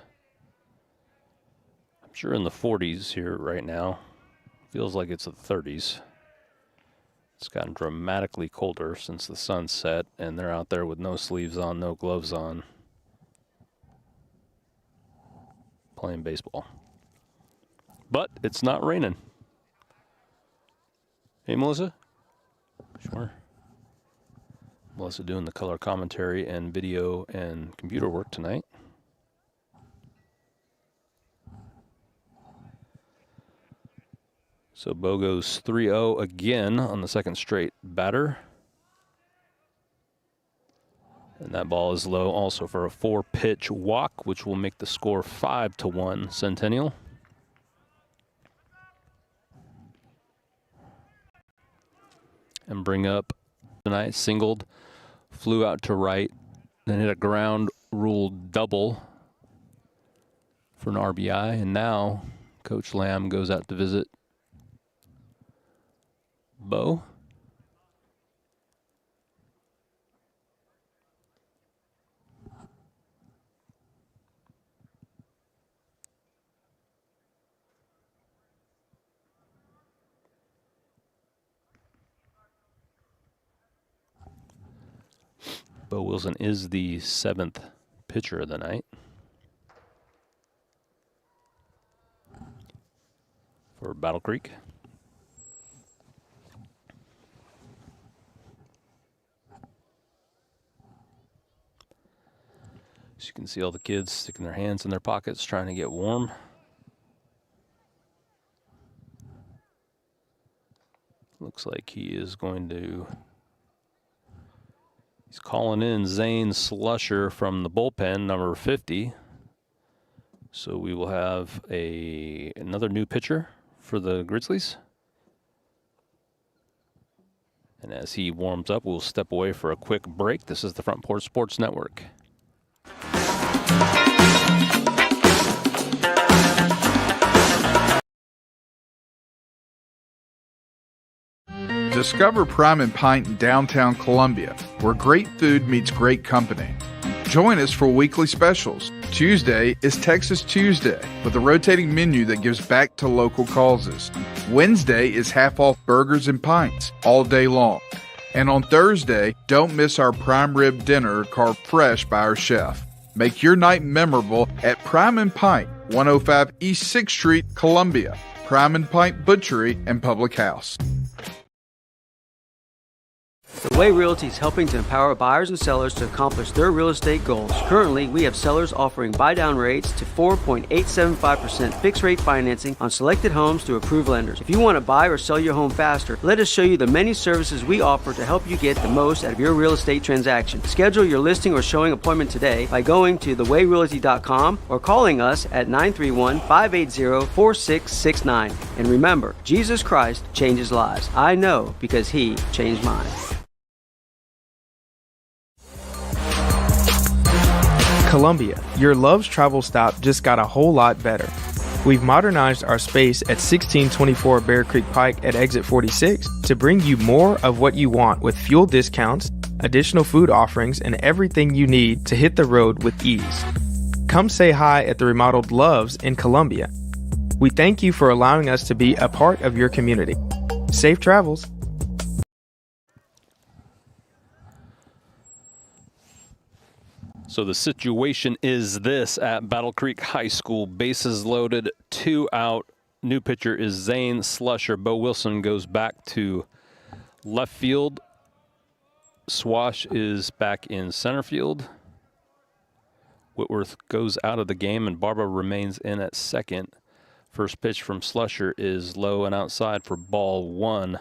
I'm sure, in the 40s here right now. Feels like it's the 30s. It's gotten dramatically colder since the sun set, and they're out there with no sleeves on, no gloves on, playing baseball. But it's not raining. Hey, Melissa? Sure. Melissa doing the color commentary and video and computer work tonight. So Bo goes 3-0 again on the second straight batter. And that ball is low also for a 4-pitch walk, which will make the score 5-1 Centennial. And bring up tonight, singled, flew out to right, then hit a ground rule double for an RBI. And now Coach Lamb goes out to visit Bo. Bo Wilson is the 7th pitcher of the night for Battle Creek. So you can see all the kids sticking their hands in their pockets trying to get warm. Looks like he is going to... He's calling in Zane Slusher from the bullpen, number 50. So we will have another new pitcher for the Grizzlies. And as he warms up, we'll step away for a quick break. This is the Front Porch Sports Network. Discover Prime and Pint in downtown Columbia, where great food meets great company. Join us for weekly specials. Tuesday is Texas Tuesday with a rotating menu that gives back to local causes. Wednesday is half off burgers and pints all day long. And on Thursday, don't miss our prime rib dinner carved fresh by our chef. Make your night memorable at Prime and Pint, 105 East 6th Street, Columbia. Prime and Pint Butchery and Public House. The Way Realty is helping to empower buyers and sellers to accomplish their real estate goals. Currently, we have sellers offering buy-down rates to 4.875% fixed-rate financing on selected homes through approved lenders. If you want to buy or sell your home faster, let us show you the many services we offer to help you get the most out of your real estate transaction. Schedule your listing or showing appointment today by going to thewayrealty.com or calling us at 931-580-4669. And remember, Jesus Christ changes lives. I know because He changed mine. Columbia, your Love's travel stop just got a whole lot better. We've modernized our space at 1624 Bear Creek Pike at exit 46 to bring you more of what you want with fuel discounts, additional food offerings, and everything you need to hit the road with ease. Come say hi at the remodeled Love's in Columbia. We thank you for allowing us to be a part of your community. Safe travels. So the situation is this at Battle Creek High School. Bases loaded, 2 out. New pitcher is Zane Slusher. Bo Wilson goes back to left field. Swash is back in center field. Whitworth goes out of the game and Barba remains in at second. First pitch from Slusher is low and outside for ball 1.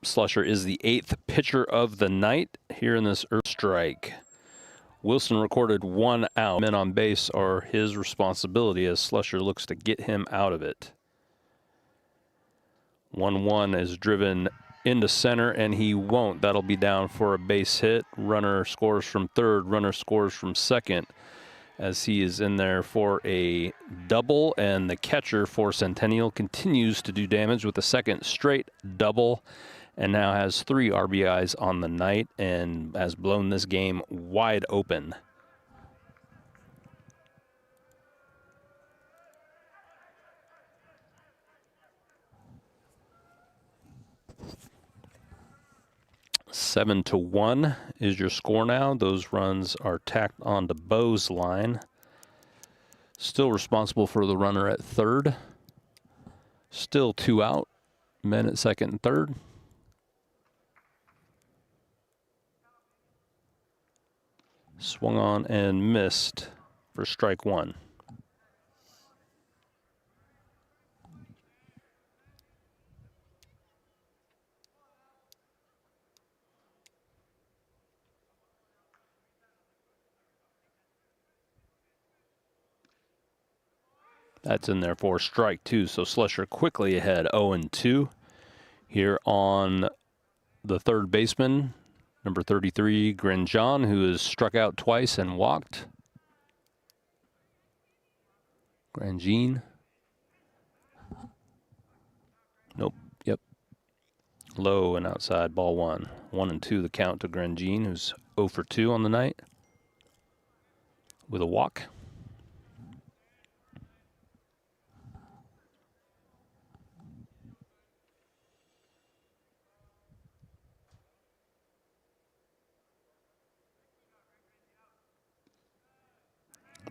Slusher is the 8th pitcher of the night here in this earth strike. Wilson recorded 1 out. Men on base are his responsibility as Slusher looks to get him out of it. 1-1 is driven into center and he won't. That'll be down for a base hit. Runner scores from third. Runner scores from second as he is in there for a double, and the catcher for Centennial continues to do damage with a second straight double, and now has 3 RBIs on the night and has blown this game wide open. Seven to 1 is your score now. Those runs are tacked onto Bo's line. Still responsible for the runner at third. Still 2 out. Men at second and third. Swung on and missed for strike 1. That's in there for strike 2. So Slusher quickly ahead, 0-2 here on the third baseman. Number 33, Granjon, who has struck out twice and walked. Grandjean. Nope. Yep. Low and outside, ball 1. 1-2 the count to Grandjean, who's 0 for 2 on the night with a walk.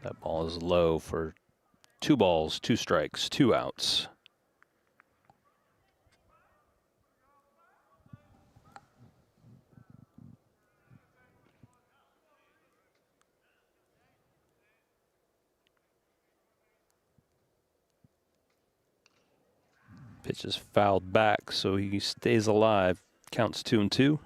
That ball is low for 2 balls, 2 strikes, 2 outs. Pitch is fouled back, so he stays alive. Counts 2-2.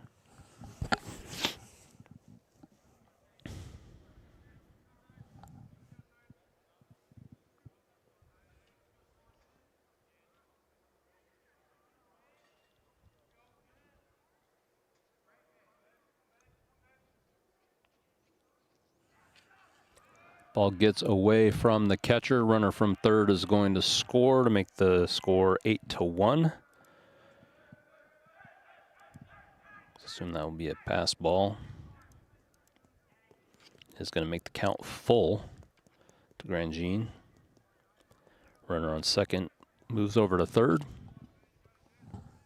Ball gets away from the catcher. Runner from third is going to score to make the score 8-1. Assume that will be a pass ball. is going to make the count full to Grandjean. Runner on second moves over to third.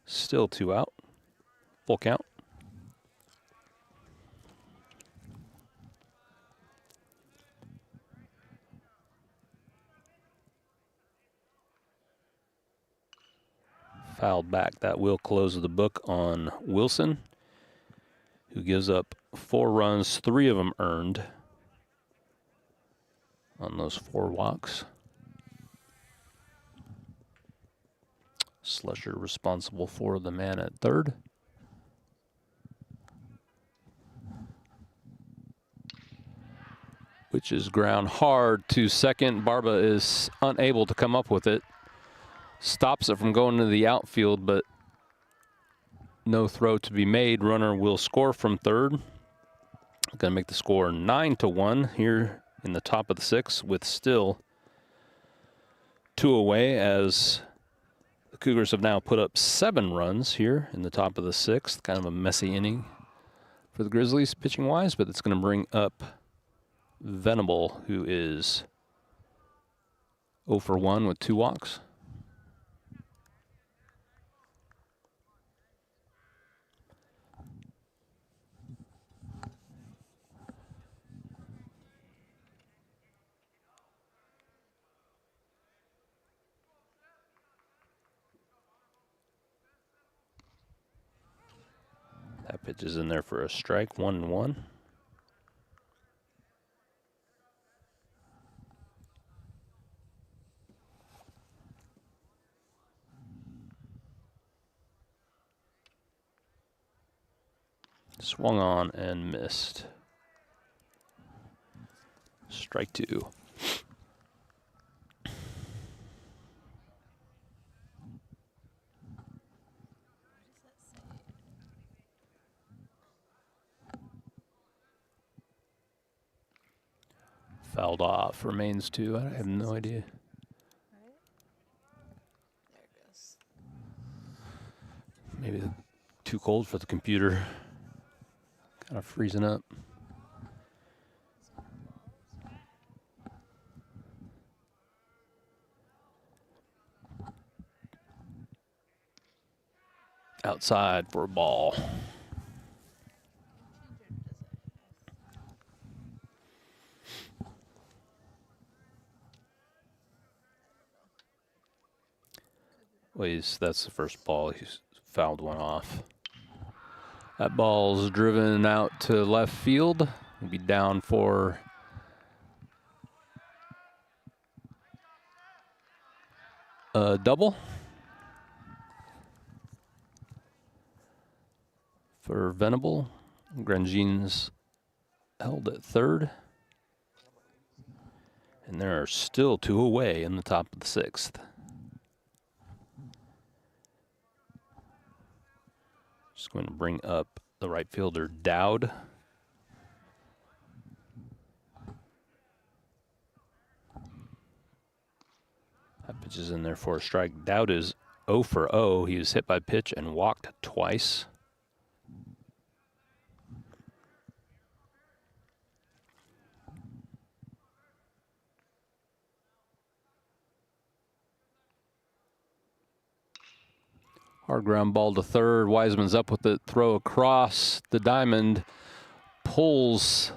Still 2 out. Full count. Fouled back. That will close the book on Wilson, who gives up 4 runs, 3 of them earned on those 4 walks. Slusher responsible for the man at third. Which is ground hard to second. Barba is unable to come up with it. Stops it from going to the outfield, but no throw to be made. Runner will score from third. Going to make the score 9-1 here in the top of the 6th, with still 2 away, as the Cougars have now put up 7 runs here in the top of the 6th. Kind of a messy inning for the Grizzlies pitching-wise, but it's going to bring up Venable, who is 0 for 1 with 2 walks. That pitch is in there for a strike, 1-1. Swung on and missed. Strike 2. Fouled off, remains 2. I have no idea. Maybe too cold for the computer. Kind of freezing up. Outside for a ball. Well, that's the first ball. He's fouled one off. That ball's driven out to left field. He'll be down for a double for Venable. Grandjean's held at third. And there are still 2 away in the top of the 6th. Just going to bring up the right fielder, Dowd. That pitch is in there for a strike. Dowd is 0 for 0. He was hit by pitch and walked twice. Hard ground ball to third. Wiseman's up with it. Throw across the diamond. Pulls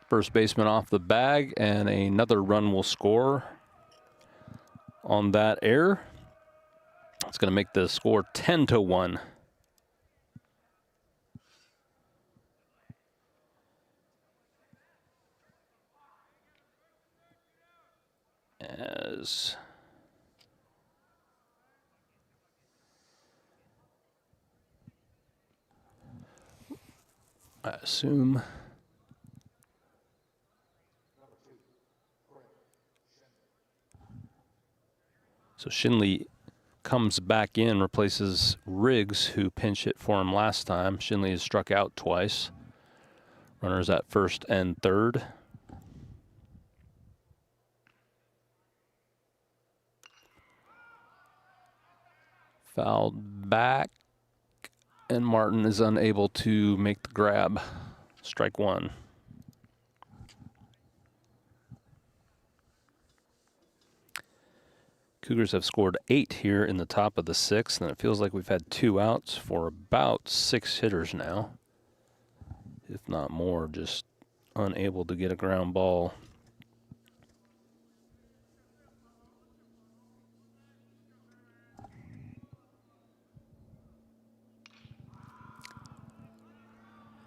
first baseman off the bag, and another run will score on that error. It's going to make the score 10-1. As I assume so Shinley comes back in, replaces Riggs, who pinch hit for him last time. Shinley has struck out twice. Runners at first and third. Fouled back, and Martin is unable to make the grab. Strike 1. Cougars have scored 8 here in the top of the 6th, and it feels like we've had 2 outs for about 6 hitters now, if not more, just unable to get a ground ball.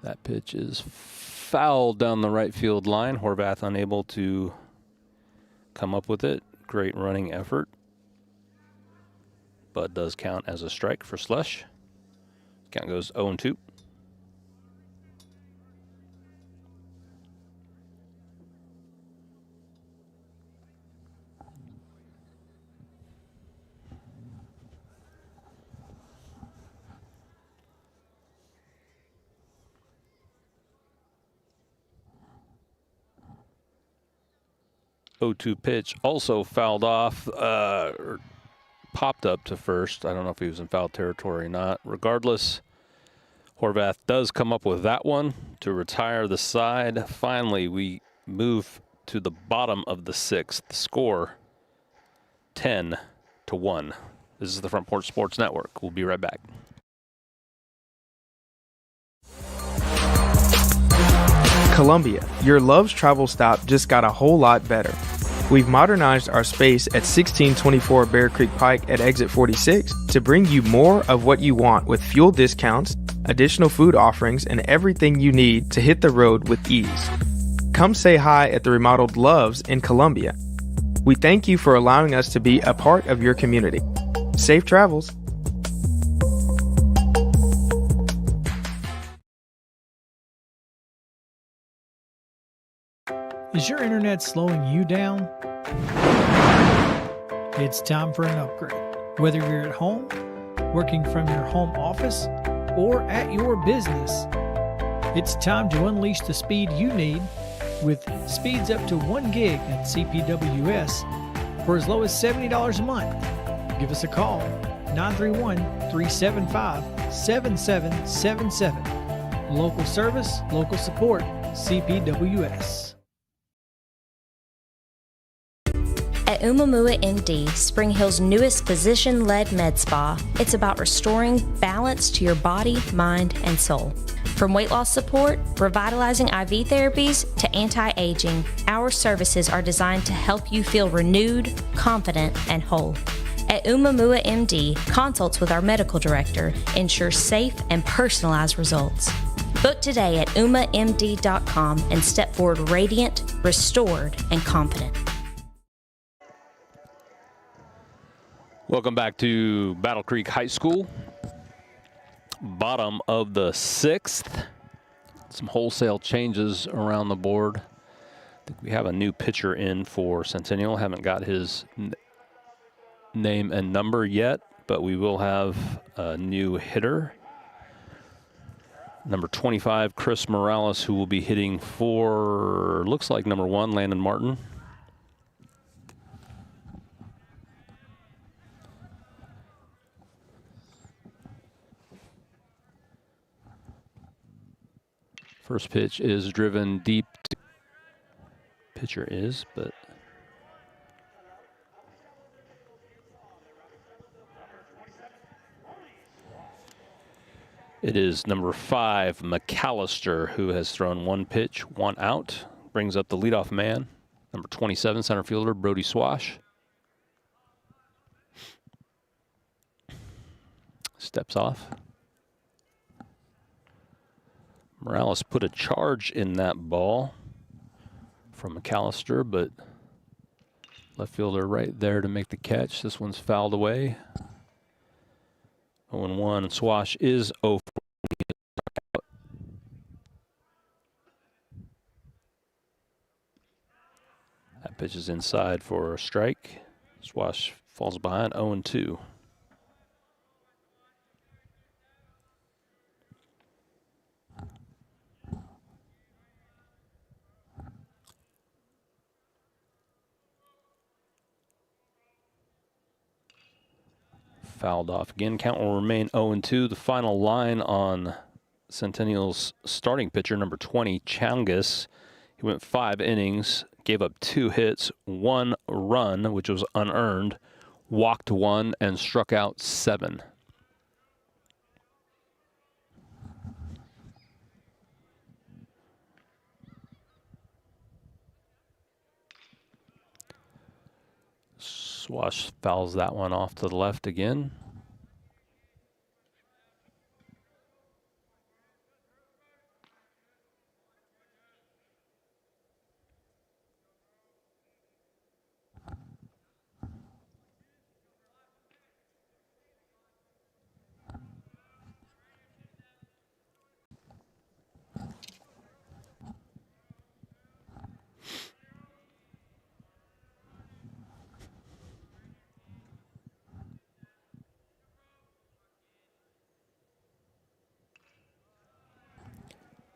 That pitch is fouled down the right field line. Horvath unable to come up with it. Great running effort, but does count as a strike for Slush. Count goes 0-2. Pitch also fouled off, or popped up to first. I don't know if he was in foul territory or not. Regardless, Horvath does come up with that one to retire the side. Finally, we move to the bottom of the 6th. Score 10-1. This is the Front Porch Sports Network. We'll be right back. Columbia, your Love's travel stop just got a whole lot better. We've modernized our space at 1624 Bear Creek Pike at exit 46 to bring you more of what you want with fuel discounts, additional food offerings, and everything you need to hit the road with ease. Come say hi at the remodeled Love's in Columbia. We thank you for allowing us to be a part of your community. Safe travels. Is your internet slowing you down? It's time for an upgrade. Whether you're at home, working from your home office, or at your business, it's time to unleash the speed you need with speeds up to 1 gig at CPWS for as low as $70 a month. Give us a call, 931-375-7777. Local service, local support, CPWS. At Umamua MD, Spring Hill's newest physician-led med spa, it's about restoring balance to your body, mind, and soul. From weight loss support, revitalizing IV therapies, to anti-aging, our services are designed to help you feel renewed, confident, and whole. At Umamua MD, consults with our medical director ensure safe and personalized results. Book today at umamd.com and step forward radiant, restored, and confident. Welcome back to Battle Creek High School. Bottom of the 6th. Some wholesale changes around the board. I think we have a new pitcher in for Centennial. Haven't got his name and number yet, but we will have a new hitter. Number 25, Chris Morales, who will be hitting for, looks like number 1, Landon Martin. First pitch is driven deep. Pitcher is, but it is number 5, McAllister, who has thrown 1 pitch, 1 out. Brings up the leadoff man, number 27, center fielder Brody Swash. Steps off. Morales put a charge in that ball from McAllister, but left fielder right there to make the catch. This one's fouled away. 0-1. Swash is 0-4. That pitch is inside for a strike. Swash falls behind, 0-2. Fouled off again. Count will remain 0-2. The final line on Centennial's starting pitcher, number 20, Changas. He went 5 innings, gave up 2 hits, 1 run, which was unearned, walked 1, and struck out 7. Swash fouls that one off to the left again.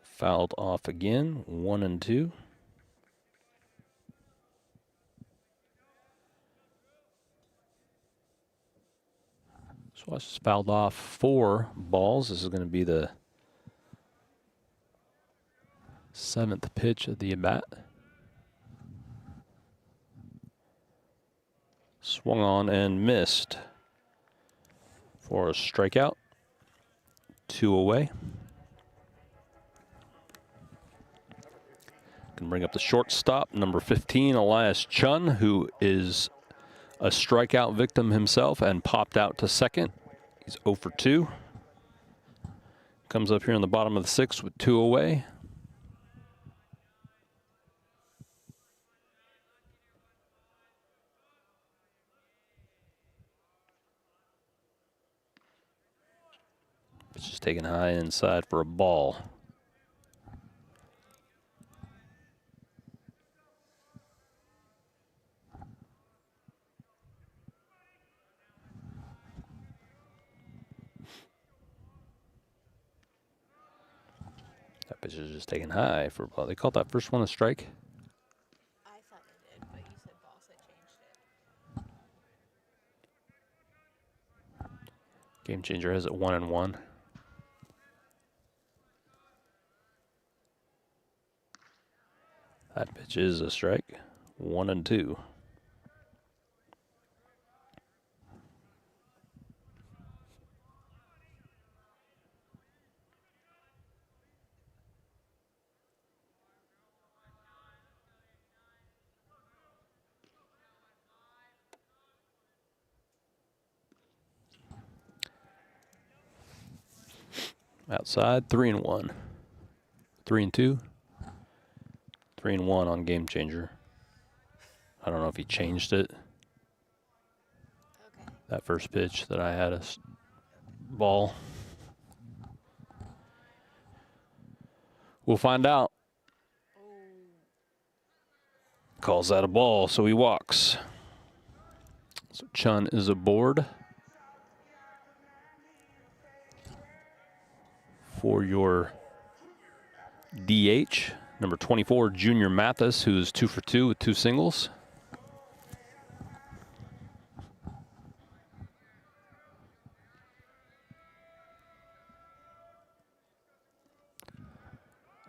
Fouled off again, 1 and 2. Swash is fouled off 4 balls. This is going to be the 7th pitch of the at-bat. Swung on and missed for a strikeout. 2 away. Can bring up the shortstop, number 15, Elias Chun, who is a strikeout victim himself and popped out to second. He's 0 for 2. Comes up here in the bottom of the 6th with 2 away. It's just taken high inside for a ball. That pitch is just taken high for a ball. They called that first one a strike. I thought it did, but you said ball, so I changed it. Game Changer has it 1 and 1. That pitch is a strike. 1 and 2. Outside, 3 and 1. 3 and 2. 3 and 1 on Game Changer. I don't know if he changed it. Okay. That first pitch that I had a ball. We'll find out. Calls that a ball, so he walks. So Chun is aboard for your DH. Number 24, Junior Mathis, who's 2 for 2 with 2 singles.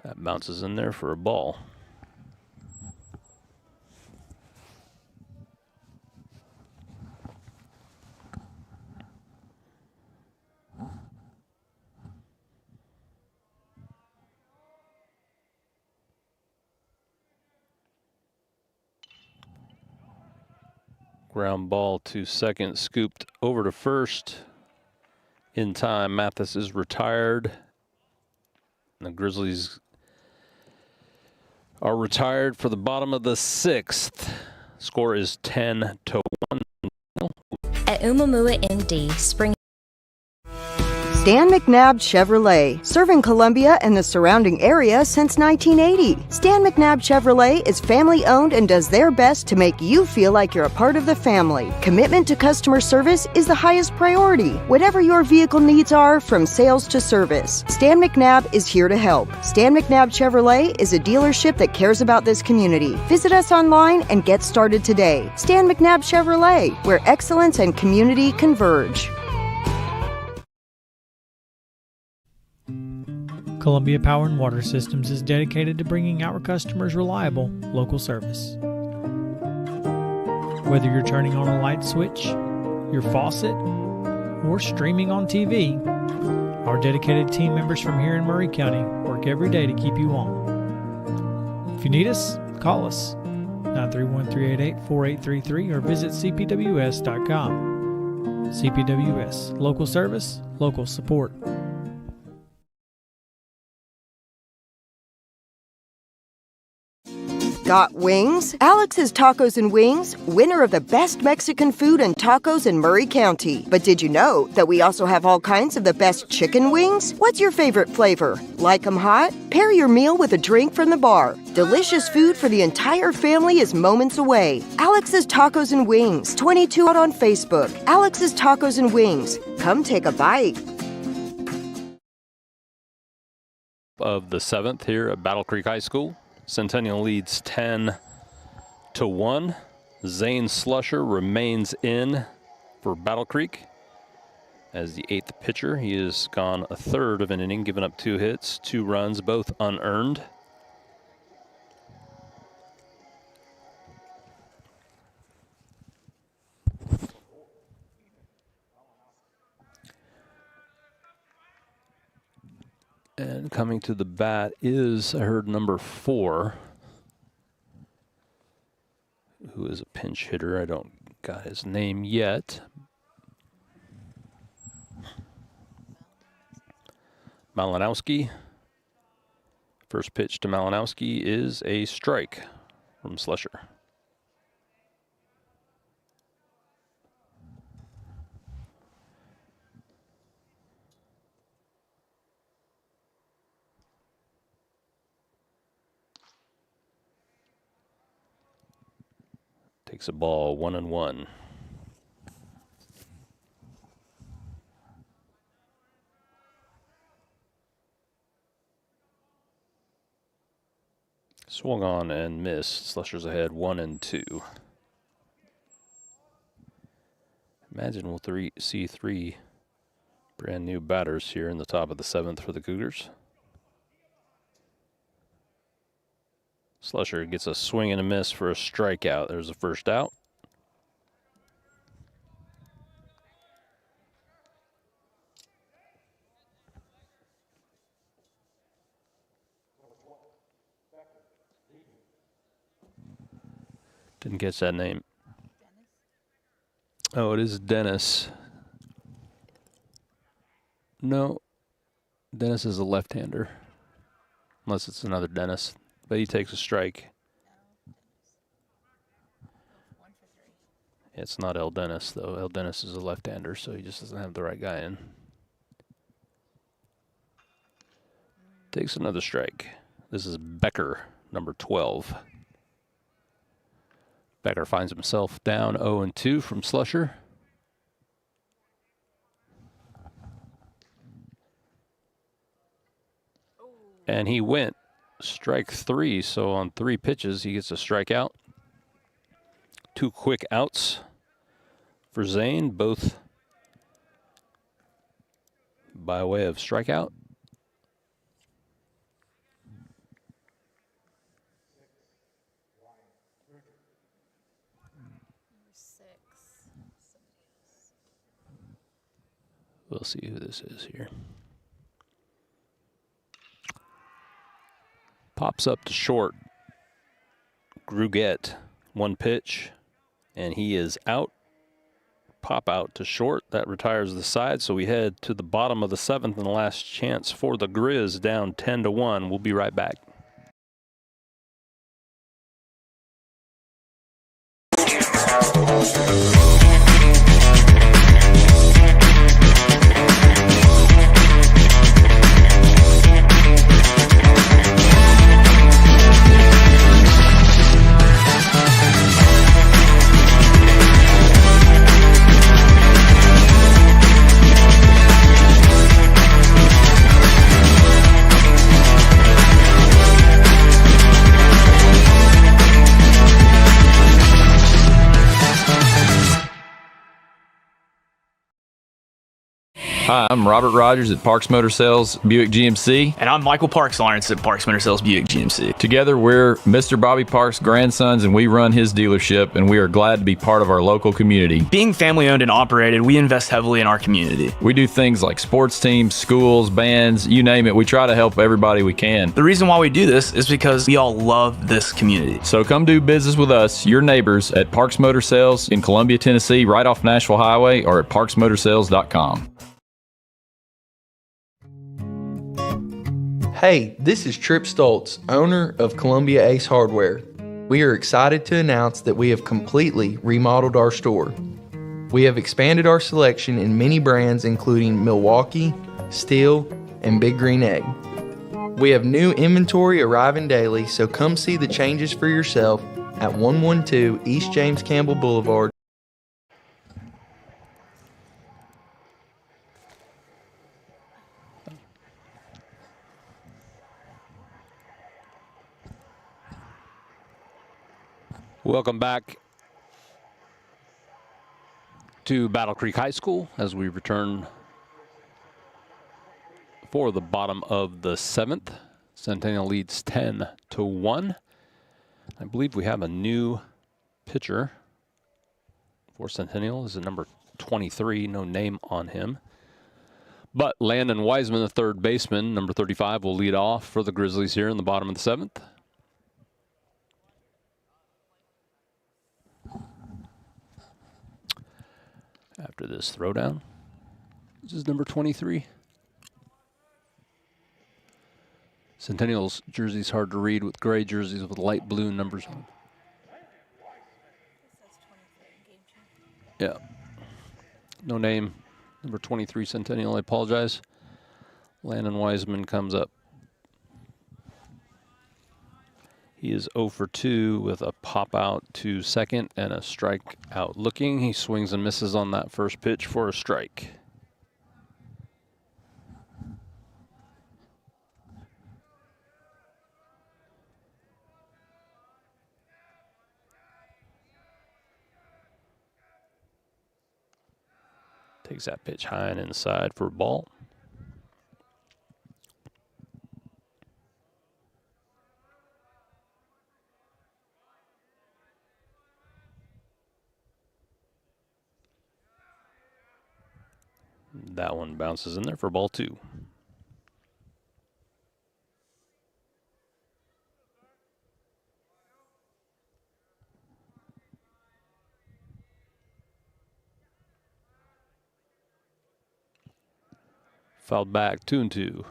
That bounces in there for a ball. Ground ball to second, scooped over to first. In time, Mathis is retired. And the Grizzlies are retired for the bottom of the 6th. Score is 10-1. At Umamua MD, Spring Stan McNabb Chevrolet, serving Columbia and the surrounding area since 1980. Stan McNabb Chevrolet is family owned and does their best to make you feel like you're a part of the family. Commitment to customer service is the highest priority. Whatever your vehicle needs are, from sales to service, Stan McNabb is here to help. Stan McNabb Chevrolet is a dealership that cares about this community. Visit us online and get started today. Stan McNabb Chevrolet, where excellence and community converge. Columbia Power and Water Systems is dedicated to bringing our customers reliable, local service. Whether you're turning on a light switch, your faucet, or streaming on TV, our dedicated team members from here in Murray County work every day to keep you on. If you need us, call us 931-388-4833 or visit cpws.com. CPWS, local service, local support. Got wings? Alex's Tacos and Wings, winner of the best Mexican food and tacos in Murray County. But did you know that we also have all kinds of the best chicken wings? What's your favorite flavor? Like 'em hot? Pair your meal with a drink from the bar. Delicious food for the entire family is moments away. Alex's Tacos and Wings, 22 out on Facebook. Alex's Tacos and Wings. Come take a bite. Of the 7th here at Battle Creek High School. Centennial leads 10-1. Zane Slusher remains in for Battle Creek as the 8th pitcher. He has gone a third of an inning, given up 2 hits, 2 runs, both unearned. And coming to the bat is, I heard, number 4, who is a pinch hitter. I don't got his name yet. Malinowski. First pitch to Malinowski is a strike from Slusher. Takes a ball 1-1. Swung on and missed. Slusher's ahead 1-2. Imagine we'll see 3 brand new batters here in the top of the 7th for the Cougars. Slusher gets a swing and a miss for a strikeout. There's the first out. Didn't catch that name. Oh, it is Dennis. No, Dennis is a left-hander. Unless it's another Dennis. But he takes a strike. It's not El Dennis, though. El Dennis is a left-hander, so he just doesn't have the right guy in. Takes another strike. This is Becker, number 12. Becker finds himself down 0-2 from Slusher. And he went strike 3, so on 3 pitches he gets a strikeout. 2 quick outs for Zane, both by way of strikeout. We'll see who this is here. Pops up to short. Gruget, 1 pitch, and he is out. Pop out to short. That retires the side, so we head to the bottom of the 7th and the last chance for the Grizz, down 10-1. We'll be right back. Hi, I'm Robert Rogers at Parks Motor Sales Buick GMC. And I'm Michael Parks Lawrence at Parks Motor Sales Buick GMC. Together, we're Mr. Bobby Parks' grandsons, and we run his dealership, and we are glad to be part of our local community. Being family owned and operated, we invest heavily in our community. We do things like sports teams, schools, bands, you name it. We try to help everybody we can. The reason why we do this is because we all love this community. So come do business with us, your neighbors, at Parks Motor Sales in Columbia, Tennessee, right off Nashville Highway, or at parksmotorsales.com. Hey, this is Trip Stoltz, owner of Columbia Ace Hardware. We are excited to announce that we have completely remodeled our store. We have expanded our selection in many brands including Milwaukee, Steel, and Big Green Egg. We have new inventory arriving daily, so come see the changes for yourself at 112 East James Campbell Boulevard. Welcome back to Battle Creek High School as we return for the bottom of the 7th. Centennial leads 10-1. I believe we have a new pitcher for Centennial. This is number 23, no name on him. But Landon Wiseman, the third baseman, number 35, will lead off for the Grizzlies here in the bottom of the 7th. After this throwdown, this is number 23. Centennial's jersey's hard to read with gray jerseys with light blue numbers on. Yeah. No name. Number 23 Centennial, I apologize. Landon Wiseman comes up. He is 0 for 2 with a pop out to second and a strikeout looking. He swings and misses on that first pitch for a strike. Takes that pitch high and inside for a ball. That one bounces in there for ball 2. Fouled back, 2-2.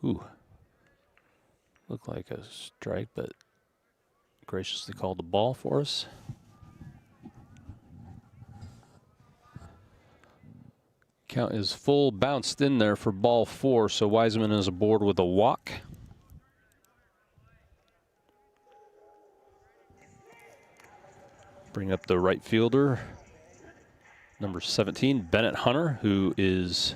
Ooh. Looked like a strike, but graciously called the ball for us. Count is full, bounced in there for ball 4, so Wiseman is aboard with a walk. Bring up the right fielder, number 17, Bennett Hunter, who is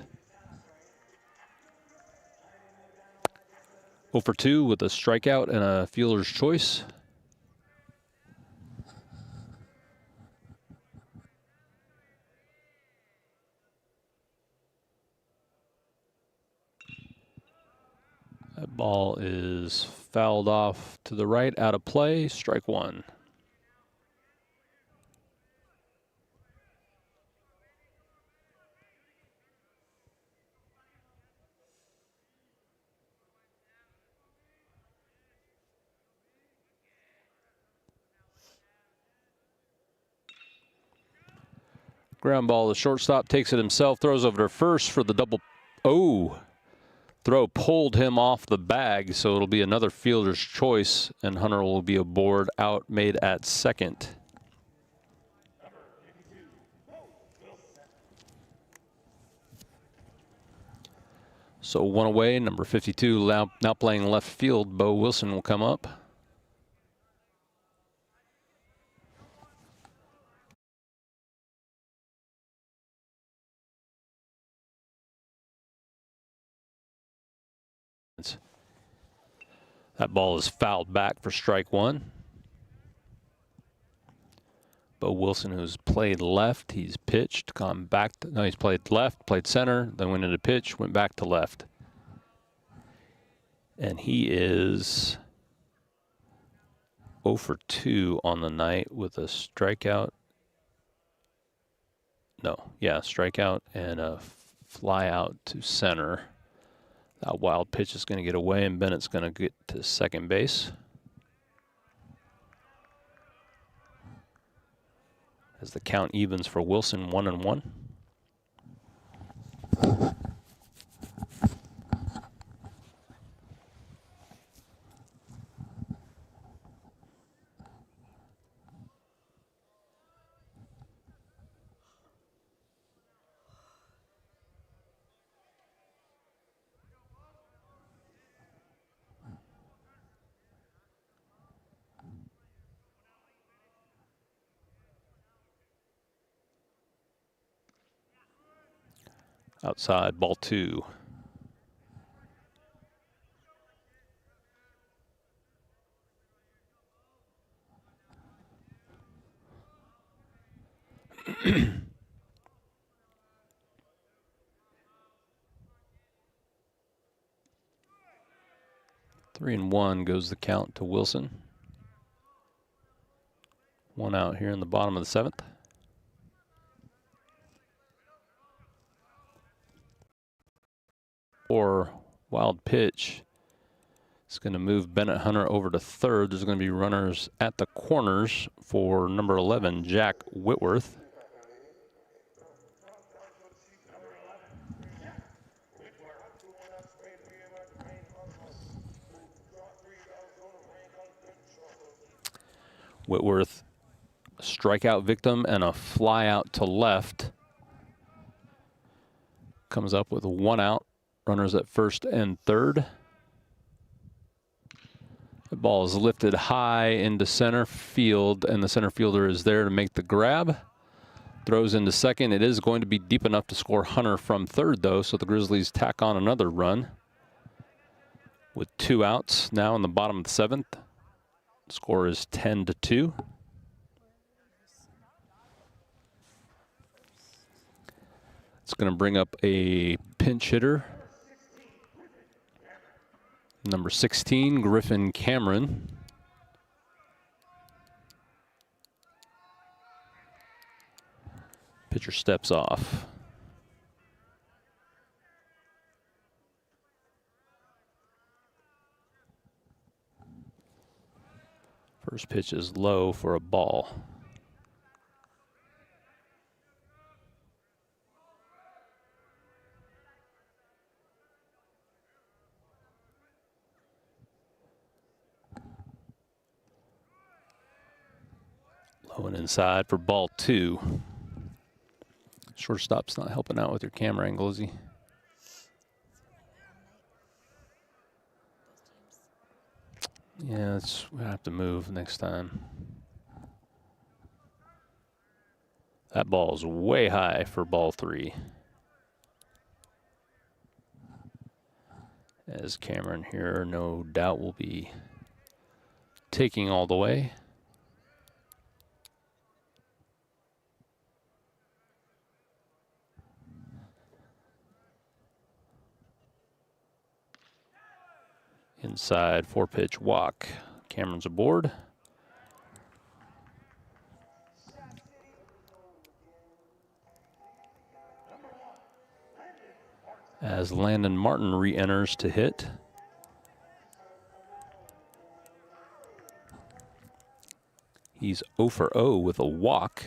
0 for 2 with a strikeout and a fielder's choice. That ball is fouled off to the right, out of play, strike 1. Ground ball, the shortstop takes it himself, throws over to first for the double. Oh! Throw pulled him off the bag, so it'll be another fielder's choice, and Hunter will be aboard, out made at second. So one away, number 52 now playing left field. Bo Wilson will come up. That ball is fouled back for strike one. Bo Wilson, who's played left, he's pitched, gone back. He's played left, played center, then went into pitch, went back to left. And he is 0 for 2 on the night with a strikeout. Strikeout and a fly out to center. That wild pitch is going to get away, and Bennett's going to get to second base. As the count evens for Wilson, 1-1. Outside, ball 2. Three and 1 goes the count to Wilson. 1 out here in the bottom of the 7th. Or wild pitch. It's going to move Bennett Hunter over to third. There's going to be runners at the corners for number 11, Jack Whitworth. Whitworth, a strikeout victim and a fly out to left. Comes up with 1 out. Runners at first and third. The ball is lifted high into center field, and the center fielder is there to make the grab. Throws into second. It is going to be deep enough to score Hunter from third, though, so the Grizzlies tack on another run. With 2 outs now in the bottom of the 7th. Score is 10-2. It's going to bring up a pinch hitter. Number 16, Griffin Cameron. Pitcher steps off. First pitch is low for a ball. Low and inside for ball 2. Shortstop's not helping out with your camera angle, is he? Yeah, we're gonna have to move next time. That ball's way high for ball 3. As Cameron here, no doubt, will be taking all the way. Inside, 4-pitch walk. Cameron's aboard. As Landon Martin re-enters to hit. He's 0 for 0 with a walk.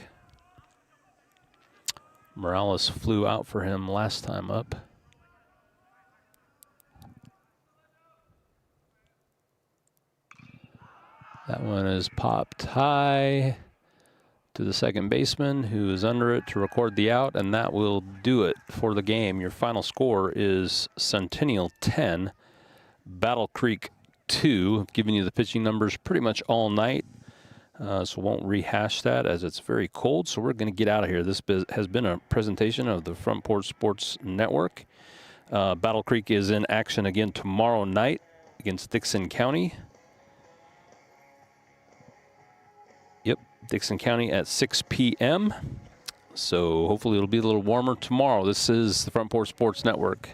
Morales flew out for him last time up. That one is popped high to the second baseman, who is under it to record the out, and that will do it for the game. Your final score is Centennial 10, Battle Creek 2. Giving you the pitching numbers pretty much all night, so won't rehash that as it's very cold. So we're going to get out of here. This has been a presentation of the Front Porch Sports Network. Battle Creek is in action again tomorrow night against Dixon County. Yep, Dixon County at 6 p.m. So hopefully it'll be a little warmer tomorrow. This is the Front Porch Sports Network.